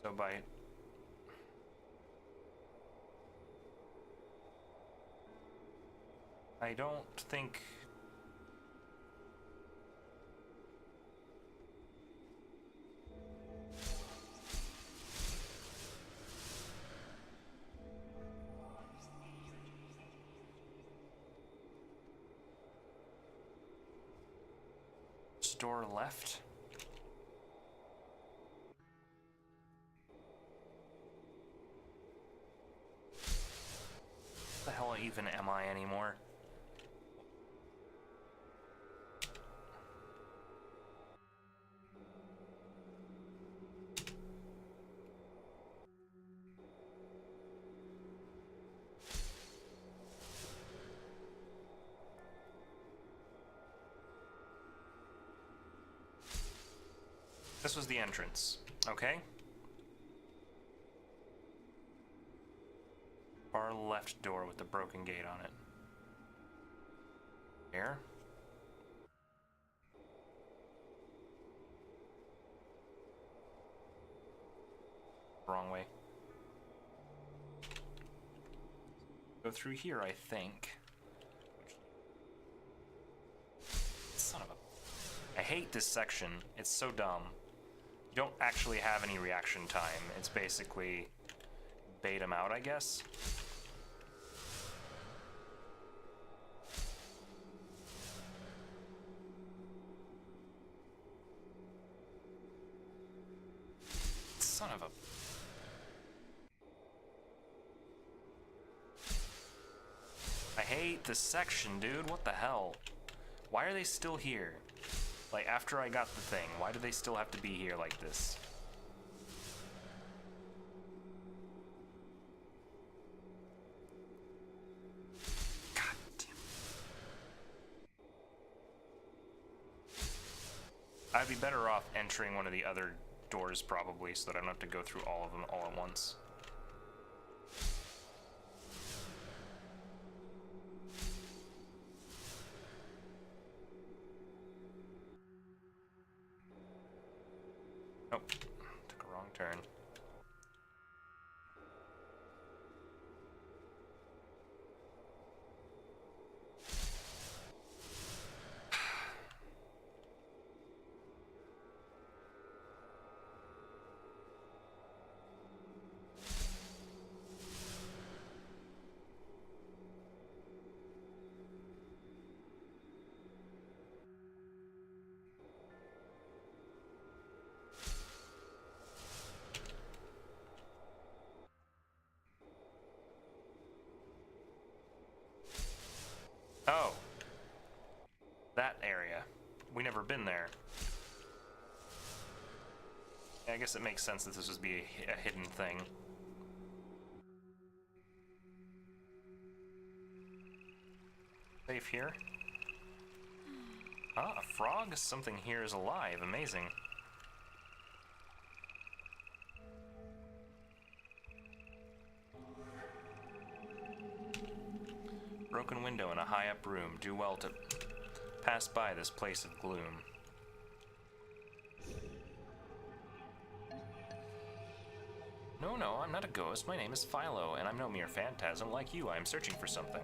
So by I don't think first door left. What the hell even am I anymore? This was the entrance, okay? Far left door with the broken gate on it. Here. Wrong way. Go through here, I think. Son of a... I hate this section. It's so dumb. You don't actually have any reaction time. It's basically bait them out, I guess. Son of a... I hate this section, dude. What the hell? Why are they still here? Like, after I got the thing, why do they still have to be here like this? God damn. I'd be better off entering one of the other doors, probably, so that I don't have to go through all of them all at once. Nope. Took a wrong turn. Oh. That area. We never been there. Yeah, I guess it makes sense that this would be a hidden thing. Safe here. Ah, a frog? Something here is alive. Amazing. Broken window in a high-up room. Do well to pass by this place of gloom. No, I'm not a ghost. My name is Philo, and I'm no mere phantasm like you. I am searching for something.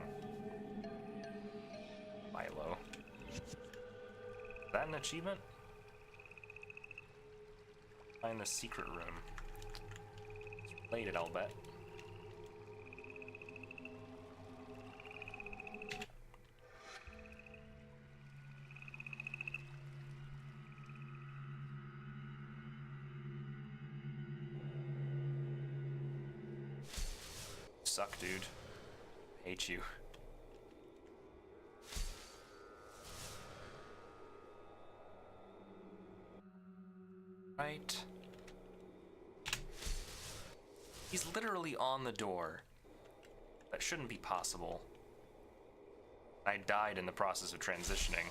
Philo. Is that an achievement? Find the secret room. It's related, I'll bet. Suck, dude. Hate you. Right. He's literally on the door. That shouldn't be possible. I died in the process of transitioning.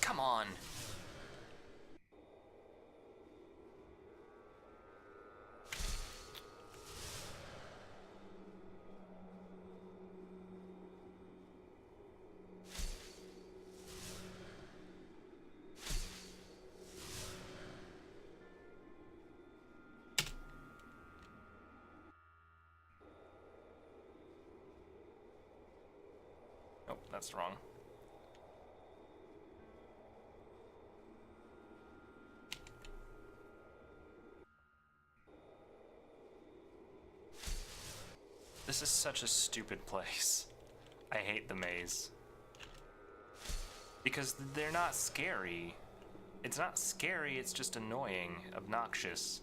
Come on. Nope, that's wrong. This is such a stupid place. I hate the maze. Because they're not scary. It's not scary, it's just annoying, obnoxious.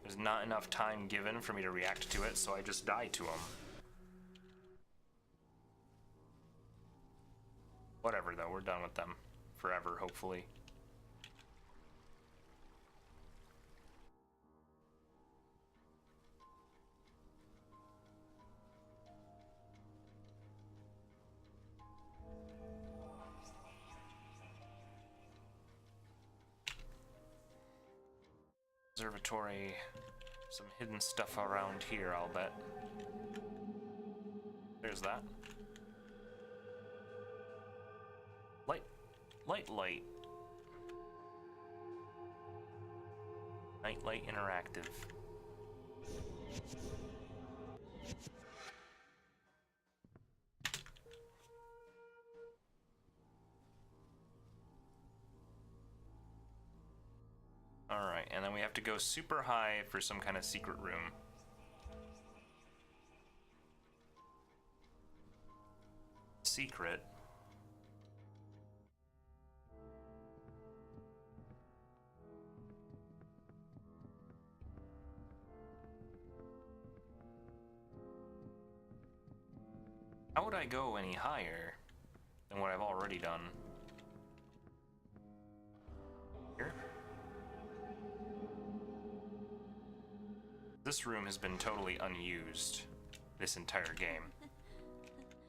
There's not enough time given for me to react to it, so I just die to them. Whatever, though, we're done with them. Forever, hopefully. Observatory, some hidden stuff around here, I'll bet. There's that. Light. Nightlight Interactive. Alright, and then we have to go super high for some kind of secret room. Secret. How would I go any higher than what I've already done? Here? This room has been totally unused this entire game.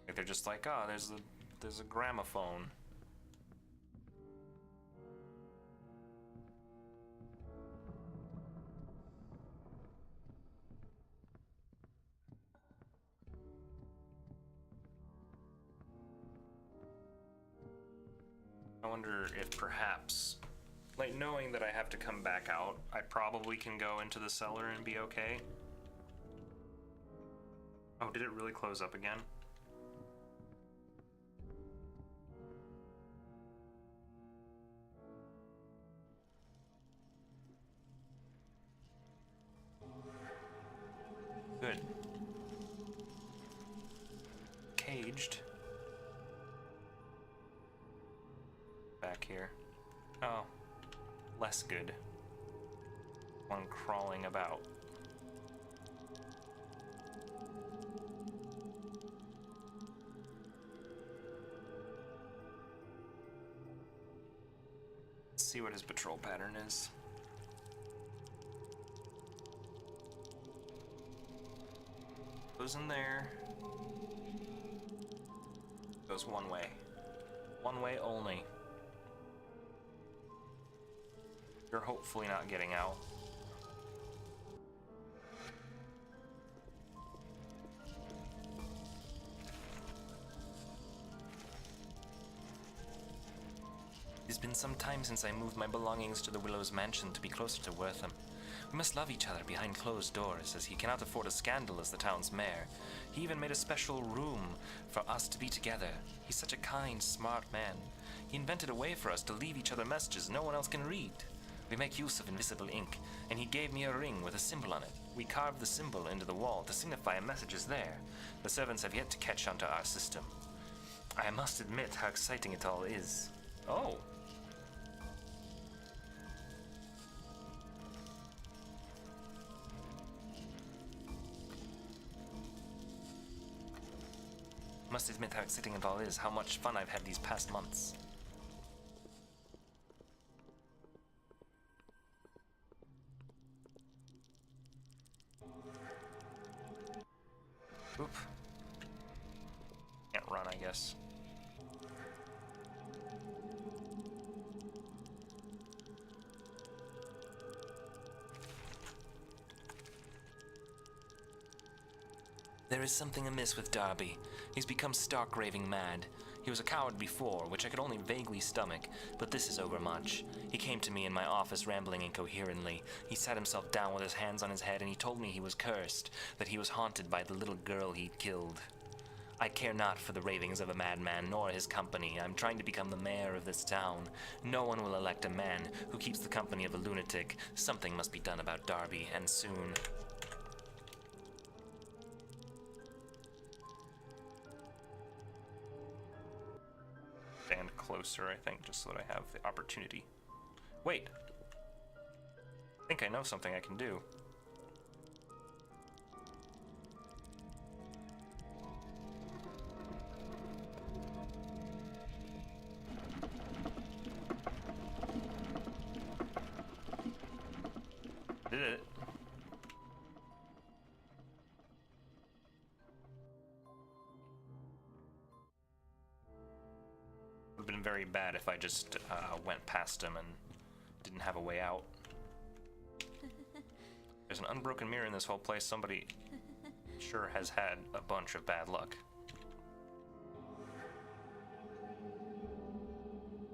Like they're just like, oh, there's a gramophone. I wonder if perhaps, like, knowing that I have to come back out, I probably can go into the cellar and be okay. Oh, did it really close up again? Good. Caged. Back here. Oh. Less good. One crawling about. Let's see what his patrol pattern is. Goes in there. Goes one way. One way only. You're hopefully not getting out. It's been some time since I moved my belongings to the Willows mansion to be closer to Wortham. We must love each other behind closed doors, as he cannot afford a scandal as the town's mayor. He even made a special room for us to be together. He's such a kind, smart man. He invented a way for us to leave each other messages no one else can read. We make use of invisible ink, and he gave me a ring with a symbol on it. We carved the symbol into the wall to signify a message is there. The servants have yet to catch on to our system. I must admit how exciting it all is. Oh. Must admit how exciting it all is, how much fun I've had these past months. Oop. Can't run, I guess. There is something amiss with Darby. He's become stark raving mad. He was a coward before, which I could only vaguely stomach, but this is overmuch. He came to me in my office rambling incoherently. He sat himself down with his hands on his head and he told me he was cursed, that he was haunted by the little girl he'd killed. I care not for the ravings of a madman, nor his company. I'm trying to become the mayor of this town. No one will elect a man who keeps the company of a lunatic. Something must be done about Darby, and soon. closer, I think, just so that I have the opportunity. Wait! I think I know something I can do. Did it. Would have been very bad if I just went past him and didn't have a way out. There's an unbroken mirror in this whole place. Somebody sure has had a bunch of bad luck.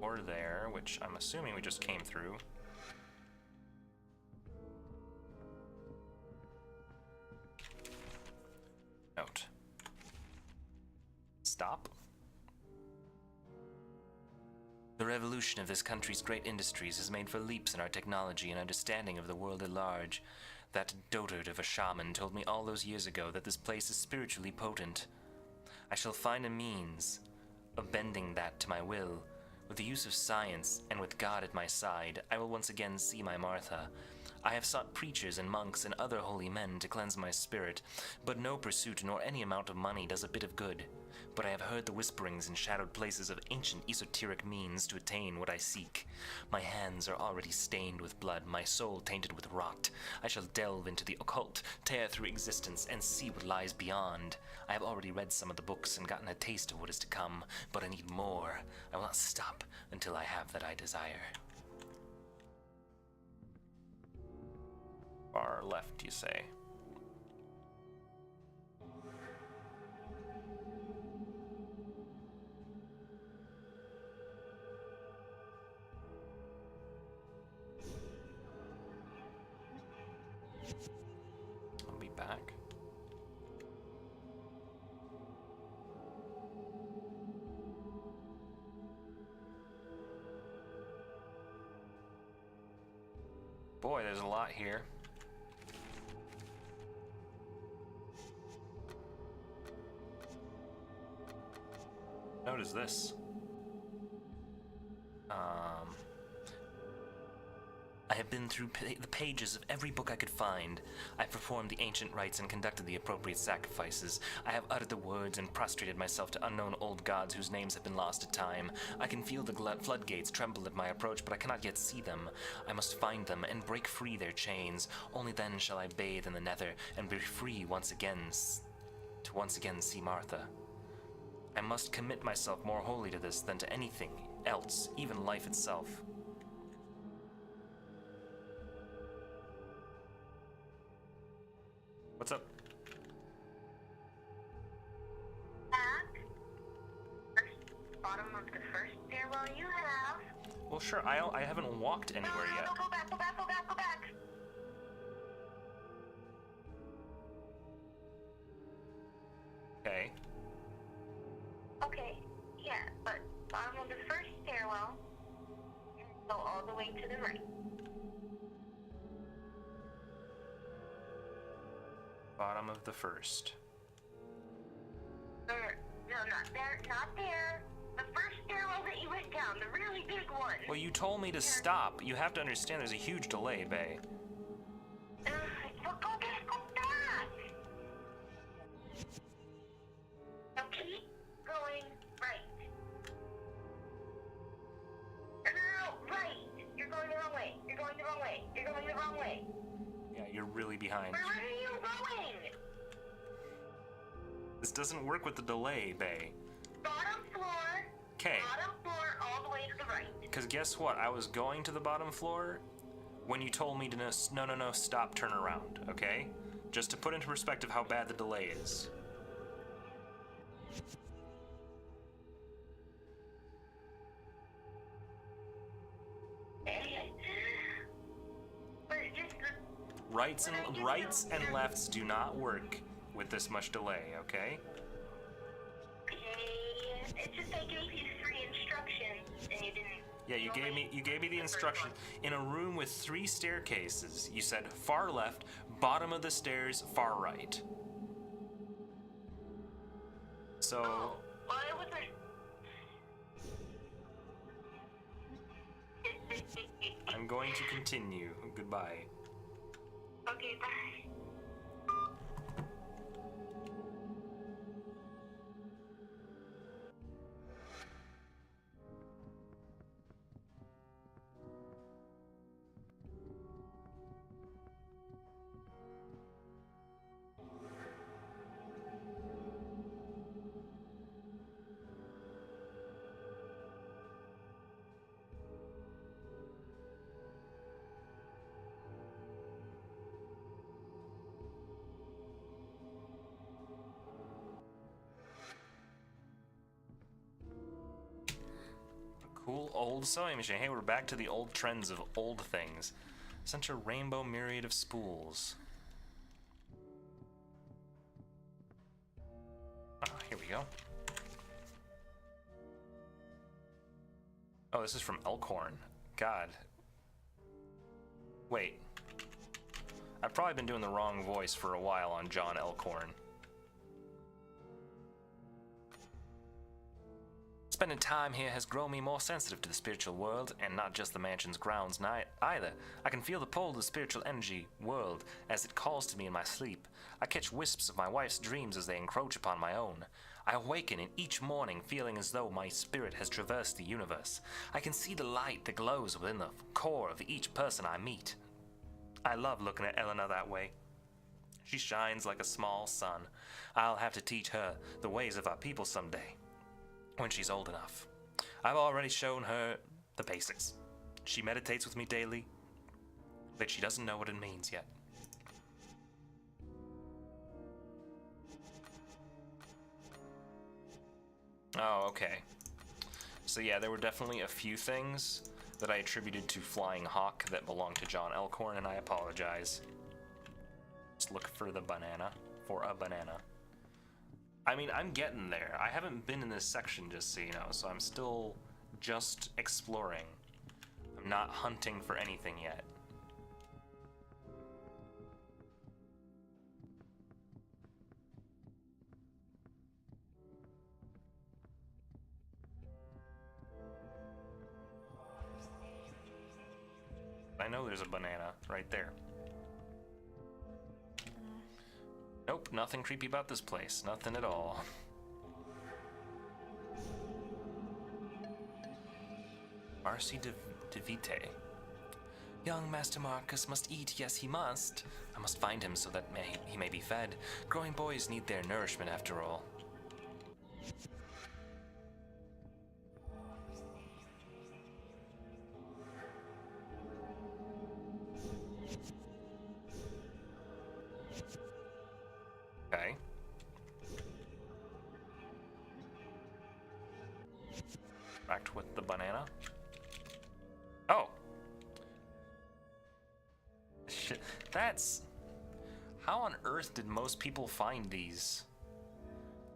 Or there, which I'm assuming we just came through. Note. Stop. The revolution of this country's great industries has made for leaps in our technology and understanding of the world at large. That dotard of a shaman told me all those years ago that this place is spiritually potent. I shall find a means of bending that to my will. With the use of science and with God at my side, I will once again see my Martha. I have sought preachers and monks and other holy men to cleanse my spirit, but no pursuit nor any amount of money does a bit of good. But I have heard the whisperings in shadowed places of ancient esoteric means to attain what I seek. My hands are already stained with blood, my soul tainted with rot. I shall delve into the occult, tear through existence, and see what lies beyond. I have already read some of the books and gotten a taste of what is to come, but I need more. I will not stop until I have that I desire. Far left, you say? I'll be back. Boy, there's a lot here. What is this? I have been through the pages of every book I could find. I have performed the ancient rites and conducted the appropriate sacrifices. I have uttered the words and prostrated myself to unknown old gods whose names have been lost to time. I can feel the floodgates tremble at my approach, but I cannot yet see them. I must find them and break free their chains. Only then shall I bathe in the nether and be free once again see Martha. I must commit myself more wholly to this than to anything else, even life itself. What's up? Back. Bottom of the first stairwell you have. Well, sure. I haven't walked anywhere yet. No, go back, go back, go back, go back. Okay. Okay, yeah, but bottom of the first stairwell, and go all the way to the right. Bottom of the first. No, not there, not there. The first stairwell that you went down, the really big one. Well, you told me to stop. You have to understand there's a huge delay, Bae. Well, go back, go back. Now keep going right. No, right. You're going the wrong way. You're going the wrong way. You're going the wrong way. Yeah, you're really behind. Where are you going? This doesn't work with the delay, Bae. Bottom floor. Okay. Bottom floor all the way to the right. Because guess what? I was going to the bottom floor when you told me to no, stop, turn around, okay? Just to put into perspective how bad the delay is. But just the... Rights and lefts do not work with this much delay, okay? Okay, it's just I gave you 3 instructions and you didn't. Yeah, you gave me the instruction. In a room with 3 staircases, you said far left, bottom of the stairs, far right. So Oh, well, it wasn't. I'm going to continue. Goodbye. Okay, bye. Cool old sewing machine. Hey, we're back to the old trends of old things. Such a rainbow myriad of spools. Here we go. Oh, this is from Elkhorn. God. Wait. I've probably been doing the wrong voice for a while on John Elkhorn. Spending time here has grown me more sensitive to the spiritual world, and not just the mansion's grounds either. I can feel the pull of the spiritual energy world as it calls to me in my sleep. I catch wisps of my wife's dreams as they encroach upon my own. I awaken in each morning feeling as though my spirit has traversed the universe. I can see the light that glows within the core of each person I meet. I love looking at Elena that way. She shines like a small sun. I'll have to teach her the ways of our people someday. When she's old enough. I've already shown her the basics. She meditates with me daily, but she doesn't know what it means yet. Oh, okay. So yeah, there were definitely a few things that I attributed to Flying Hawk that belonged to John Elkhorn, and I apologize. Let's look for the banana, for a banana. I mean, I'm getting there. I haven't been in this section, just so you know, so I'm still just exploring. I'm not hunting for anything yet. I know there's a banana right there. Nope, nothing creepy about this place. Nothing at all. Marcy de Vite. Young Master Marcus must eat, yes he must. I must find him so that he may be fed. Growing boys need their nourishment after all. Okay. Back with the banana. Oh. Shit. That's... How on earth did most people find these?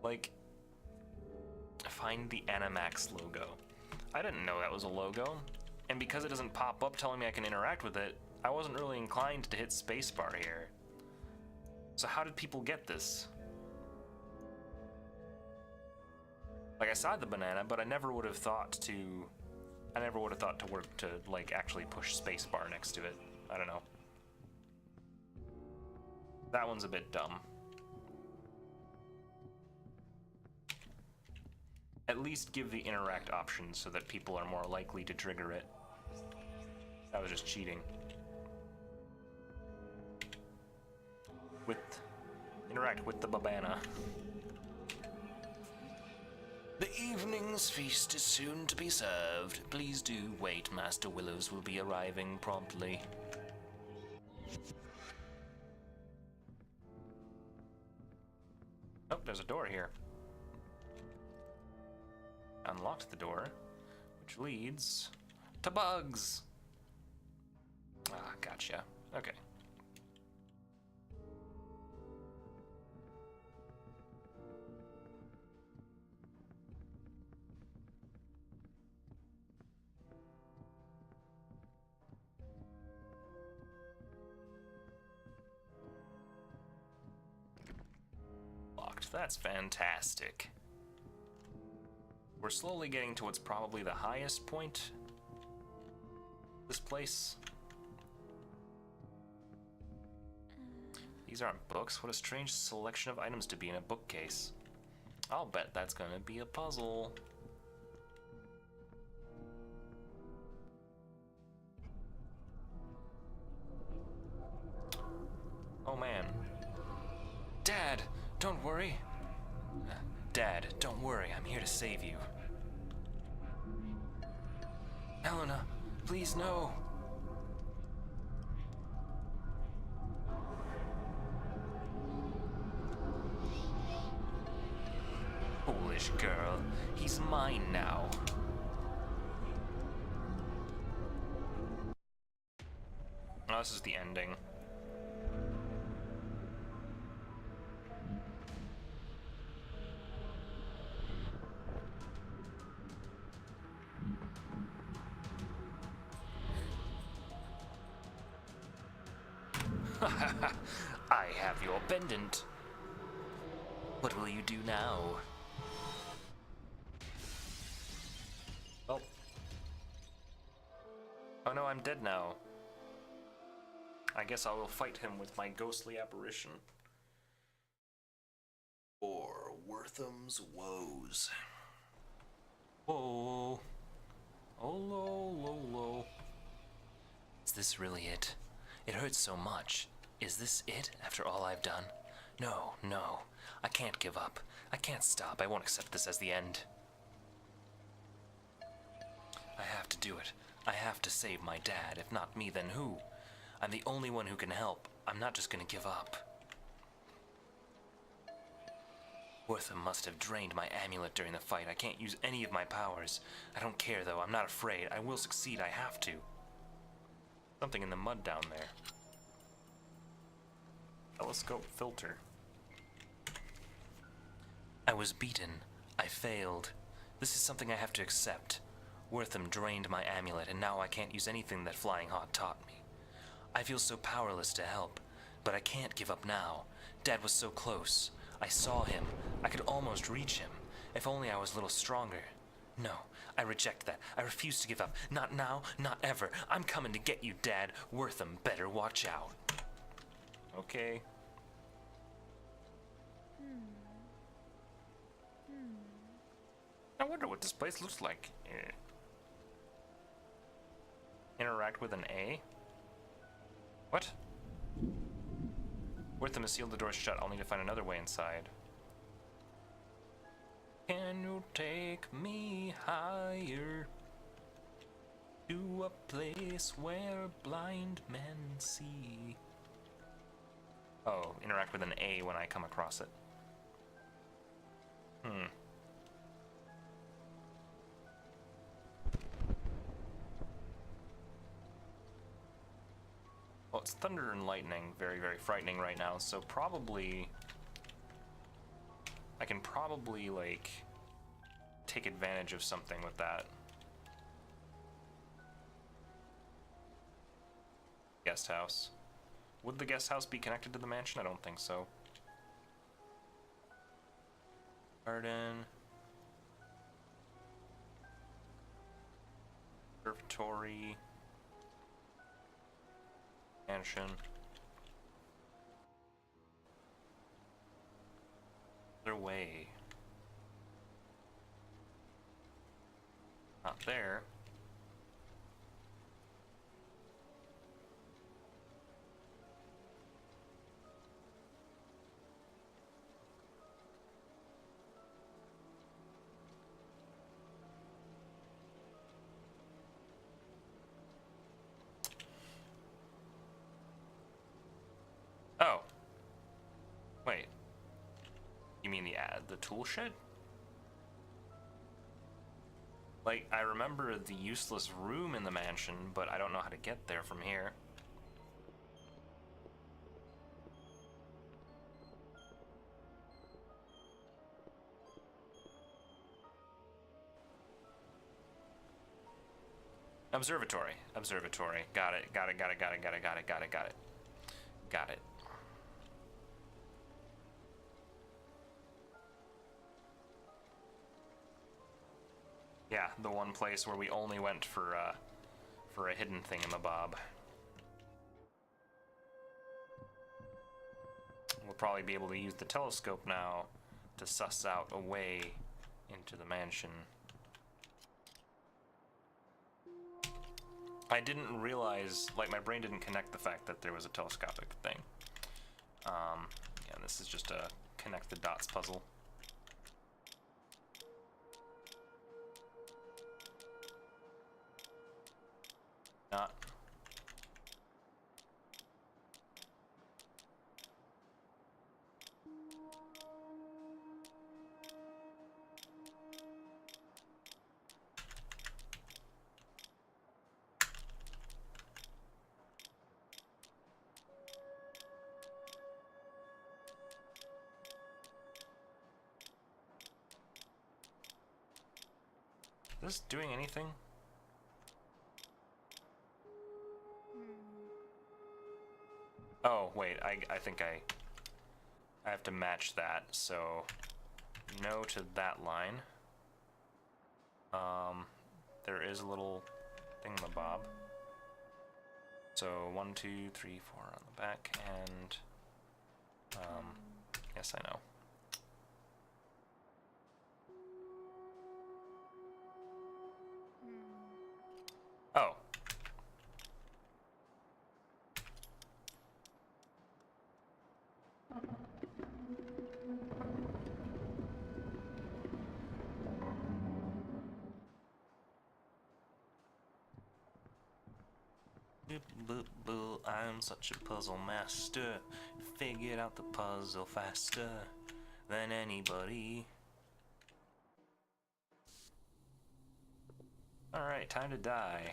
Like, find the Animax logo. I didn't know that was a logo. And because it doesn't pop up telling me I can interact with it, I wasn't really inclined to hit spacebar here. So how did people get this? Like, I saw the banana, but I never would have thought to work to, like, actually push spacebar next to it. I don't know. That one's a bit dumb. At least give the interact option so that people are more likely to trigger it. That was just cheating. Interact with the babana. The evening's feast is soon to be served. Please do wait, Master Willows will be arriving promptly. Oh, there's a door here. Unlocked the door, which leads to bugs. Ah, gotcha. Okay. That's fantastic. We're slowly getting to what's probably the highest point This place. These aren't books. What a strange selection of items to be in a bookcase. I'll bet that's gonna be a puzzle. Oh man. Dad, don't worry. Dad, don't worry. I'm here to save you. Helena, please no. Foolish girl. He's mine now. Oh, this is the ending. I have your pendant. What will you do now? Oh. Oh no, I'm dead now. I guess I will fight him with my ghostly apparition. Or Wortham's woes. Whoa. Oh, lo. Is this really it? It hurts so much. Is this it after all I've done? No. I can't give up. I can't stop. I won't accept this as the end. I have to do it. I have to save my dad. If not me, then who? I'm the only one who can help. I'm not just gonna give up. Wortham must have drained my amulet during the fight. I can't use any of my powers. I don't care though. I'm not afraid. I will succeed. I have to. Something in the mud down there. Telescope filter. I was beaten. I failed. This is something I have to accept. Wortham drained my amulet, and now I can't use anything that Flying Hawk taught me. I feel so powerless to help, but I can't give up now. Dad was so close. I saw him. I could almost reach him. If only I was a little stronger. No, I reject that. I refuse to give up. Not now, not ever. I'm coming to get you, Dad. Wortham better watch out. Okay. I wonder what this place looks like. Interact with an A? What? Wortham has sealed the door shut. I'll need to find another way inside. Can you take me higher to a place where blind men see? Oh, interact with an A when I come across it. Well, it's thunder and lightning, very, very frightening right now, so probably I can probably, like, take advantage of something with that. Guest house. Would the guest house be connected to the mansion? I don't think so. Garden. Observatory. Mansion. Other way. Not there. Oh. Wait. You mean the tool shed? Like, I remember the useless room in the mansion, but I don't know how to get there from here. Observatory. Observatory. Got it. Got it. Yeah, the one place where we only went for for a hidden thingamabob. We'll probably be able to use the telescope now to suss out a way into the mansion. I didn't realize, like, my brain didn't connect the fact that there was a telescopic thing. Yeah, this is just a connect the dots puzzle. Not. Is this doing anything? Oh, wait, I think I have to match that, so no to that line. There is a little thingamabob. So 1, 2, 3, 4 on the back, and yes, I know. Oh. Boop, boop, boop, I'm such a puzzle master. Figured out the puzzle faster than anybody. Alright, time to die.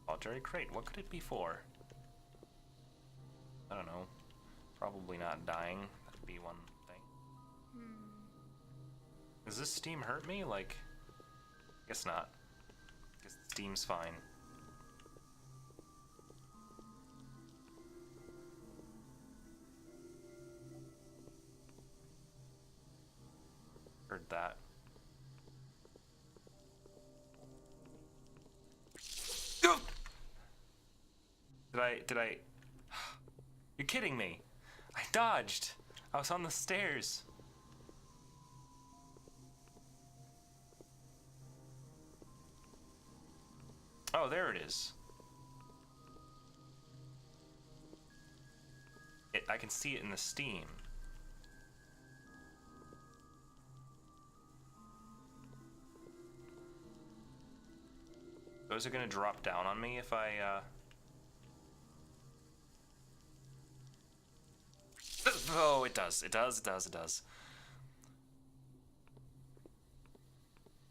Voluntary crate, what could it be for? I don't know. Probably not dying. That'd be one thing. Does this steam hurt me? Like, guess not. Guess steam's fine. Heard that. Did I? You're kidding me. I dodged. I was on the stairs. Oh, there it is. I can see it in the steam. So is it gonna drop down on me if I, Oh, it does. It does. It does. It does.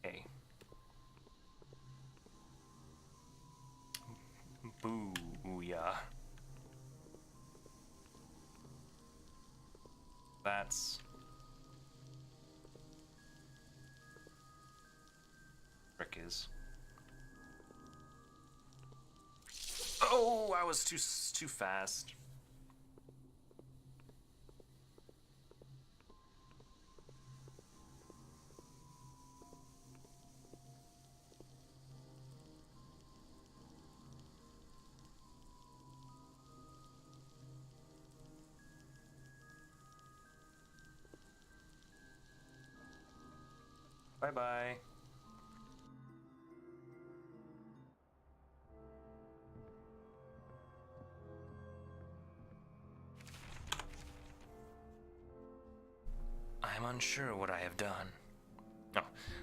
Okay. Booyah. That's... Frick is. Oh, I was too fast. Bye-bye. I'm unsure what I have done. No,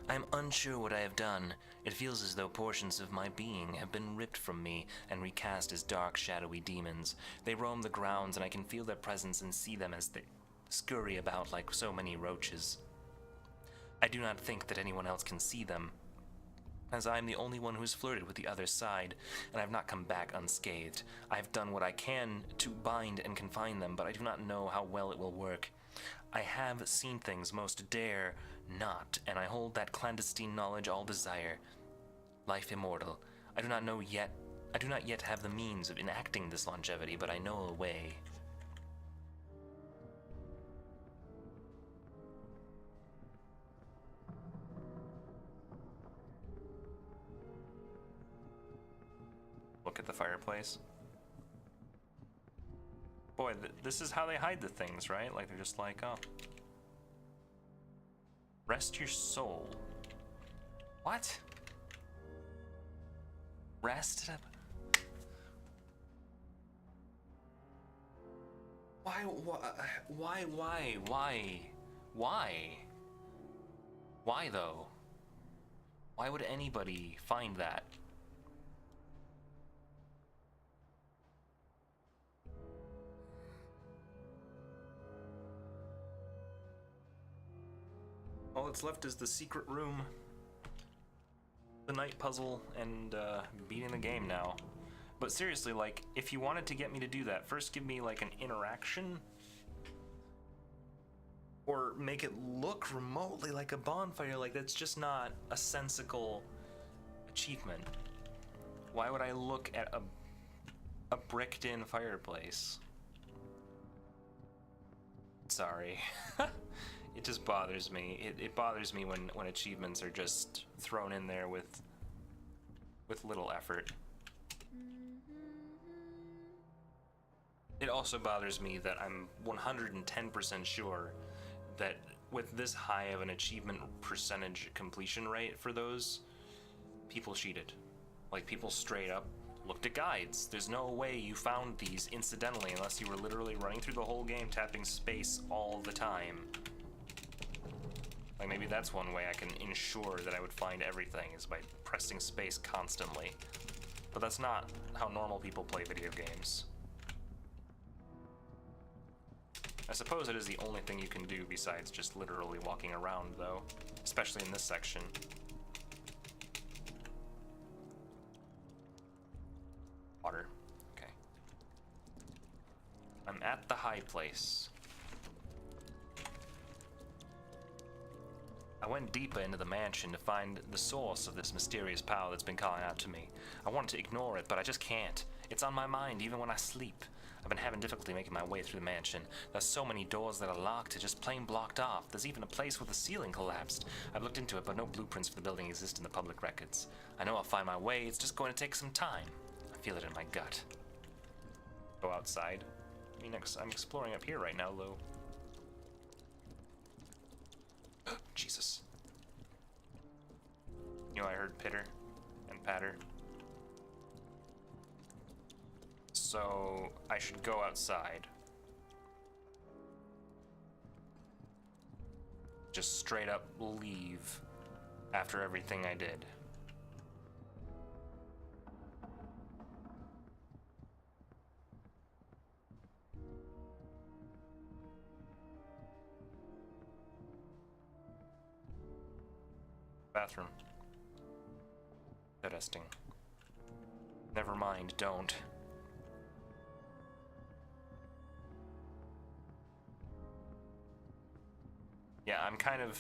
I'm unsure what I have done. It feels as though portions of my being have been ripped from me and recast as dark, shadowy demons. They roam the grounds, and I can feel their presence and see them as they scurry about like so many roaches. I do not think that anyone else can see them, as I am the only one who's flirted with the other side, and I have not come back unscathed. I have done what I can to bind and confine them, but I do not know how well it will work. I have seen things most dare not, and I hold that clandestine knowledge all desire. Life immortal. I do not yet have the means of enacting this longevity, but I know a way. look at the fireplace. Boy, this is how they hide the things, right? Like, they're just like, oh. Rest your soul. What? Rest? Why though? Why would anybody find that? All that's left is the secret room, the night puzzle, and beating the game now. But seriously, like, if you wanted to get me to do that, first give me like an interaction, or make it look remotely like a bonfire. Like, that's just not a sensical achievement. Why would I look at a bricked-in fireplace? Sorry. It just bothers me. It bothers me when achievements are just thrown in there with little effort. It also bothers me that I'm 110% sure that with this high of an achievement percentage completion rate for those, people cheated. Like, people straight up looked at guides. There's no way you found these incidentally unless you were literally running through the whole game tapping space all the time. Like, maybe that's one way I can ensure that I would find everything, is by pressing space constantly. But that's not how normal people play video games. I suppose it is the only thing you can do besides just literally walking around, though, especially in this section. Water. Okay. I'm at the high place. I went deeper into the mansion to find the source of this mysterious power that's been calling out to me. I wanted to ignore it, but I just can't. It's on my mind even when I sleep. I've been having difficulty making my way through the mansion. There's so many doors that are locked, just plain blocked off. There's even a place where the ceiling collapsed. I've looked into it, but no blueprints for the building exist in the public records. I know I'll find my way, it's just going to take some time. I feel it in my gut. Go outside. I mean, I'm exploring up here right now, though. Jesus. You know, I heard pitter and patter. So I should go outside. Just straight up leave after everything I did. Bathroom. Interesting. Never mind, don't. Yeah, I'm kind of...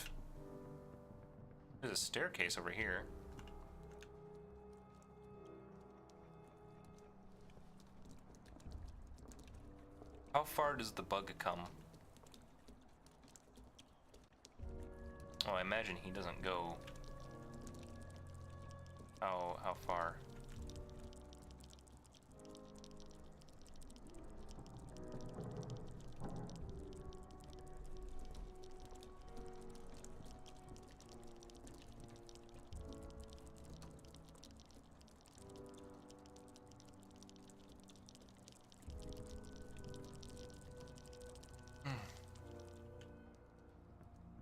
There's a staircase over here. How far does the bug come? Oh, I imagine he doesn't go... How far?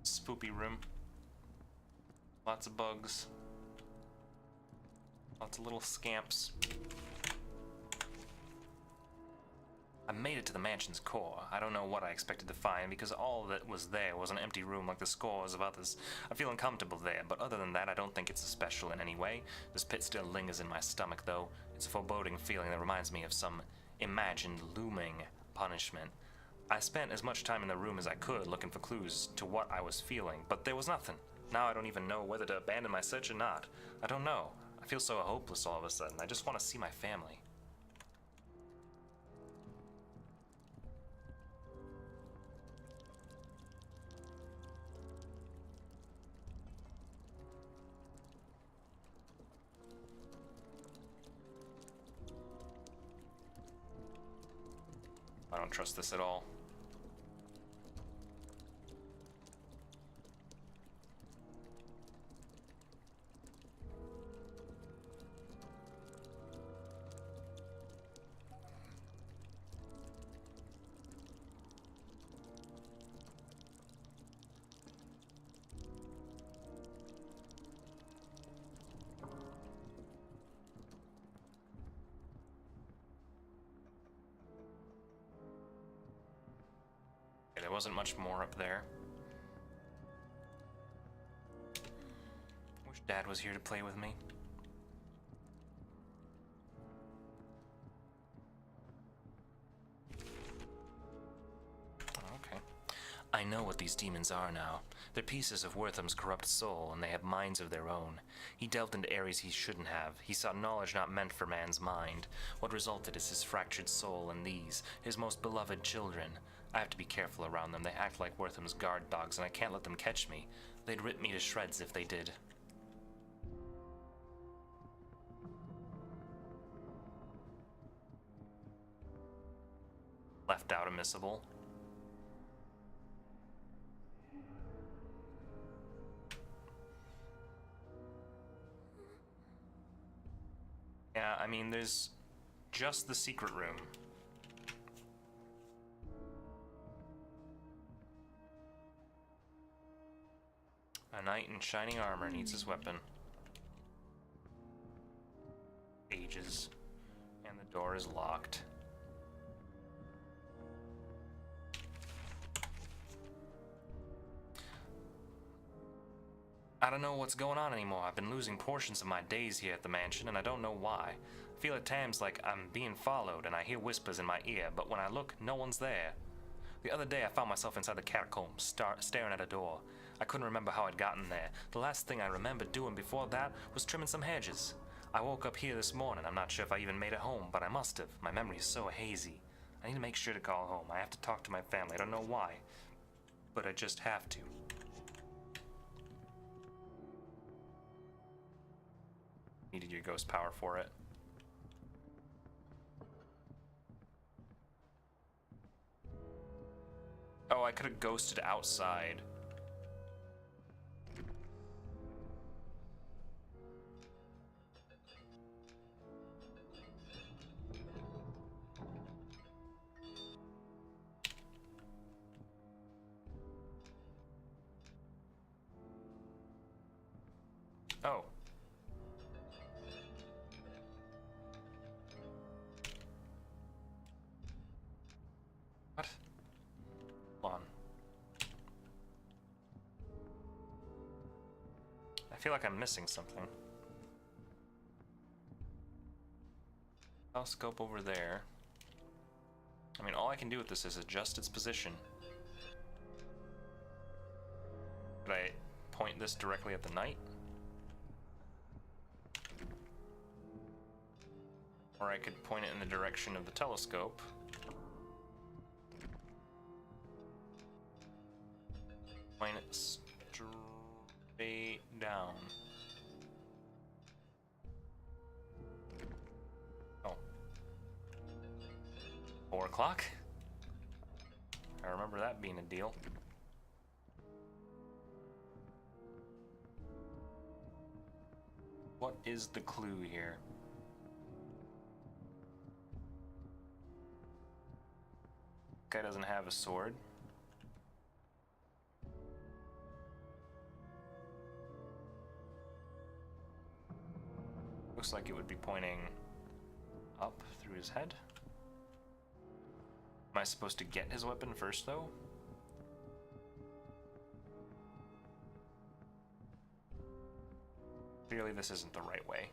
Spoopy room. Lots of bugs. Lots of little scamps. I made it to the mansion's core. I don't know what I expected to find, because all that was there was an empty room like the scores of others. I feel uncomfortable there, but other than that, I don't think it's special in any way. This pit still lingers in my stomach, though. It's a foreboding feeling that reminds me of some imagined looming punishment. I spent as much time in the room as I could looking for clues to what I was feeling, but there was nothing. Now I don't even know whether to abandon my search or not. I don't know. I feel so hopeless all of a sudden. I just want to see my family. don't trust this at all. There wasn't much more up there. Wish Dad was here to play with me. Okay. I know what these demons are now. They're pieces of Wortham's corrupt soul, and they have minds of their own. He delved into areas he shouldn't have. He sought knowledge not meant for man's mind. What resulted is his fractured soul and these, his most beloved children. I have to be careful around them. They act like Wortham's guard dogs, and I can't let them catch me. They'd rip me to shreds if they did. Left out a missable. Yeah, I mean, there's just the secret room. A knight in shining armor needs his weapon. Ages. And the door is locked. I don't know what's going on anymore. I've been losing portions of my days here at the mansion, and I don't know why. I feel at times like I'm being followed, and I hear whispers in my ear, but when I look, no one's there. The other day, I found myself inside the catacombs, staring at a door. I couldn't remember how I'd gotten there. The last thing I remember doing before that was trimming some hedges. I woke up here this morning. I'm not sure if I even made it home, but I must have. My memory is so hazy. I need to make sure to call home. I have to talk to my family. I don't know why, but I just have to. Needed your ghost power for it. Oh, I could have ghosted outside. Oh. What? Hold on. I feel like I'm missing something. Telescope over there. I mean, all I can do with this is adjust its position. Could I point this directly at the knight? Or I could point it in the direction of the telescope. Point it straight down. Oh. 4 o'clock? I remember that being a deal. What is the clue here? Guy doesn't have a sword. Looks like it would be pointing up through his head. Am I supposed to get his weapon first, though? Clearly this isn't the right way.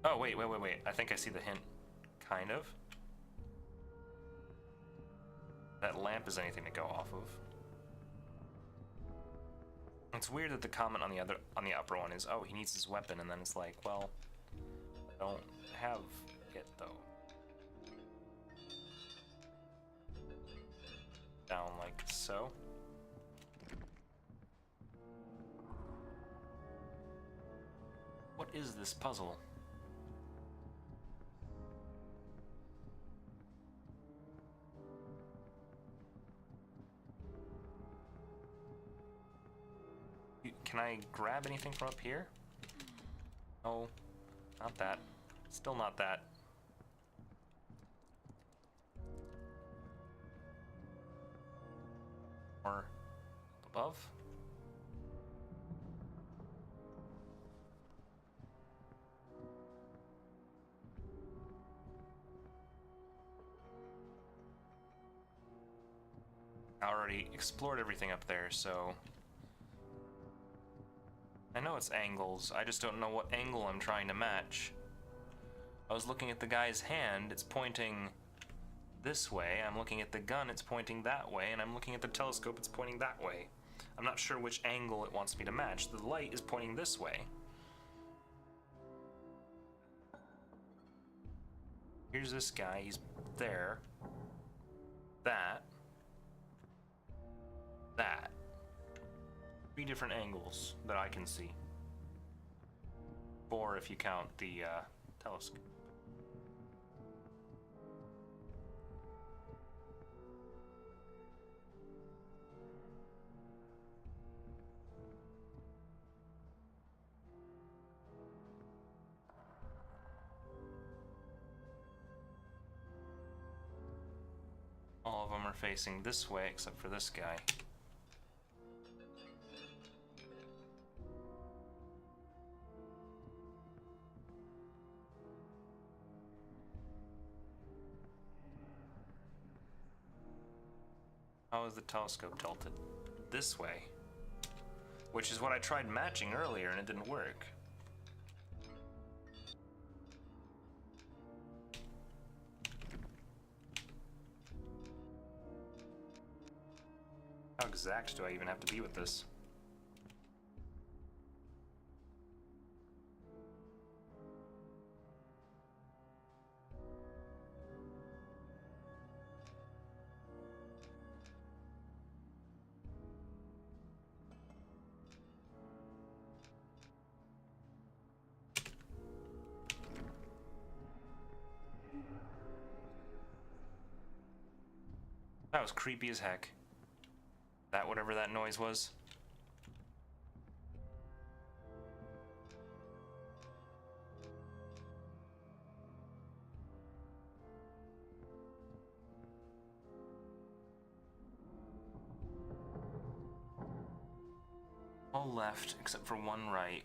Oh, wait. I think I see the hint. Kind of. That lamp is anything to go off of. It's weird that the comment on the upper one is, oh, he needs his weapon, and then it's like, well, I don't have it though. Down like so. What is this puzzle? Can I grab anything from up here? No, not that. Still not that. Or above? I already explored everything up there, so I know it's angles, I just don't know what angle I'm trying to match. I was looking at the guy's hand, it's pointing this way. I'm looking at the gun, it's pointing that way, and I'm looking at the telescope, it's pointing that way. I'm not sure which angle it wants me to match. The light is pointing this way. Here's this guy, he's there. That. 3 different angles that I can see. 4 if you count the telescope. All of them are facing this way except for this guy. How is the telescope tilted? This way. Which is what I tried matching earlier and it didn't work. How exact do I even have to be with this? That was creepy as heck. That whatever that noise was. All left except for one right.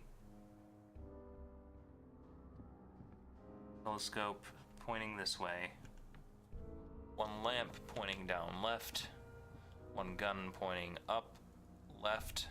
Telescope pointing this way. One lamp pointing down left. One gun pointing up left.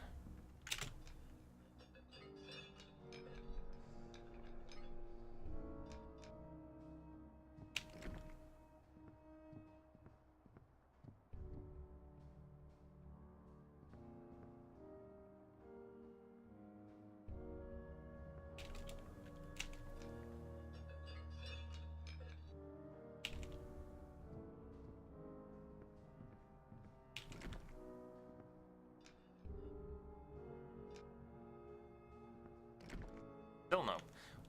Still no.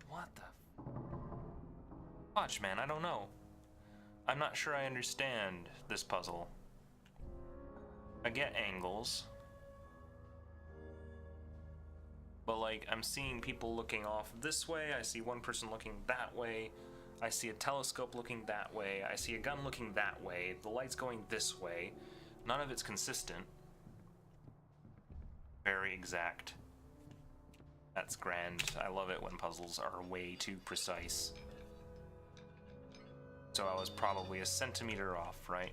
What the fudge, man? I don't know. I'm not sure I understand this puzzle. I get angles. But like, I'm seeing people looking off this way, I see one person looking that way, I see a telescope looking that way, I see a gun looking that way, the light's going this way. None of it's consistent. Very exact. That's grand. I love it when puzzles are way too precise. So I was probably a centimeter off, right?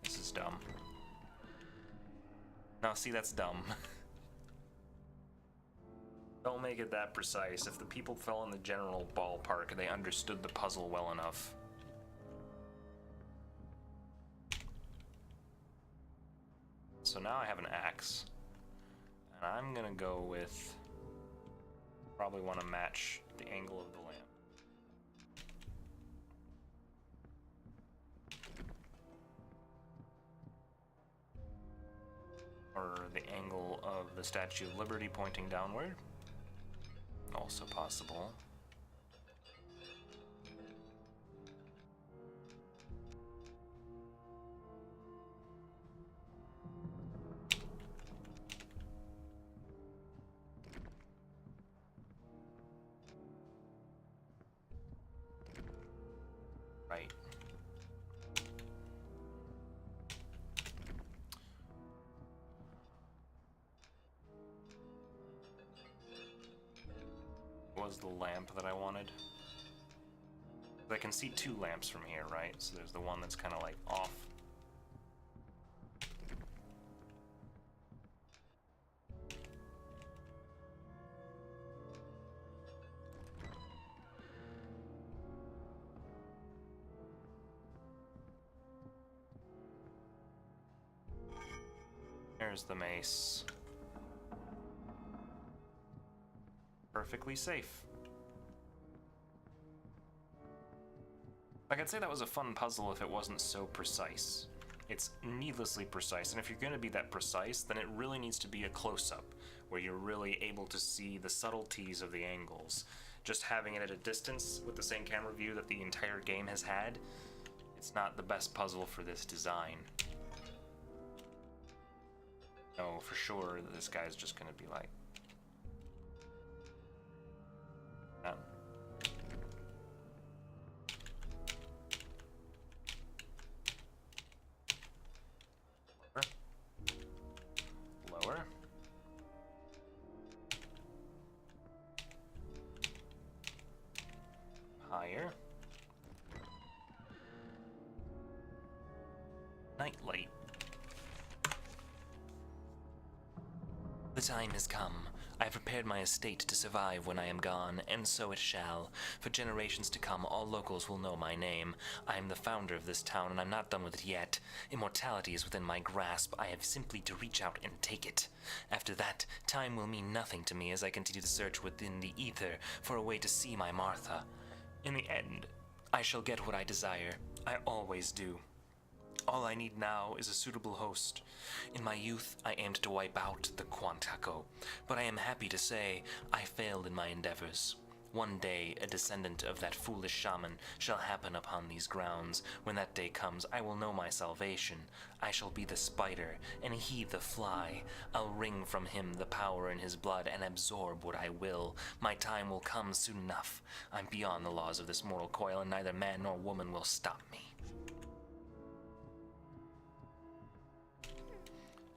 This is dumb. No, see, that's dumb. Don't make it that precise. If the people fell in the general ballpark, they understood the puzzle well enough. So now I have an axe. And I'm gonna go with... Probably want to match the angle of the lamp. Or the angle of the Statue of Liberty pointing downward. Also possible. Right. Was the lamp that I wanted? I can see two lamps from here, right? So there's the one that's kind of like off. There's the mace. Perfectly safe. Like, I'd say that was a fun puzzle if it wasn't so precise. It's needlessly precise, and if you're going to be that precise, then it really needs to be a close-up, where you're really able to see the subtleties of the angles. Just having it at a distance with the same camera view that the entire game has had, it's not the best puzzle for this design. No, for sure, this guy's just going to be like... Lower. Higher. Nightlight. The time has come. I have prepared my estate to survive when I am gone, and so it shall. For generations to come, all locals will know my name. I am the founder of this town, and I'm not done with it yet. Immortality is within my grasp. I have simply to reach out and take it. After that, time will mean nothing to me as I continue to search within the ether for a way to see my Martha. In the end, I shall get what I desire. I always do. All I need now is a suitable host. In my youth, I aimed to wipe out the Quantaco, but I am happy to say I failed in my endeavors. One day, a descendant of that foolish shaman shall happen upon these grounds. When that day comes, I will know my salvation. I shall be the spider, and he the fly. I'll wring from him the power in his blood and absorb what I will. My time will come soon enough. I'm beyond the laws of this mortal coil, and neither man nor woman will stop me.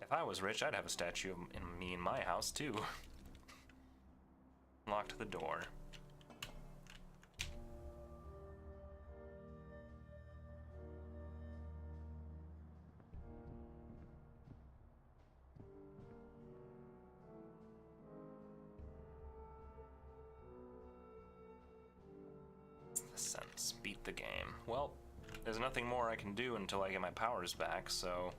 If I was rich, I'd have a statue of me in my house, too. Locked the door. The sense. Beat the game. Well, there's nothing more I can do until I get my powers back, so...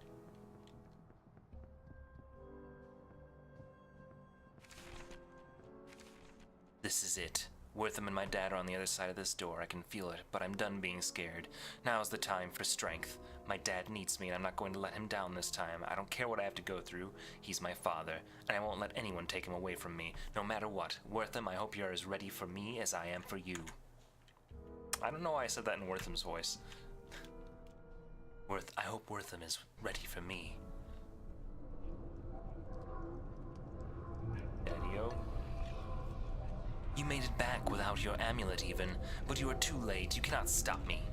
This is it. Wortham and my dad are on the other side of this door. I can feel it, but I'm done being scared. Now's the time for strength. My dad needs me, and I'm not going to let him down this time. I don't care what I have to go through. He's my father, and I won't let anyone take him away from me, no matter what. Wortham, I hope you're as ready for me as I am for you. I don't know why I said that in Wortham's voice. I hope Wortham is ready for me. Daddy-o. You made it back without your amulet even, but you are too late. You cannot stop me.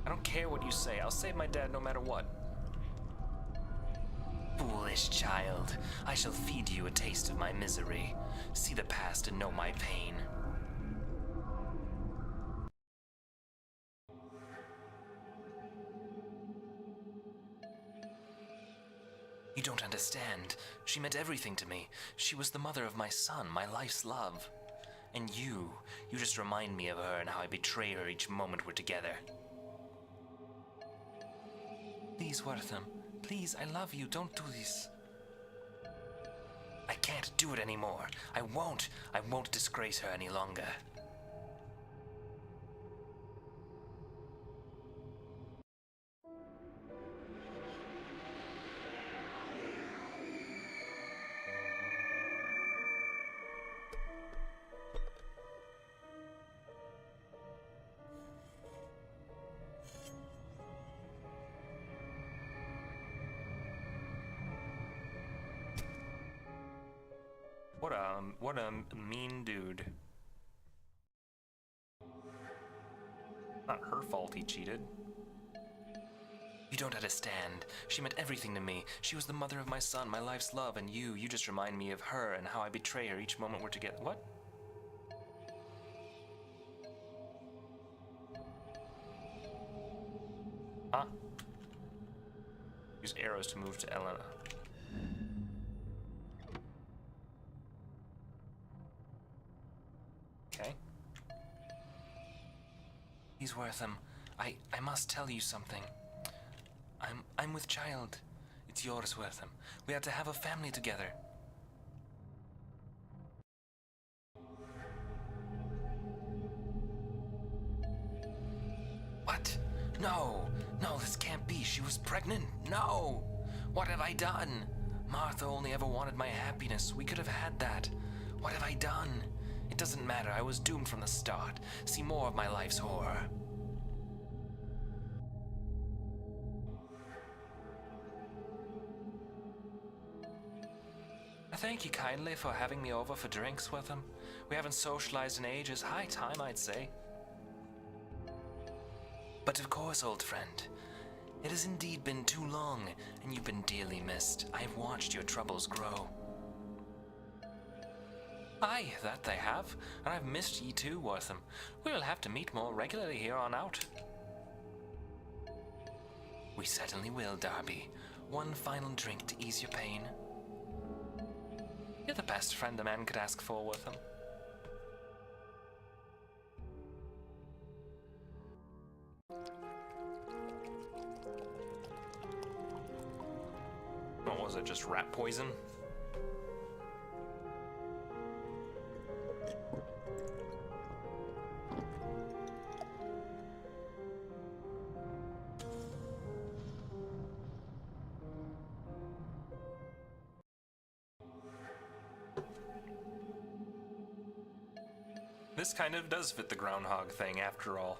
I don't care what you say. I'll save my dad no matter what. Foolish child. I shall feed you a taste of my misery. See the past and know my pain. You don't understand. She meant everything to me. She was the mother of my son, my life's love. And you just remind me of her and how I betray her each moment we're together. Please, Wortham. Please, I love you. Don't do this. I can't do it anymore. I won't disgrace her any longer. What a mean dude. Not her fault he cheated. You don't understand. She meant everything to me. She was the mother of my son, my life's love, and you just remind me of her and how I betray her each moment we're together. What? Huh? Use arrows to move to Elena. Okay. Please, Wortham, I must tell you something. I'm with child. It's yours, Wortham. We are to have a family together. What? No, this can't be. She was pregnant. No! What have I done? Martha only ever wanted my happiness. We could have had that. What have I done? It doesn't matter. I was doomed from the start. See more of my life's horror. Thank you kindly for having me over for drinks with him. We haven't socialized in ages. High time, I'd say. But of course, old friend. It has indeed been too long, and you've been dearly missed. I've watched your troubles grow. Aye, that they have, and I've missed ye too, Wortham. We'll have to meet more regularly here on out. We certainly will, Darby. One final drink to ease your pain. You're the best friend a man could ask for, Wortham. What was it, just rat poison? This kind of does fit the groundhog thing, after all.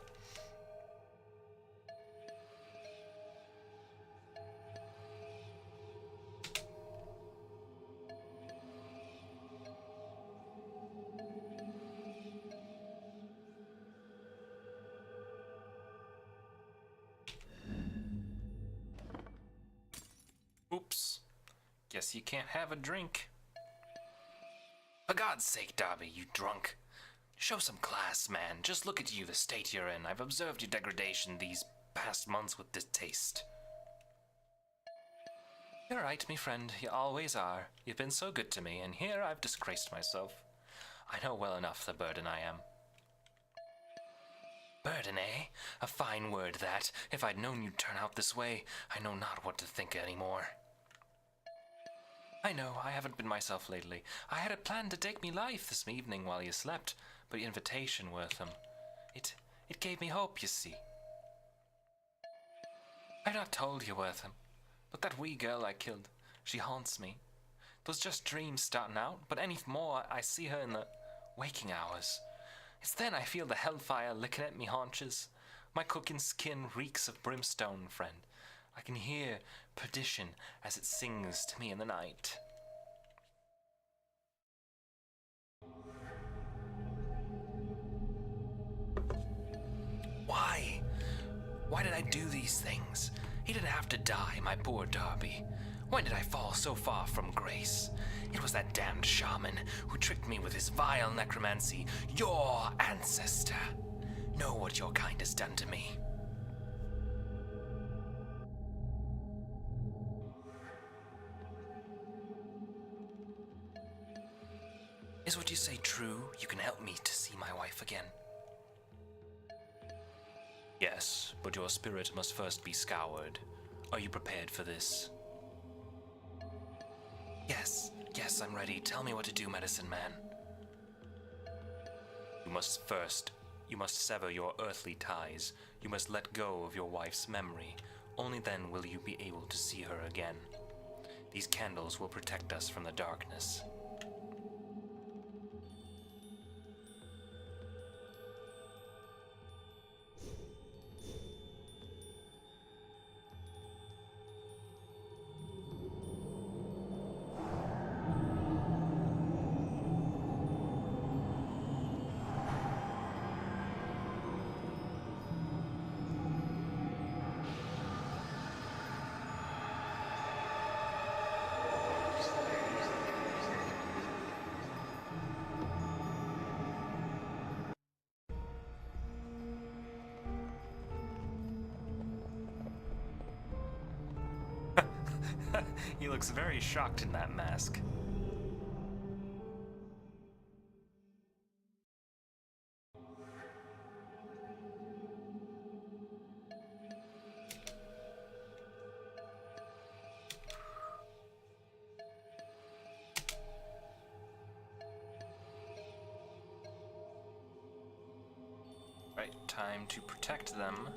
Oops. Guess you can't have a drink. For God's sake, Darby, you drunk. Show some class, man. Just look at you, the state you're in. I've observed your degradation these past months with distaste. You're right, me friend. You always are. You've been so good to me, and here I've disgraced myself. I know well enough the burden I am. Burden, eh? A fine word, that. If I'd known you'd turn out this way, I know not what to think anymore. I know, I haven't been myself lately. I had a plan to take me life this evening while you slept, but your invitation, Wortham, it gave me hope, you see. I've not told you, Wortham, but that wee girl I killed, she haunts me. 'Twas just dreams starting out, but any more I see her in the waking hours. It's then I feel the hellfire licking at me haunches. My cooking skin reeks of brimstone, friend. I can hear perdition as it sings to me in the night. Why? Why did I do these things? He didn't have to die, my poor Darby. When did I fall so far from grace? It was that damned shaman who tricked me with his vile necromancy. Your ancestor. Know what your kind has done to me. Is what you say true? You can help me to see my wife again. Yes, but your spirit must first be scoured. Are you prepared for this? Yes, I'm ready. Tell me what to do, Medicine Man. You must sever your earthly ties. You must let go of your wife's memory. Only then will you be able to see her again. These candles will protect us from the darkness. He looks very shocked in that mask. Right, time to protect them.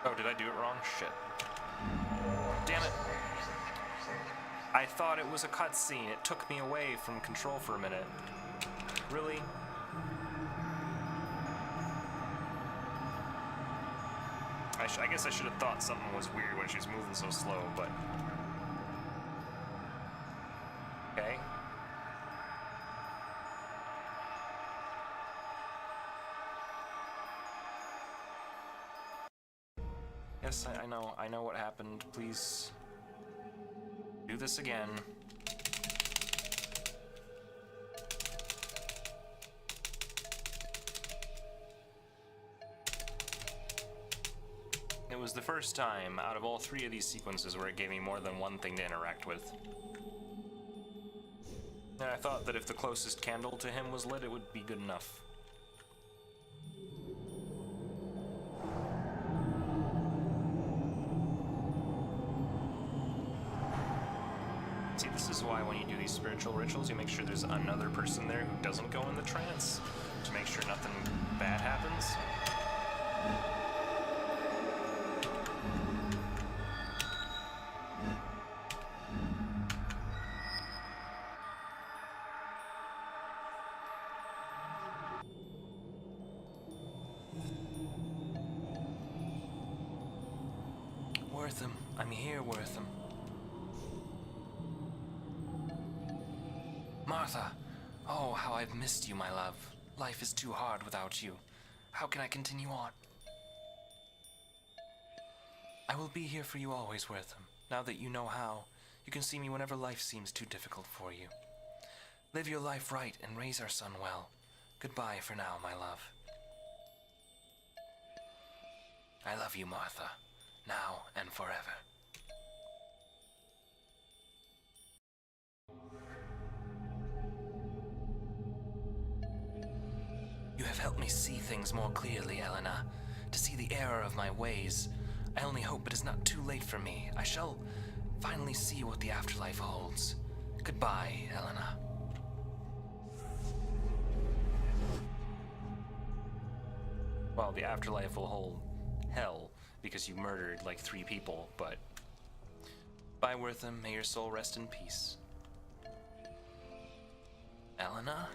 Oh, did I do it wrong? Shit. Damn it. I thought it was a cutscene. It took me away from control for a minute. Really? I guess I should have thought something was weird when she was moving so slow, but... Okay. Yes, I know what happened. Please do this again. It was the first time out of all 3 of these sequences where it gave me more than one thing to interact with. And I thought that if the closest candle to him was lit, it would be good enough. See, this is why when you do these spiritual rituals, you make sure there's another person there who doesn't go in the trance, to make sure nothing bad happens. Wortham, I'm here, Wortham. Martha! Oh, how I've missed you, my love. Life is too hard without you. How can I continue on? I will be here for you always, Wortham. Now that you know how, you can see me whenever life seems too difficult for you. Live your life right and raise our son well. Goodbye for now, my love. I love you, Martha. Now and forever. You have helped me see things more clearly, Elena, to see the error of my ways. I only hope it is not too late for me. I shall finally see what the afterlife holds. Goodbye, Elena. Well, the afterlife will hold hell because you murdered like 3 people, but... Bye, Wortham. May your soul rest in peace. Elena? Elena?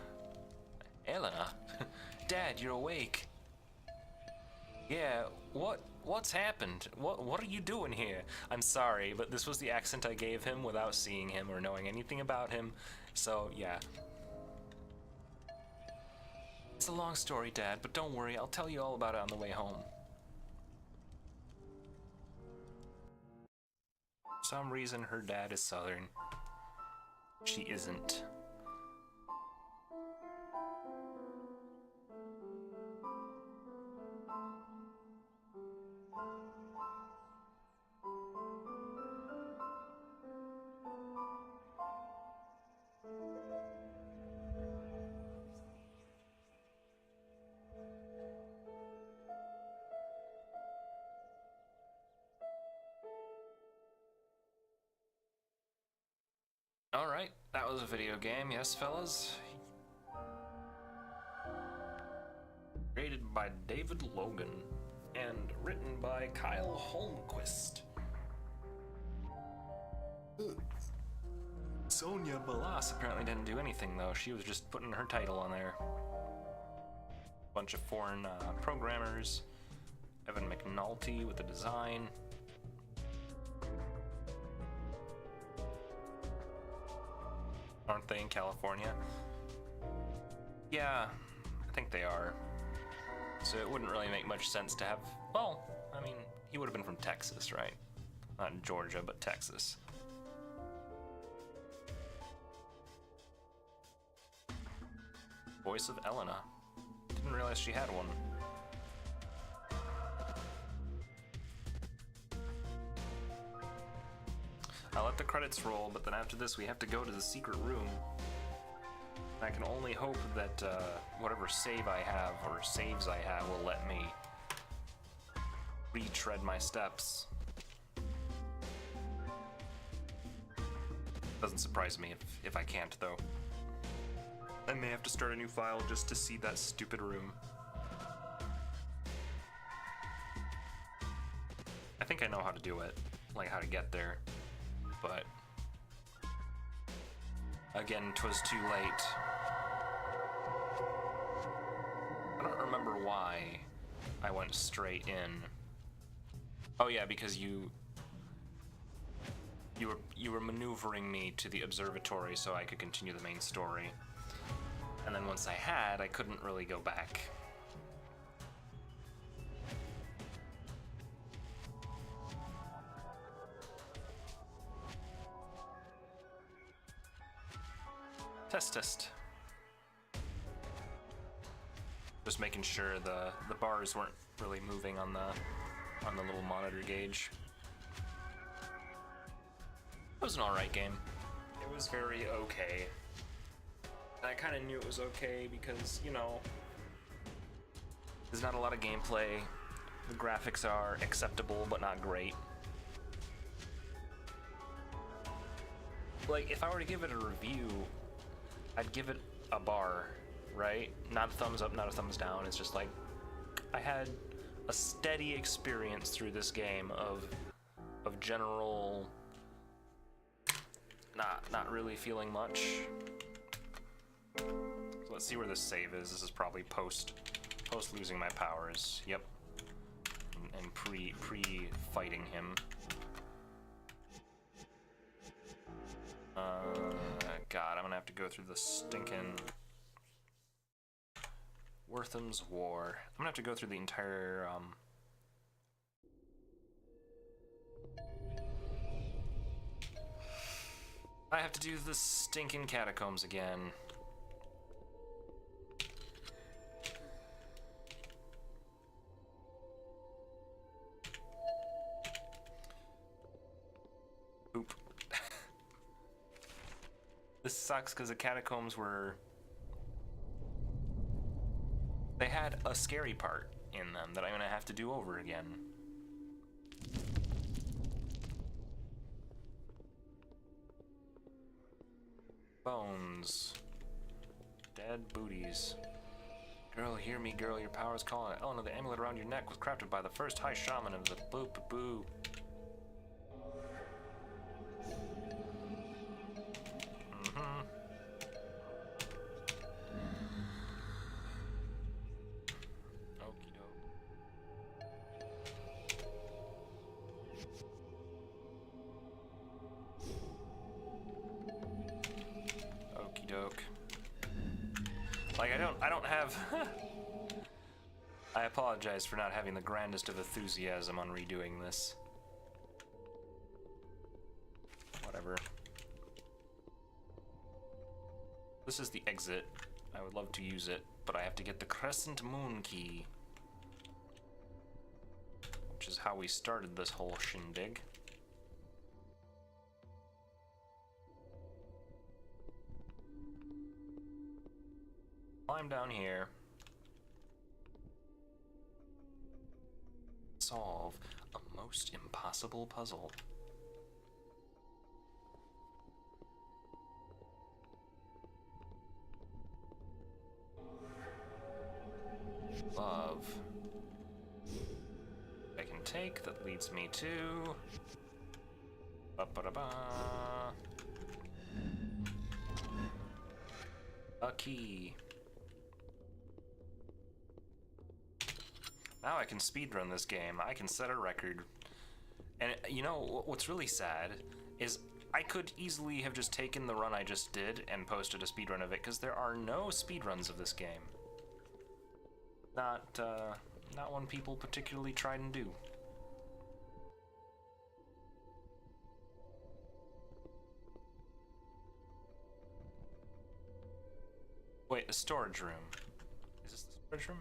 Elena? Dad, you're awake. Yeah, what's happened? What are you doing here? I'm sorry, but this was the accent I gave him without seeing him or knowing anything about him. So, yeah. It's a long story, Dad, but don't worry, I'll tell you all about it on the way home. For some reason, her dad is Southern. She isn't. Alright, that was a video game, yes, fellas? Created by David Logan and written by Kyle Holmquist. Sonia Balas apparently didn't do anything, though. She was just putting her title on there. Bunch of foreign programmers. Evan McNulty with the design. Aren't they in California? Yeah, I think they are. So it wouldn't really make much sense to have... Well, I mean, he would have been from Texas, right? Not in Georgia, but Texas. Voice of Elena. Didn't realize she had one. I'll let the credits roll, but then after this we have to go to the secret room. I can only hope that whatever save I have, or saves I have, will let me retread my steps. Doesn't surprise me if I can't, though. I may have to start a new file just to see that stupid room. I think I know how to do it, like how to get there. But again, 'twas too late. I don't remember why I went straight in. Oh yeah, because you were maneuvering me to the observatory so I could continue the main story. And then once I had, I couldn't really go back. Test. Just making sure the bars weren't really moving on the little monitor gauge. It was an alright game. It was very okay. And I kind of knew it was okay because, you know, there's not a lot of gameplay. The graphics are acceptable but not great. Like, if I were to give it a review, I'd give it a bar, right? Not a thumbs up, not a thumbs down. It's just like, I had a steady experience through this game of general not really feeling much. So let's see where this save is. This is probably post losing my powers. Yep. And pre fighting him. God, I'm gonna have to go through the stinking Wortham's War. I'm gonna have to go through the entire I have to do the stinking catacombs again. Oop. This sucks because the catacombs they had a scary part in them that I'm gonna have to do over again. Bones. Dead booties. Girl, hear me, girl, your power is calling. Elena, the amulet around your neck was crafted by the first high shaman of the boo. Like, I don't have... I apologize for not having the grandest of enthusiasm on redoing this. Whatever. This is the exit. I would love to use it, but I have to get the Crescent Moon key. Which is how we started this whole shindig. Climb down here. Solve a most impossible puzzle. Love. I can take that leads me to. Ba-ba-da-ba. A key. Now I can speedrun this game. I can set a record. And you know what's really sad is I could easily have just taken the run I just did and posted a speedrun of it, because there are no speedruns of this game. Not one people particularly try and do. Wait, a storage room. Is this the storage room?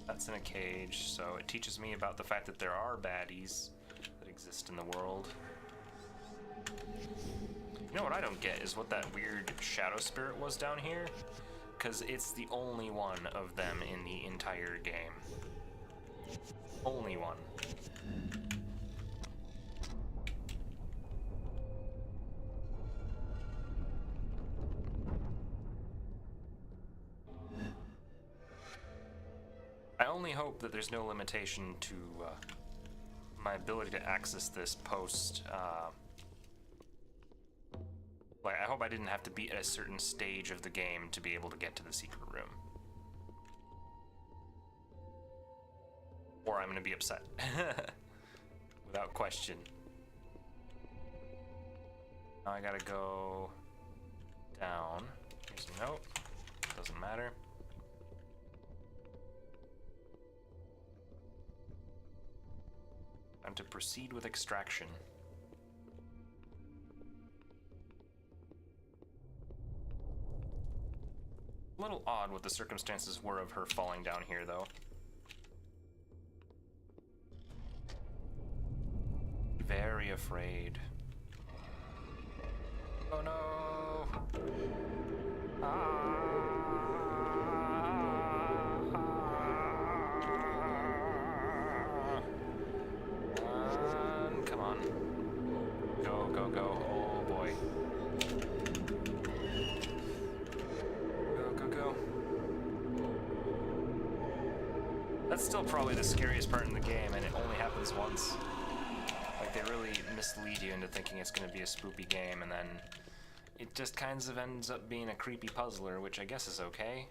That's in a cage, so it teaches me about the fact that there are baddies that exist in the world. You know what I don't get is what that weird shadow spirit was down here, because it's the only one of them in the entire game. Only one. I only hope that there's no limitation to my ability to access this post. Like, I hope I didn't have to be at a certain stage of the game to be able to get to the secret room. Or I'm gonna be upset. Without question. Now I gotta go down. Here's a note. Doesn't matter. Time to proceed with extraction. A little odd what the circumstances were of her falling down here, though. Very afraid. Oh no! Come on. Go, go, go. Oh boy. That's still probably the scariest part in the game, and it only happens once. Like, they really mislead you into thinking it's going to be a spoopy game, and then it just kind of ends up being a creepy puzzler, which I guess is okay.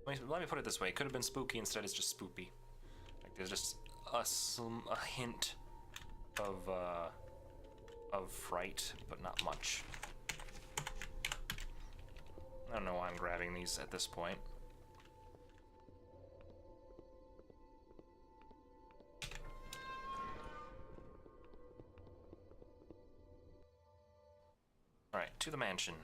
Let me put it this way. It could have been spooky, instead it's just spoopy. Like, there's just a hint of fright, but not much. I don't know why I'm grabbing these at this point. Alright, to the mansion.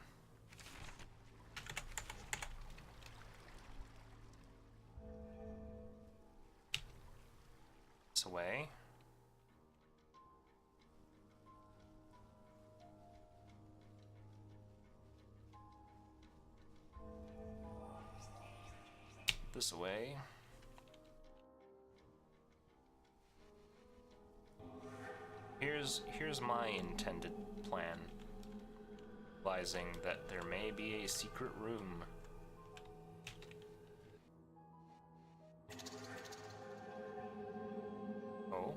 This away. This away. Here's my intended plan, realizing that there may be a secret room. Oh.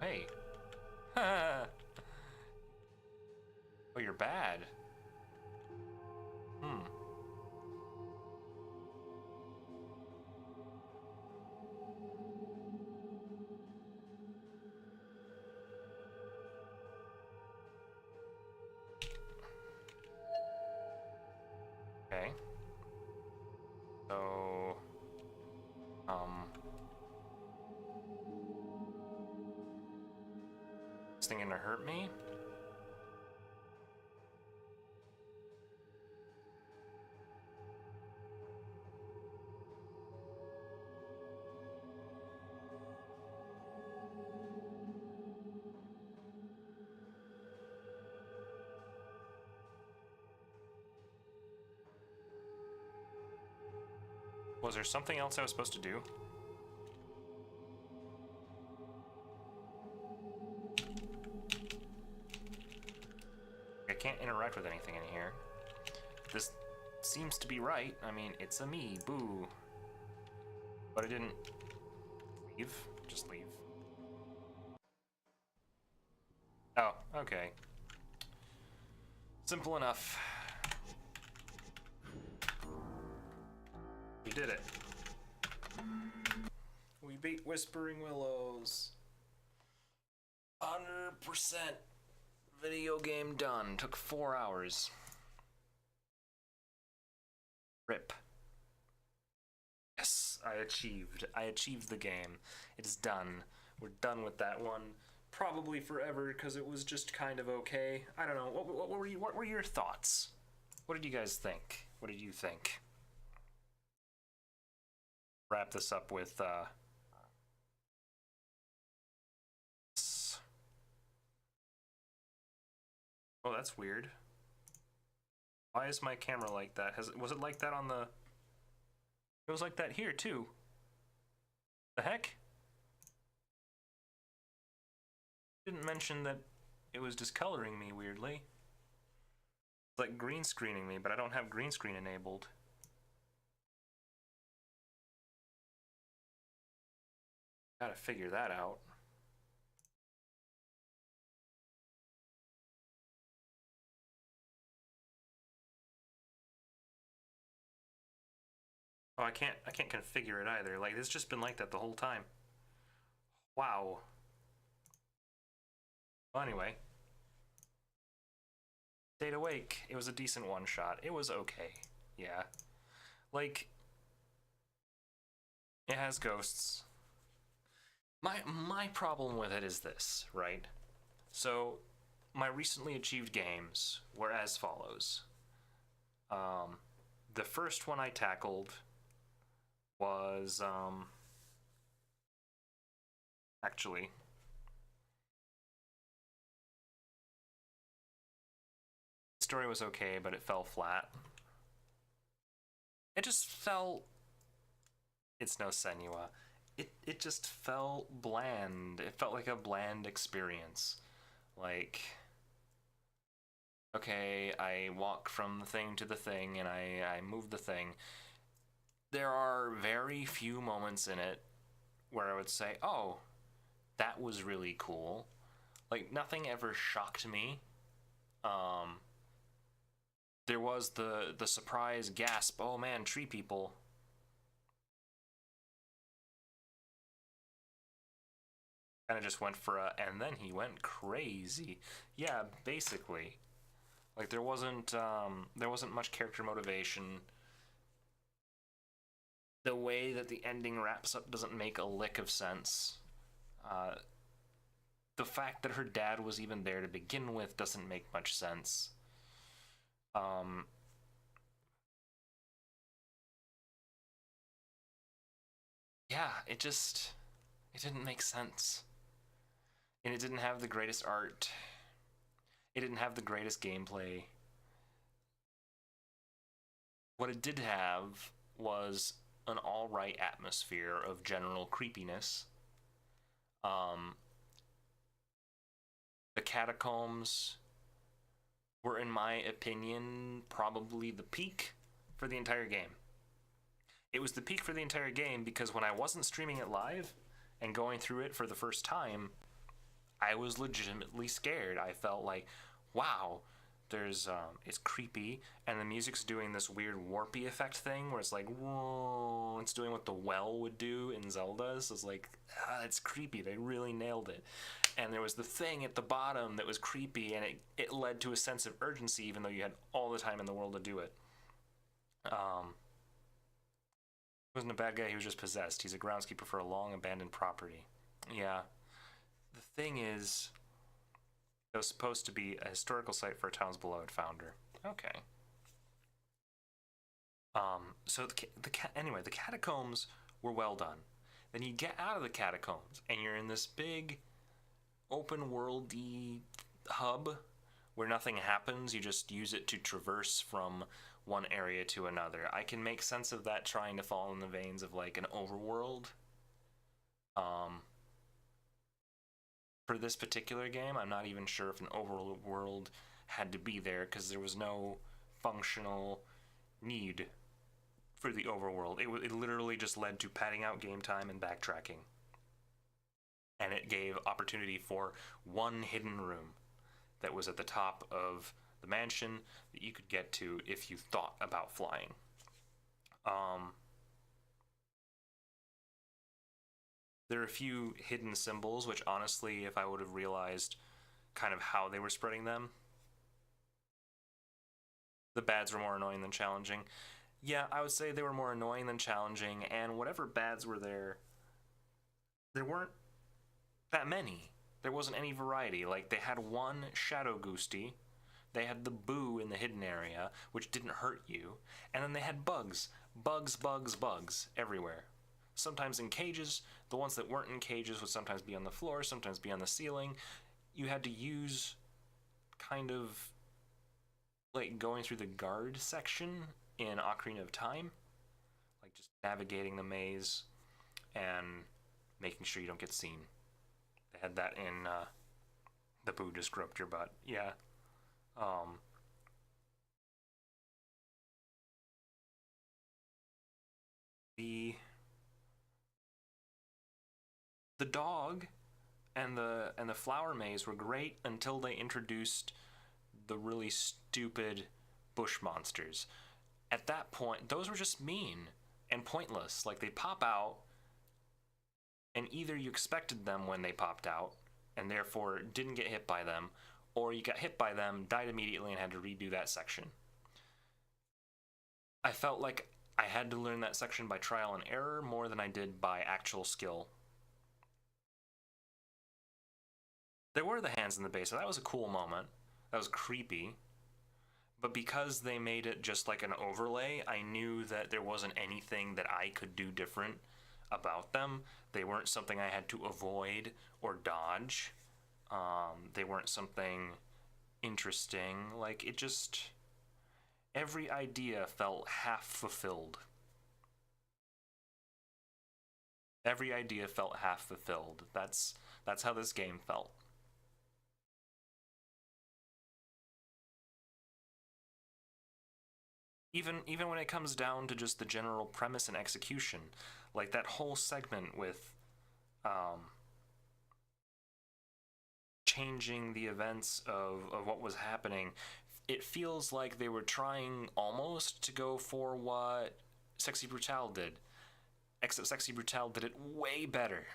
Hey. Oh, you're bad. This thing gonna hurt me? Was there something else I was supposed to do? I can't interact with anything in here. This seems to be right. I mean, it's a me, boo. But I didn't leave. Just leave. Oh, okay. Simple enough. We did it. We beat Whispering Willows. 100% video game done. Took 4 hours. RIP. Yes, I achieved the game. It is done. We're done with that one. Probably forever, because it was just kind of okay. I don't know. What were your thoughts? What did you guys think? What did you think? Wrap this up with oh, that's weird. Why is my camera like that? Was it like that on the... It was like that here too. The heck? Didn't mention that it was discoloring me weirdly. It's like green screening me, but I don't have green screen enabled. Gotta figure that out. Oh, I can't configure it either. Like, it's just been like that the whole time. Wow. Well, anyway. Stayed awake. It was a decent one shot. It was okay. Yeah. Like, it has ghosts. My problem with it is this, right? So, my recently achieved games were as follows. The first one I tackled was, actually, the story was okay, but it fell flat. It just fell... It's no Senua. It just felt bland. It felt like a bland experience. Like, okay, I walk from the thing to the thing, and I move the thing. There are very few moments in it where I would say, oh, that was really cool. Like, nothing ever shocked me. There was the surprise gasp, oh man, tree people. Kind of just went for a, and then he went crazy. Yeah, basically. Like, there wasn't much character motivation. The way that the ending wraps up doesn't make a lick of sense. The fact that her dad was even there to begin with doesn't make much sense. Yeah, it didn't make sense. And it didn't have the greatest art. It didn't have the greatest gameplay. What it did have was an alright atmosphere of general creepiness. The catacombs were, in my opinion, probably the peak for the entire game. It was the peak for the entire game because when I wasn't streaming it live and going through it for the first time, I was legitimately scared. I felt like, wow, it's creepy, and the music's doing this weird warpy effect thing where it's like, whoa, it's doing what the well would do in Zelda. So it's like, it's creepy. They really nailed it. And there was the thing at the bottom that was creepy, and it led to a sense of urgency, even though you had all the time in the world to do it. He wasn't a bad guy, he was just possessed. He's a groundskeeper for a long abandoned property. Yeah. The thing is, it was supposed to be a historical site for a town's beloved founder. Okay. So anyway, the catacombs were well done. Then you get out of the catacombs, and you're in this big, open worldy hub where nothing happens. You just use it to traverse from one area to another. I can make sense of that trying to fall in the veins of like an overworld. For this particular game, I'm not even sure if an overworld had to be there because there was no functional need for the overworld. It literally just led to padding out game time and backtracking. And it gave opportunity for one hidden room that was at the top of the mansion that you could get to if you thought about flying. There are a few hidden symbols, which honestly, if I would have realized kind of how they were spreading them, the bads were more annoying than challenging. Yeah, I would say they were more annoying than challenging, and whatever bads were there weren't that many. There wasn't any variety. Like, they had one Shadow Goosty, they had the Boo in the hidden area, which didn't hurt you, and then they had bugs. Bugs everywhere. Sometimes in cages. The ones that weren't in cages would sometimes be on the floor, sometimes be on the ceiling. You had to use kind of like going through the guard section in Ocarina of Time, like just navigating the maze and making sure you don't get seen. They had that in the Boo just groped your butt. Yeah. The dog and the flower maze were great until they introduced the really stupid bush monsters. At that point, those were just mean and pointless. Like, they pop out, and either you expected them when they popped out, and therefore didn't get hit by them, or you got hit by them, died immediately, and had to redo that section. I felt like I had to learn that section by trial and error more than I did by actual skill. There were the hands in the base, so that was a cool moment. That was creepy. But because they made it just like an overlay, I knew that there wasn't anything that I could do different about them. They weren't something I had to avoid or dodge. They weren't something interesting. Like, it just... every idea felt half fulfilled. Every idea felt half fulfilled. That's how this game felt. Even when it comes down to just the general premise and execution, like that whole segment with changing the events of what was happening, it feels like they were trying almost to go for what Sexy Brutale did, except Sexy Brutale did it way better.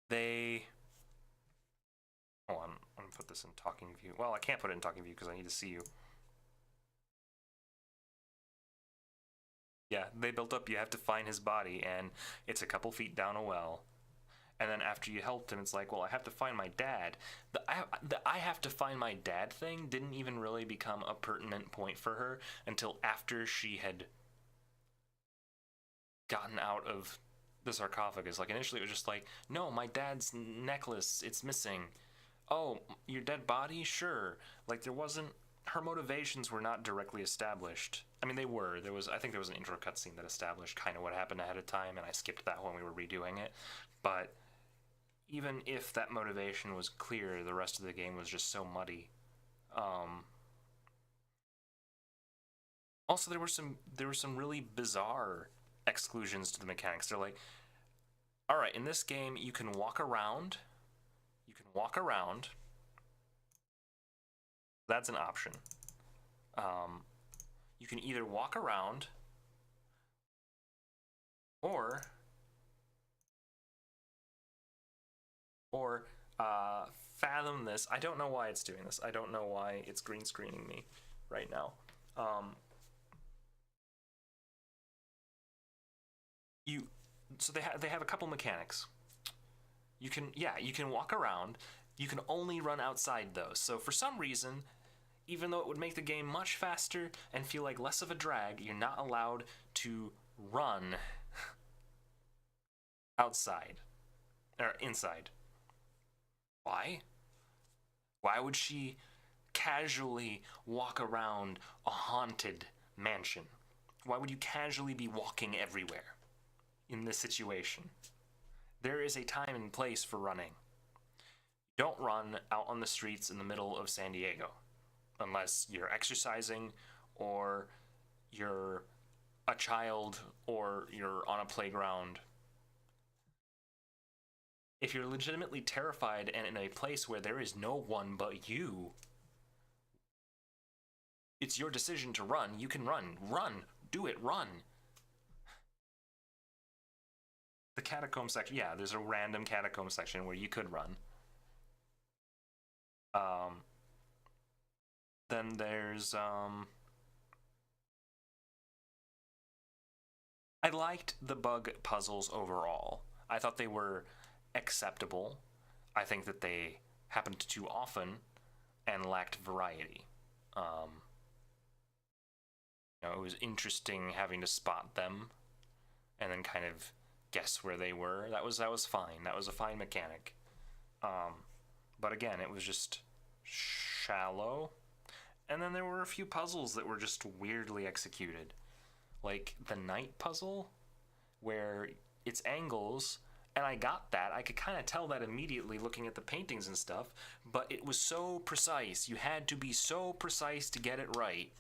They... hold on, I'm gonna put this in talking view. Well, I can't put it in talking view because I need to see you. Yeah, they built up, you have to find his body, and it's a couple feet down a well. And then after you helped him, it's like, well, I have to find my dad. The I have to find my dad thing didn't even really become a pertinent point for her until after she had gotten out of the sarcophagus. Like, initially it was just like, no, my dad's necklace, it's missing. Oh, your dead body? Sure. Like, there wasn't... her motivations were not directly established. I mean, they were. I think there was an intro cutscene that established kind of what happened ahead of time, and I skipped that when we were redoing it. But even if that motivation was clear, the rest of the game was just so muddy. Also, there were some really bizarre exclusions to the mechanics. They're like, all right, in this game, you can walk around. You can walk around. That's an option. You can either walk around or fathom this. I don't know why it's doing this. I don't know why it's green screening me. right now. You so they have a couple mechanics. You can walk around. You can only run outside those. So for some reason, even though it would make the game much faster and feel like less of a drag, you're not allowed to run outside or inside. Why? Why would she casually walk around a haunted mansion? Why would you casually be walking everywhere in this situation? There is a time and place for running. Don't run out on the streets in the middle of San Diego unless you're exercising or you're a child or you're on a playground. If you're legitimately terrified and in a place where there is no one but you, it's your decision to run. You can run. Run. Do it. Run. The catacomb section, yeah, there's a random catacomb section where you could run. Then there's I liked the bug puzzles overall. I thought they were acceptable. I think that they happened too often and lacked variety. It was interesting having to spot them and then kind of guess where they were. That was fine. That was a fine mechanic. But again, it was just shallow. And then there were a few puzzles that were just weirdly executed. Like the night puzzle, where it's angles, and I got that. I could kind of tell that immediately looking at the paintings and stuff, but it was so precise. You had to be so precise to get it right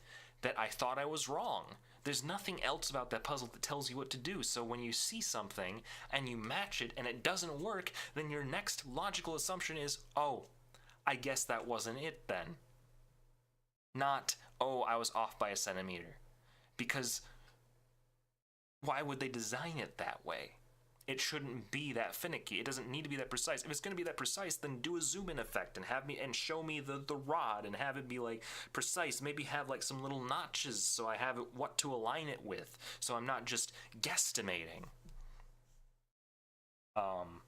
that I thought I was wrong. There's nothing else about that puzzle that tells you what to do. So when you see something and you match it and it doesn't work, then your next logical assumption is, oh, I guess that wasn't it then. Not, oh, I was off by a centimeter. Because why would they design it that way? It shouldn't be that finicky. It doesn't need to be that precise. If it's going to be that precise, then do a zoom in effect and have me and show me the rod and have it be like precise. Maybe have like some little notches so I have what to align it with. So I'm not just guesstimating. I'm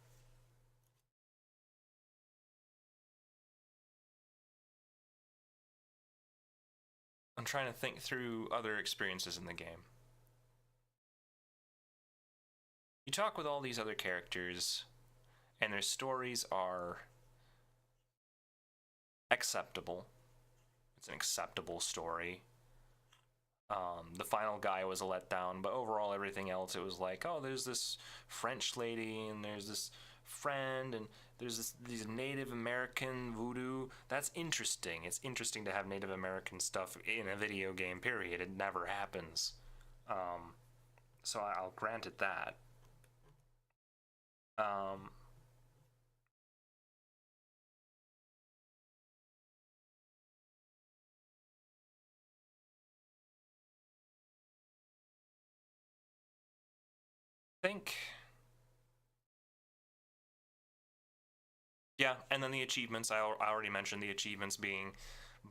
trying to think through other experiences in the game. You talk with all these other characters, and their stories are acceptable. It's an acceptable story. The final guy was a letdown, but overall everything else, it was like, oh, there's this French lady, and there's this friend, and there's these Native American voodoo. That's interesting. It's interesting to have Native American stuff in a video game, period. It never happens. So I'll grant it that. Think. Yeah, and then the achievements, I already mentioned the achievements being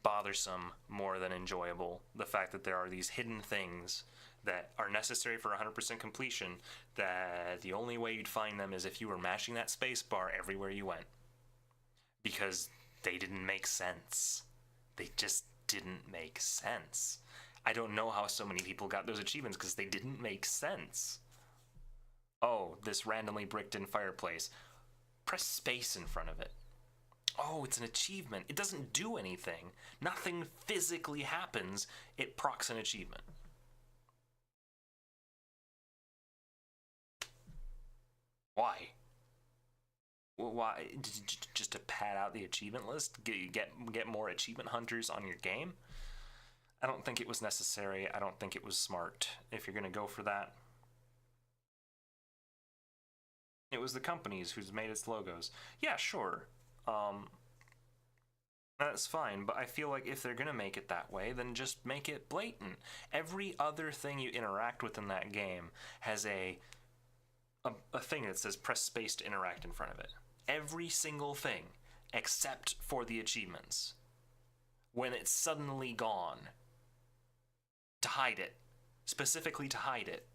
bothersome more than enjoyable. The fact that there are these hidden things that are necessary for 100% completion, that the only way you'd find them is if you were mashing that space bar everywhere you went. Because they didn't make sense. They just didn't make sense. I don't know how so many people got those achievements because they didn't make sense. Oh, this randomly bricked in fireplace. Press space in front of it. Oh, it's an achievement. It doesn't do anything. Nothing physically happens. It procs an achievement. Why? Well, why? Just to pad out the achievement list? Get more achievement hunters on your game? I don't think it was necessary. I don't think it was smart. If you're going to go for that, it was the companies who's made its logos. Yeah, sure. That's fine, but I feel like if they're gonna make it that way, then just make it blatant. Every other thing you interact with in that game has a thing that says press space to interact in front of it. Every single thing, except for the achievements. when it's suddenly gone. To hide it. Specifically to hide it.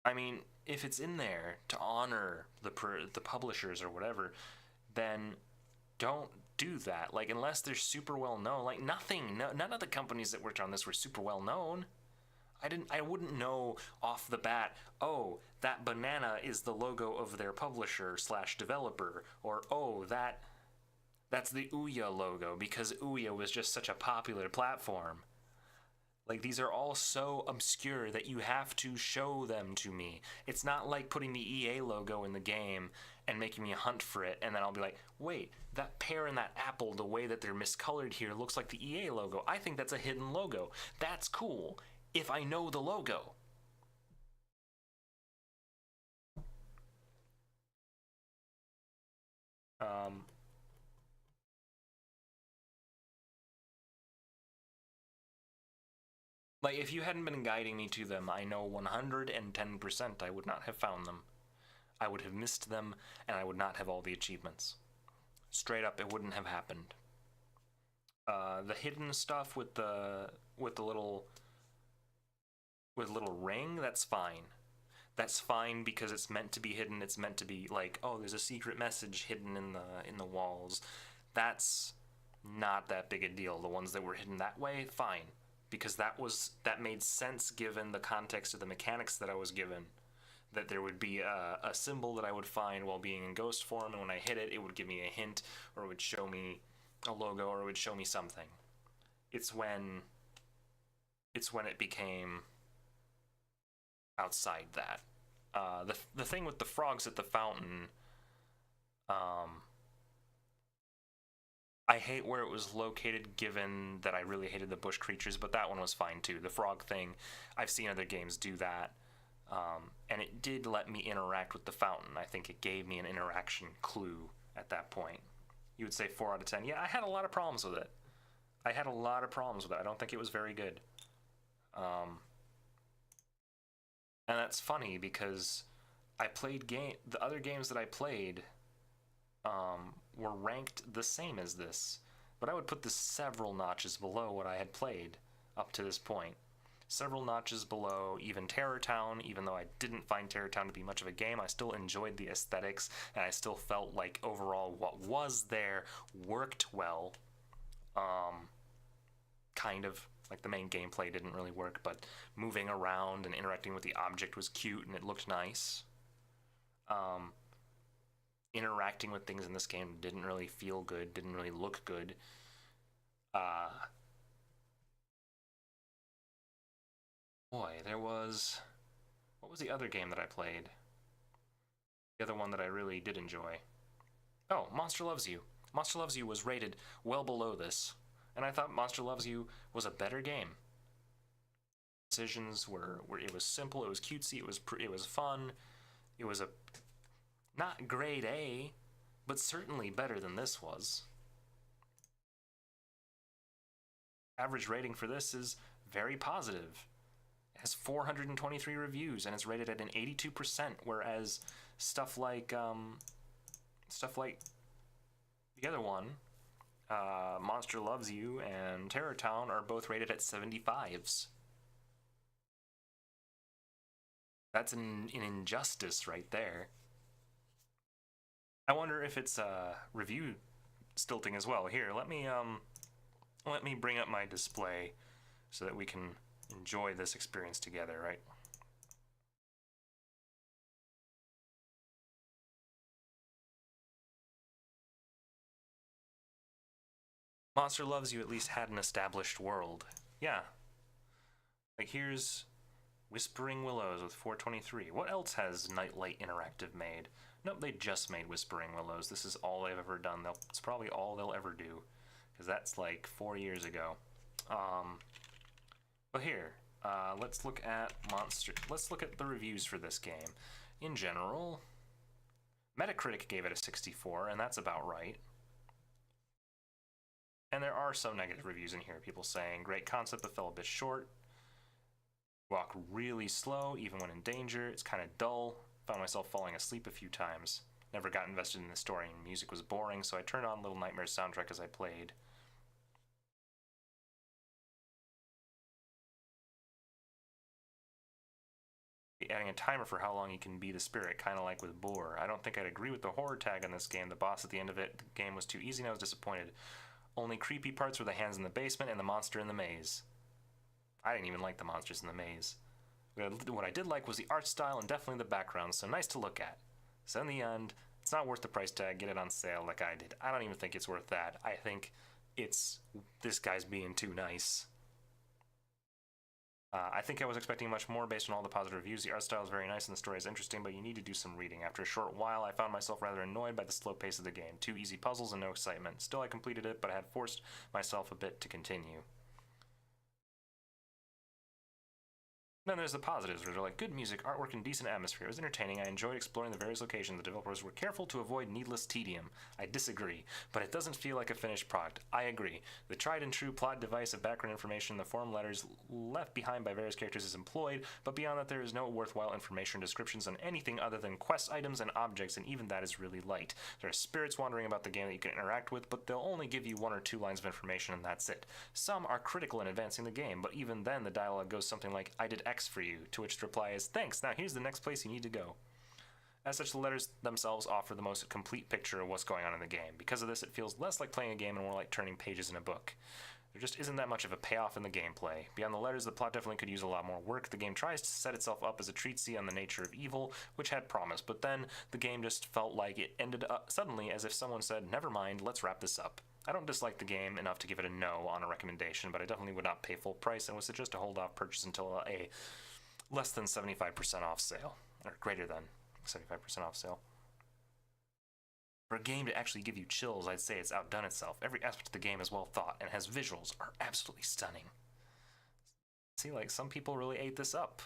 I mean, if it's in there to honor the publishers or whatever, then don't do that. Like, unless they're super well known. Like, none of the companies that worked on this were super well known. I wouldn't know off the bat, oh, that banana is the logo of their publisher / developer, or oh, that's the Ouya logo because Ouya was just such a popular platform. Like, these are all so obscure that you have to show them to me. It's not like putting the EA logo in the game and making me hunt for it, and then I'll be like, wait, that pear and that apple, the way that they're miscolored here, looks like the EA logo. I think that's a hidden logo. That's cool, if I know the logo. Like, if you hadn't been guiding me to them, I know 110% I would not have found them. I would have missed them, and I would not have all the achievements. Straight up, it wouldn't have happened. The hidden stuff with the little ring, that's fine. That's fine because it's meant to be hidden. It's meant to be like, oh, there's a secret message hidden in the walls. That's not that big a deal. The ones that were hidden that way, fine. Because that made sense given the context of the mechanics that I was given. That there would be a symbol that I would find while being in ghost form, and when I hit it, it would give me a hint, or it would show me a logo, or it would show me something. It's when it became outside that. The thing with the frogs at the fountain, I hate where it was located given that I really hated the bush creatures, but that one was fine too. The frog thing, I've seen other games do that, and it did let me interact with the fountain. I think it gave me an interaction clue at that point. You would say 4 out of 10. Yeah, I had a lot of problems with it. I don't think it was very good. And that's funny because the other games that I played were ranked the same as this, but I would put this several notches below what I had played up to this point. Several notches below even Terror Town. Even though I didn't find Terror Town to be much of a game, I still enjoyed the aesthetics, and I still felt like overall what was there worked well. Kind of. Like, the main gameplay didn't really work, but moving around and interacting with the object was cute and it looked nice. Interacting with things in this game didn't really feel good, didn't really look good. Boy, what was the other game that I played? The other one that I really did enjoy. Oh, Monster Loves You. Monster Loves You was rated well below this, and I thought Monster Loves You was a better game. Decisions were it was simple, it was cutesy, it was fun. It was not grade A, but certainly better than this was. Average rating for this is very positive. It has 423 reviews and it's rated at an 82%, whereas stuff like the other one, Monster Loves You and Terror Town, are both rated at 75s. That's an injustice right there. I wonder if it's review stilting as well. Here, let me bring up my display so that we can enjoy this experience together, right? Monster Loves You at least had an established world. Yeah. Like, here's Whispering Willows with 423. What else has Nightlight Interactive made? Nope, they just made Whispering Willows. This is all they've ever done. It's probably all they'll ever do, because that's like 4 years ago. But here, let's look at the reviews for this game. In general, Metacritic gave it a 64, and that's about right. And there are some negative reviews in here. People saying, great concept but fell a bit short. Walk really slow, even when in danger. It's kind of dull. Found myself falling asleep a few times. never got invested in the story, and music was boring, so I turned on Little Nightmares soundtrack as I played. Adding a timer for how long you can be the spirit, kind of like with Boar. I don't think I'd agree with the horror tag on this game. The boss at the end of it, the game was too easy and I was disappointed. Only creepy parts were the hands in the basement and the monster in the maze. I didn't even like the monsters in the maze. What I did like was the art style and definitely the background, so nice to look at. So in the end, it's not worth the price tag. Get it on sale like I did. I don't even think it's worth that. I think it's this guy's being too nice. I think I was expecting much more based on all the positive reviews. The art style is very nice and the story is interesting, but you need to do some reading. After a short while, I found myself rather annoyed by the slow pace of the game. 2 easy puzzles and no excitement. Still, I completed it, but I had forced myself a bit to continue. Then there's the positives, which are like good music, artwork, and decent atmosphere. It was entertaining. I enjoyed exploring the various locations. The developers were careful to avoid needless tedium. I disagree, but it doesn't feel like a finished product. I agree. The tried and true plot device of background information in the form letters left behind by various characters is employed, but beyond that there is no worthwhile information or descriptions on anything other than quest items and objects, and even that is really light. There are spirits wandering about the game that you can interact with, but they'll only give you 1 or 2 lines of information and that's it. Some are critical in advancing the game, but even then the dialogue goes something like, I did X for you, to which the reply is, thanks, now here's the next place you need to go. As such, the letters themselves offer the most complete picture of what's going on in the game. Because of this, it feels less like playing a game and more like turning pages in a book. There just isn't that much of a payoff in the gameplay. Beyond the letters, the plot definitely could use a lot more work. The game tries to set itself up as a treatise on the nature of evil, which had promise, but then the game just felt like it ended up suddenly as if someone said, never mind, let's wrap this up. I don't dislike the game enough to give it a no on a recommendation, but I definitely would not pay full price and would suggest a hold-off purchase until a less than 75% off sale, or greater than 75% off sale. For a game to actually give you chills, I'd say it's outdone itself. Every aspect of the game is well thought and has visuals are absolutely stunning. See, like, some people really ate this up.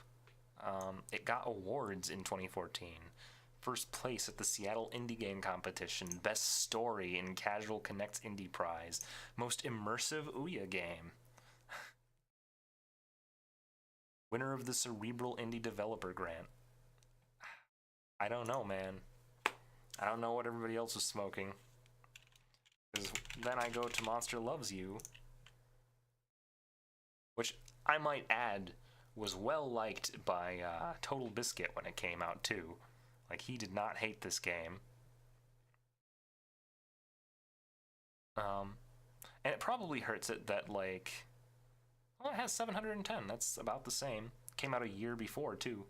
It got awards in 2014. First place at the Seattle Indie Game Competition, Best Story in Casual Connects Indie Prize, Most Immersive Ouya Game. Winner of the Cerebral Indie Developer Grant. I don't know, man. I don't know what everybody else was smoking. Because then I go to Monster Loves You, which I might add was well liked by Total Biscuit when it came out too. Like, he did not hate this game. And it probably hurts it that, like, well, it has 710. That's about the same. Came out a year before, too.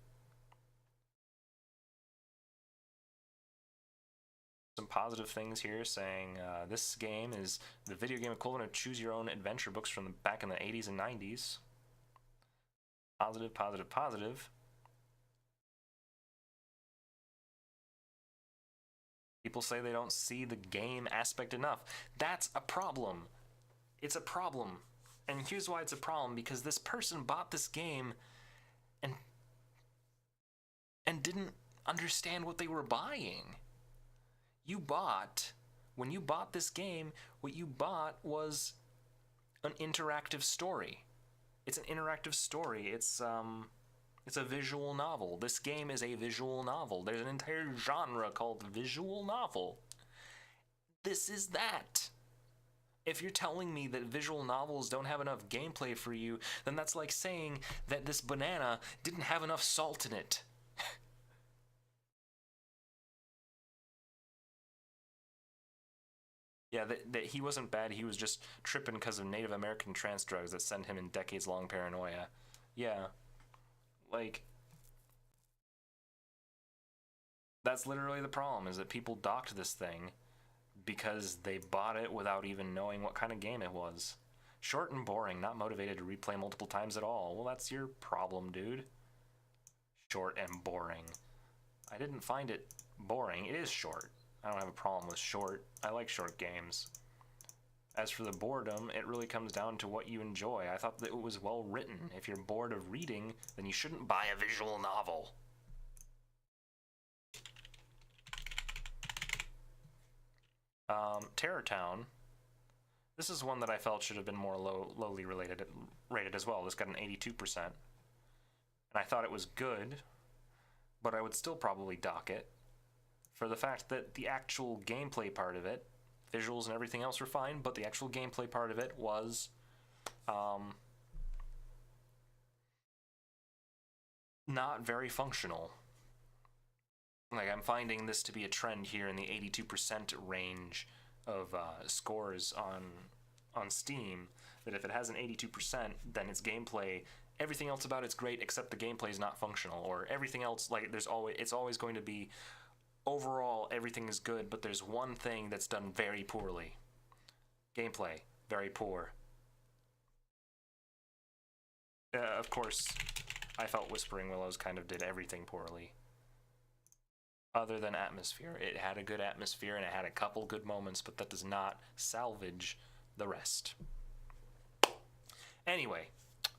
Some positive things here saying this game is the video game equivalent of choose your own adventure books from back in the 80s and 90s. Positive, positive, positive. People say they don't see the game aspect enough. That's a problem. It's a problem. And here's why it's a problem, because this person bought this game and didn't understand what they were buying. When you bought this game, what you bought was an interactive story. It's an interactive story. It's a visual novel. This game is a visual novel. There's an entire genre called visual novel. This is that. If you're telling me that visual novels don't have enough gameplay for you, then that's like saying that this banana didn't have enough salt in it. Yeah, that he wasn't bad, he was just tripping because of Native American trance drugs that sent him in decades-long paranoia. Yeah. Like, that's literally the problem, is that people docked this thing because they bought it without even knowing what kind of game it was. Short and boring, not motivated to replay multiple times at all. Well, that's your problem, dude. Short and boring. I didn't find it boring. It is short. I don't have a problem with short. I like short games. As for the boredom, it really comes down to what you enjoy. I thought that it was well written. If you're bored of reading, then you shouldn't buy a visual novel. Terror Town. This is one that I felt should have been more lowly rated as well. This got an 82%. And I thought it was good, but I would still probably dock it. for the fact that the actual gameplay part of it, visuals and everything else were fine, but the actual gameplay part of it was not very functional. Like, I'm finding this to be a trend here in the 82% range of scores on Steam, that if it has an 82%, then its gameplay, everything else about it's great except the gameplay is not functional, or everything else, like, it's always going to be, overall everything is good, but there's one thing that's done very poorly. Gameplay, very poor. Of course, I felt Whispering Willows kind of did everything poorly. Other than atmosphere. It had a good atmosphere and it had a couple good moments, but that does not salvage the rest. Anyway,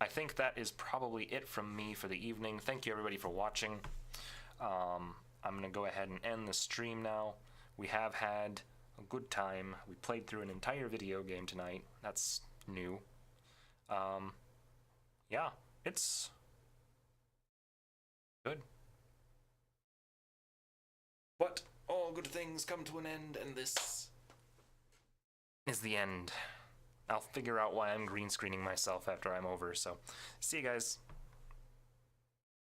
I think that is probably it from me for the evening. Thank you everybody for watching. I'm going to go ahead and end the stream now. We have had a good time. We played through an entire video game tonight. That's new. Yeah, it's good. But all good things come to an end, and this is the end. I'll figure out why I'm green screening myself after I'm over, so see you guys.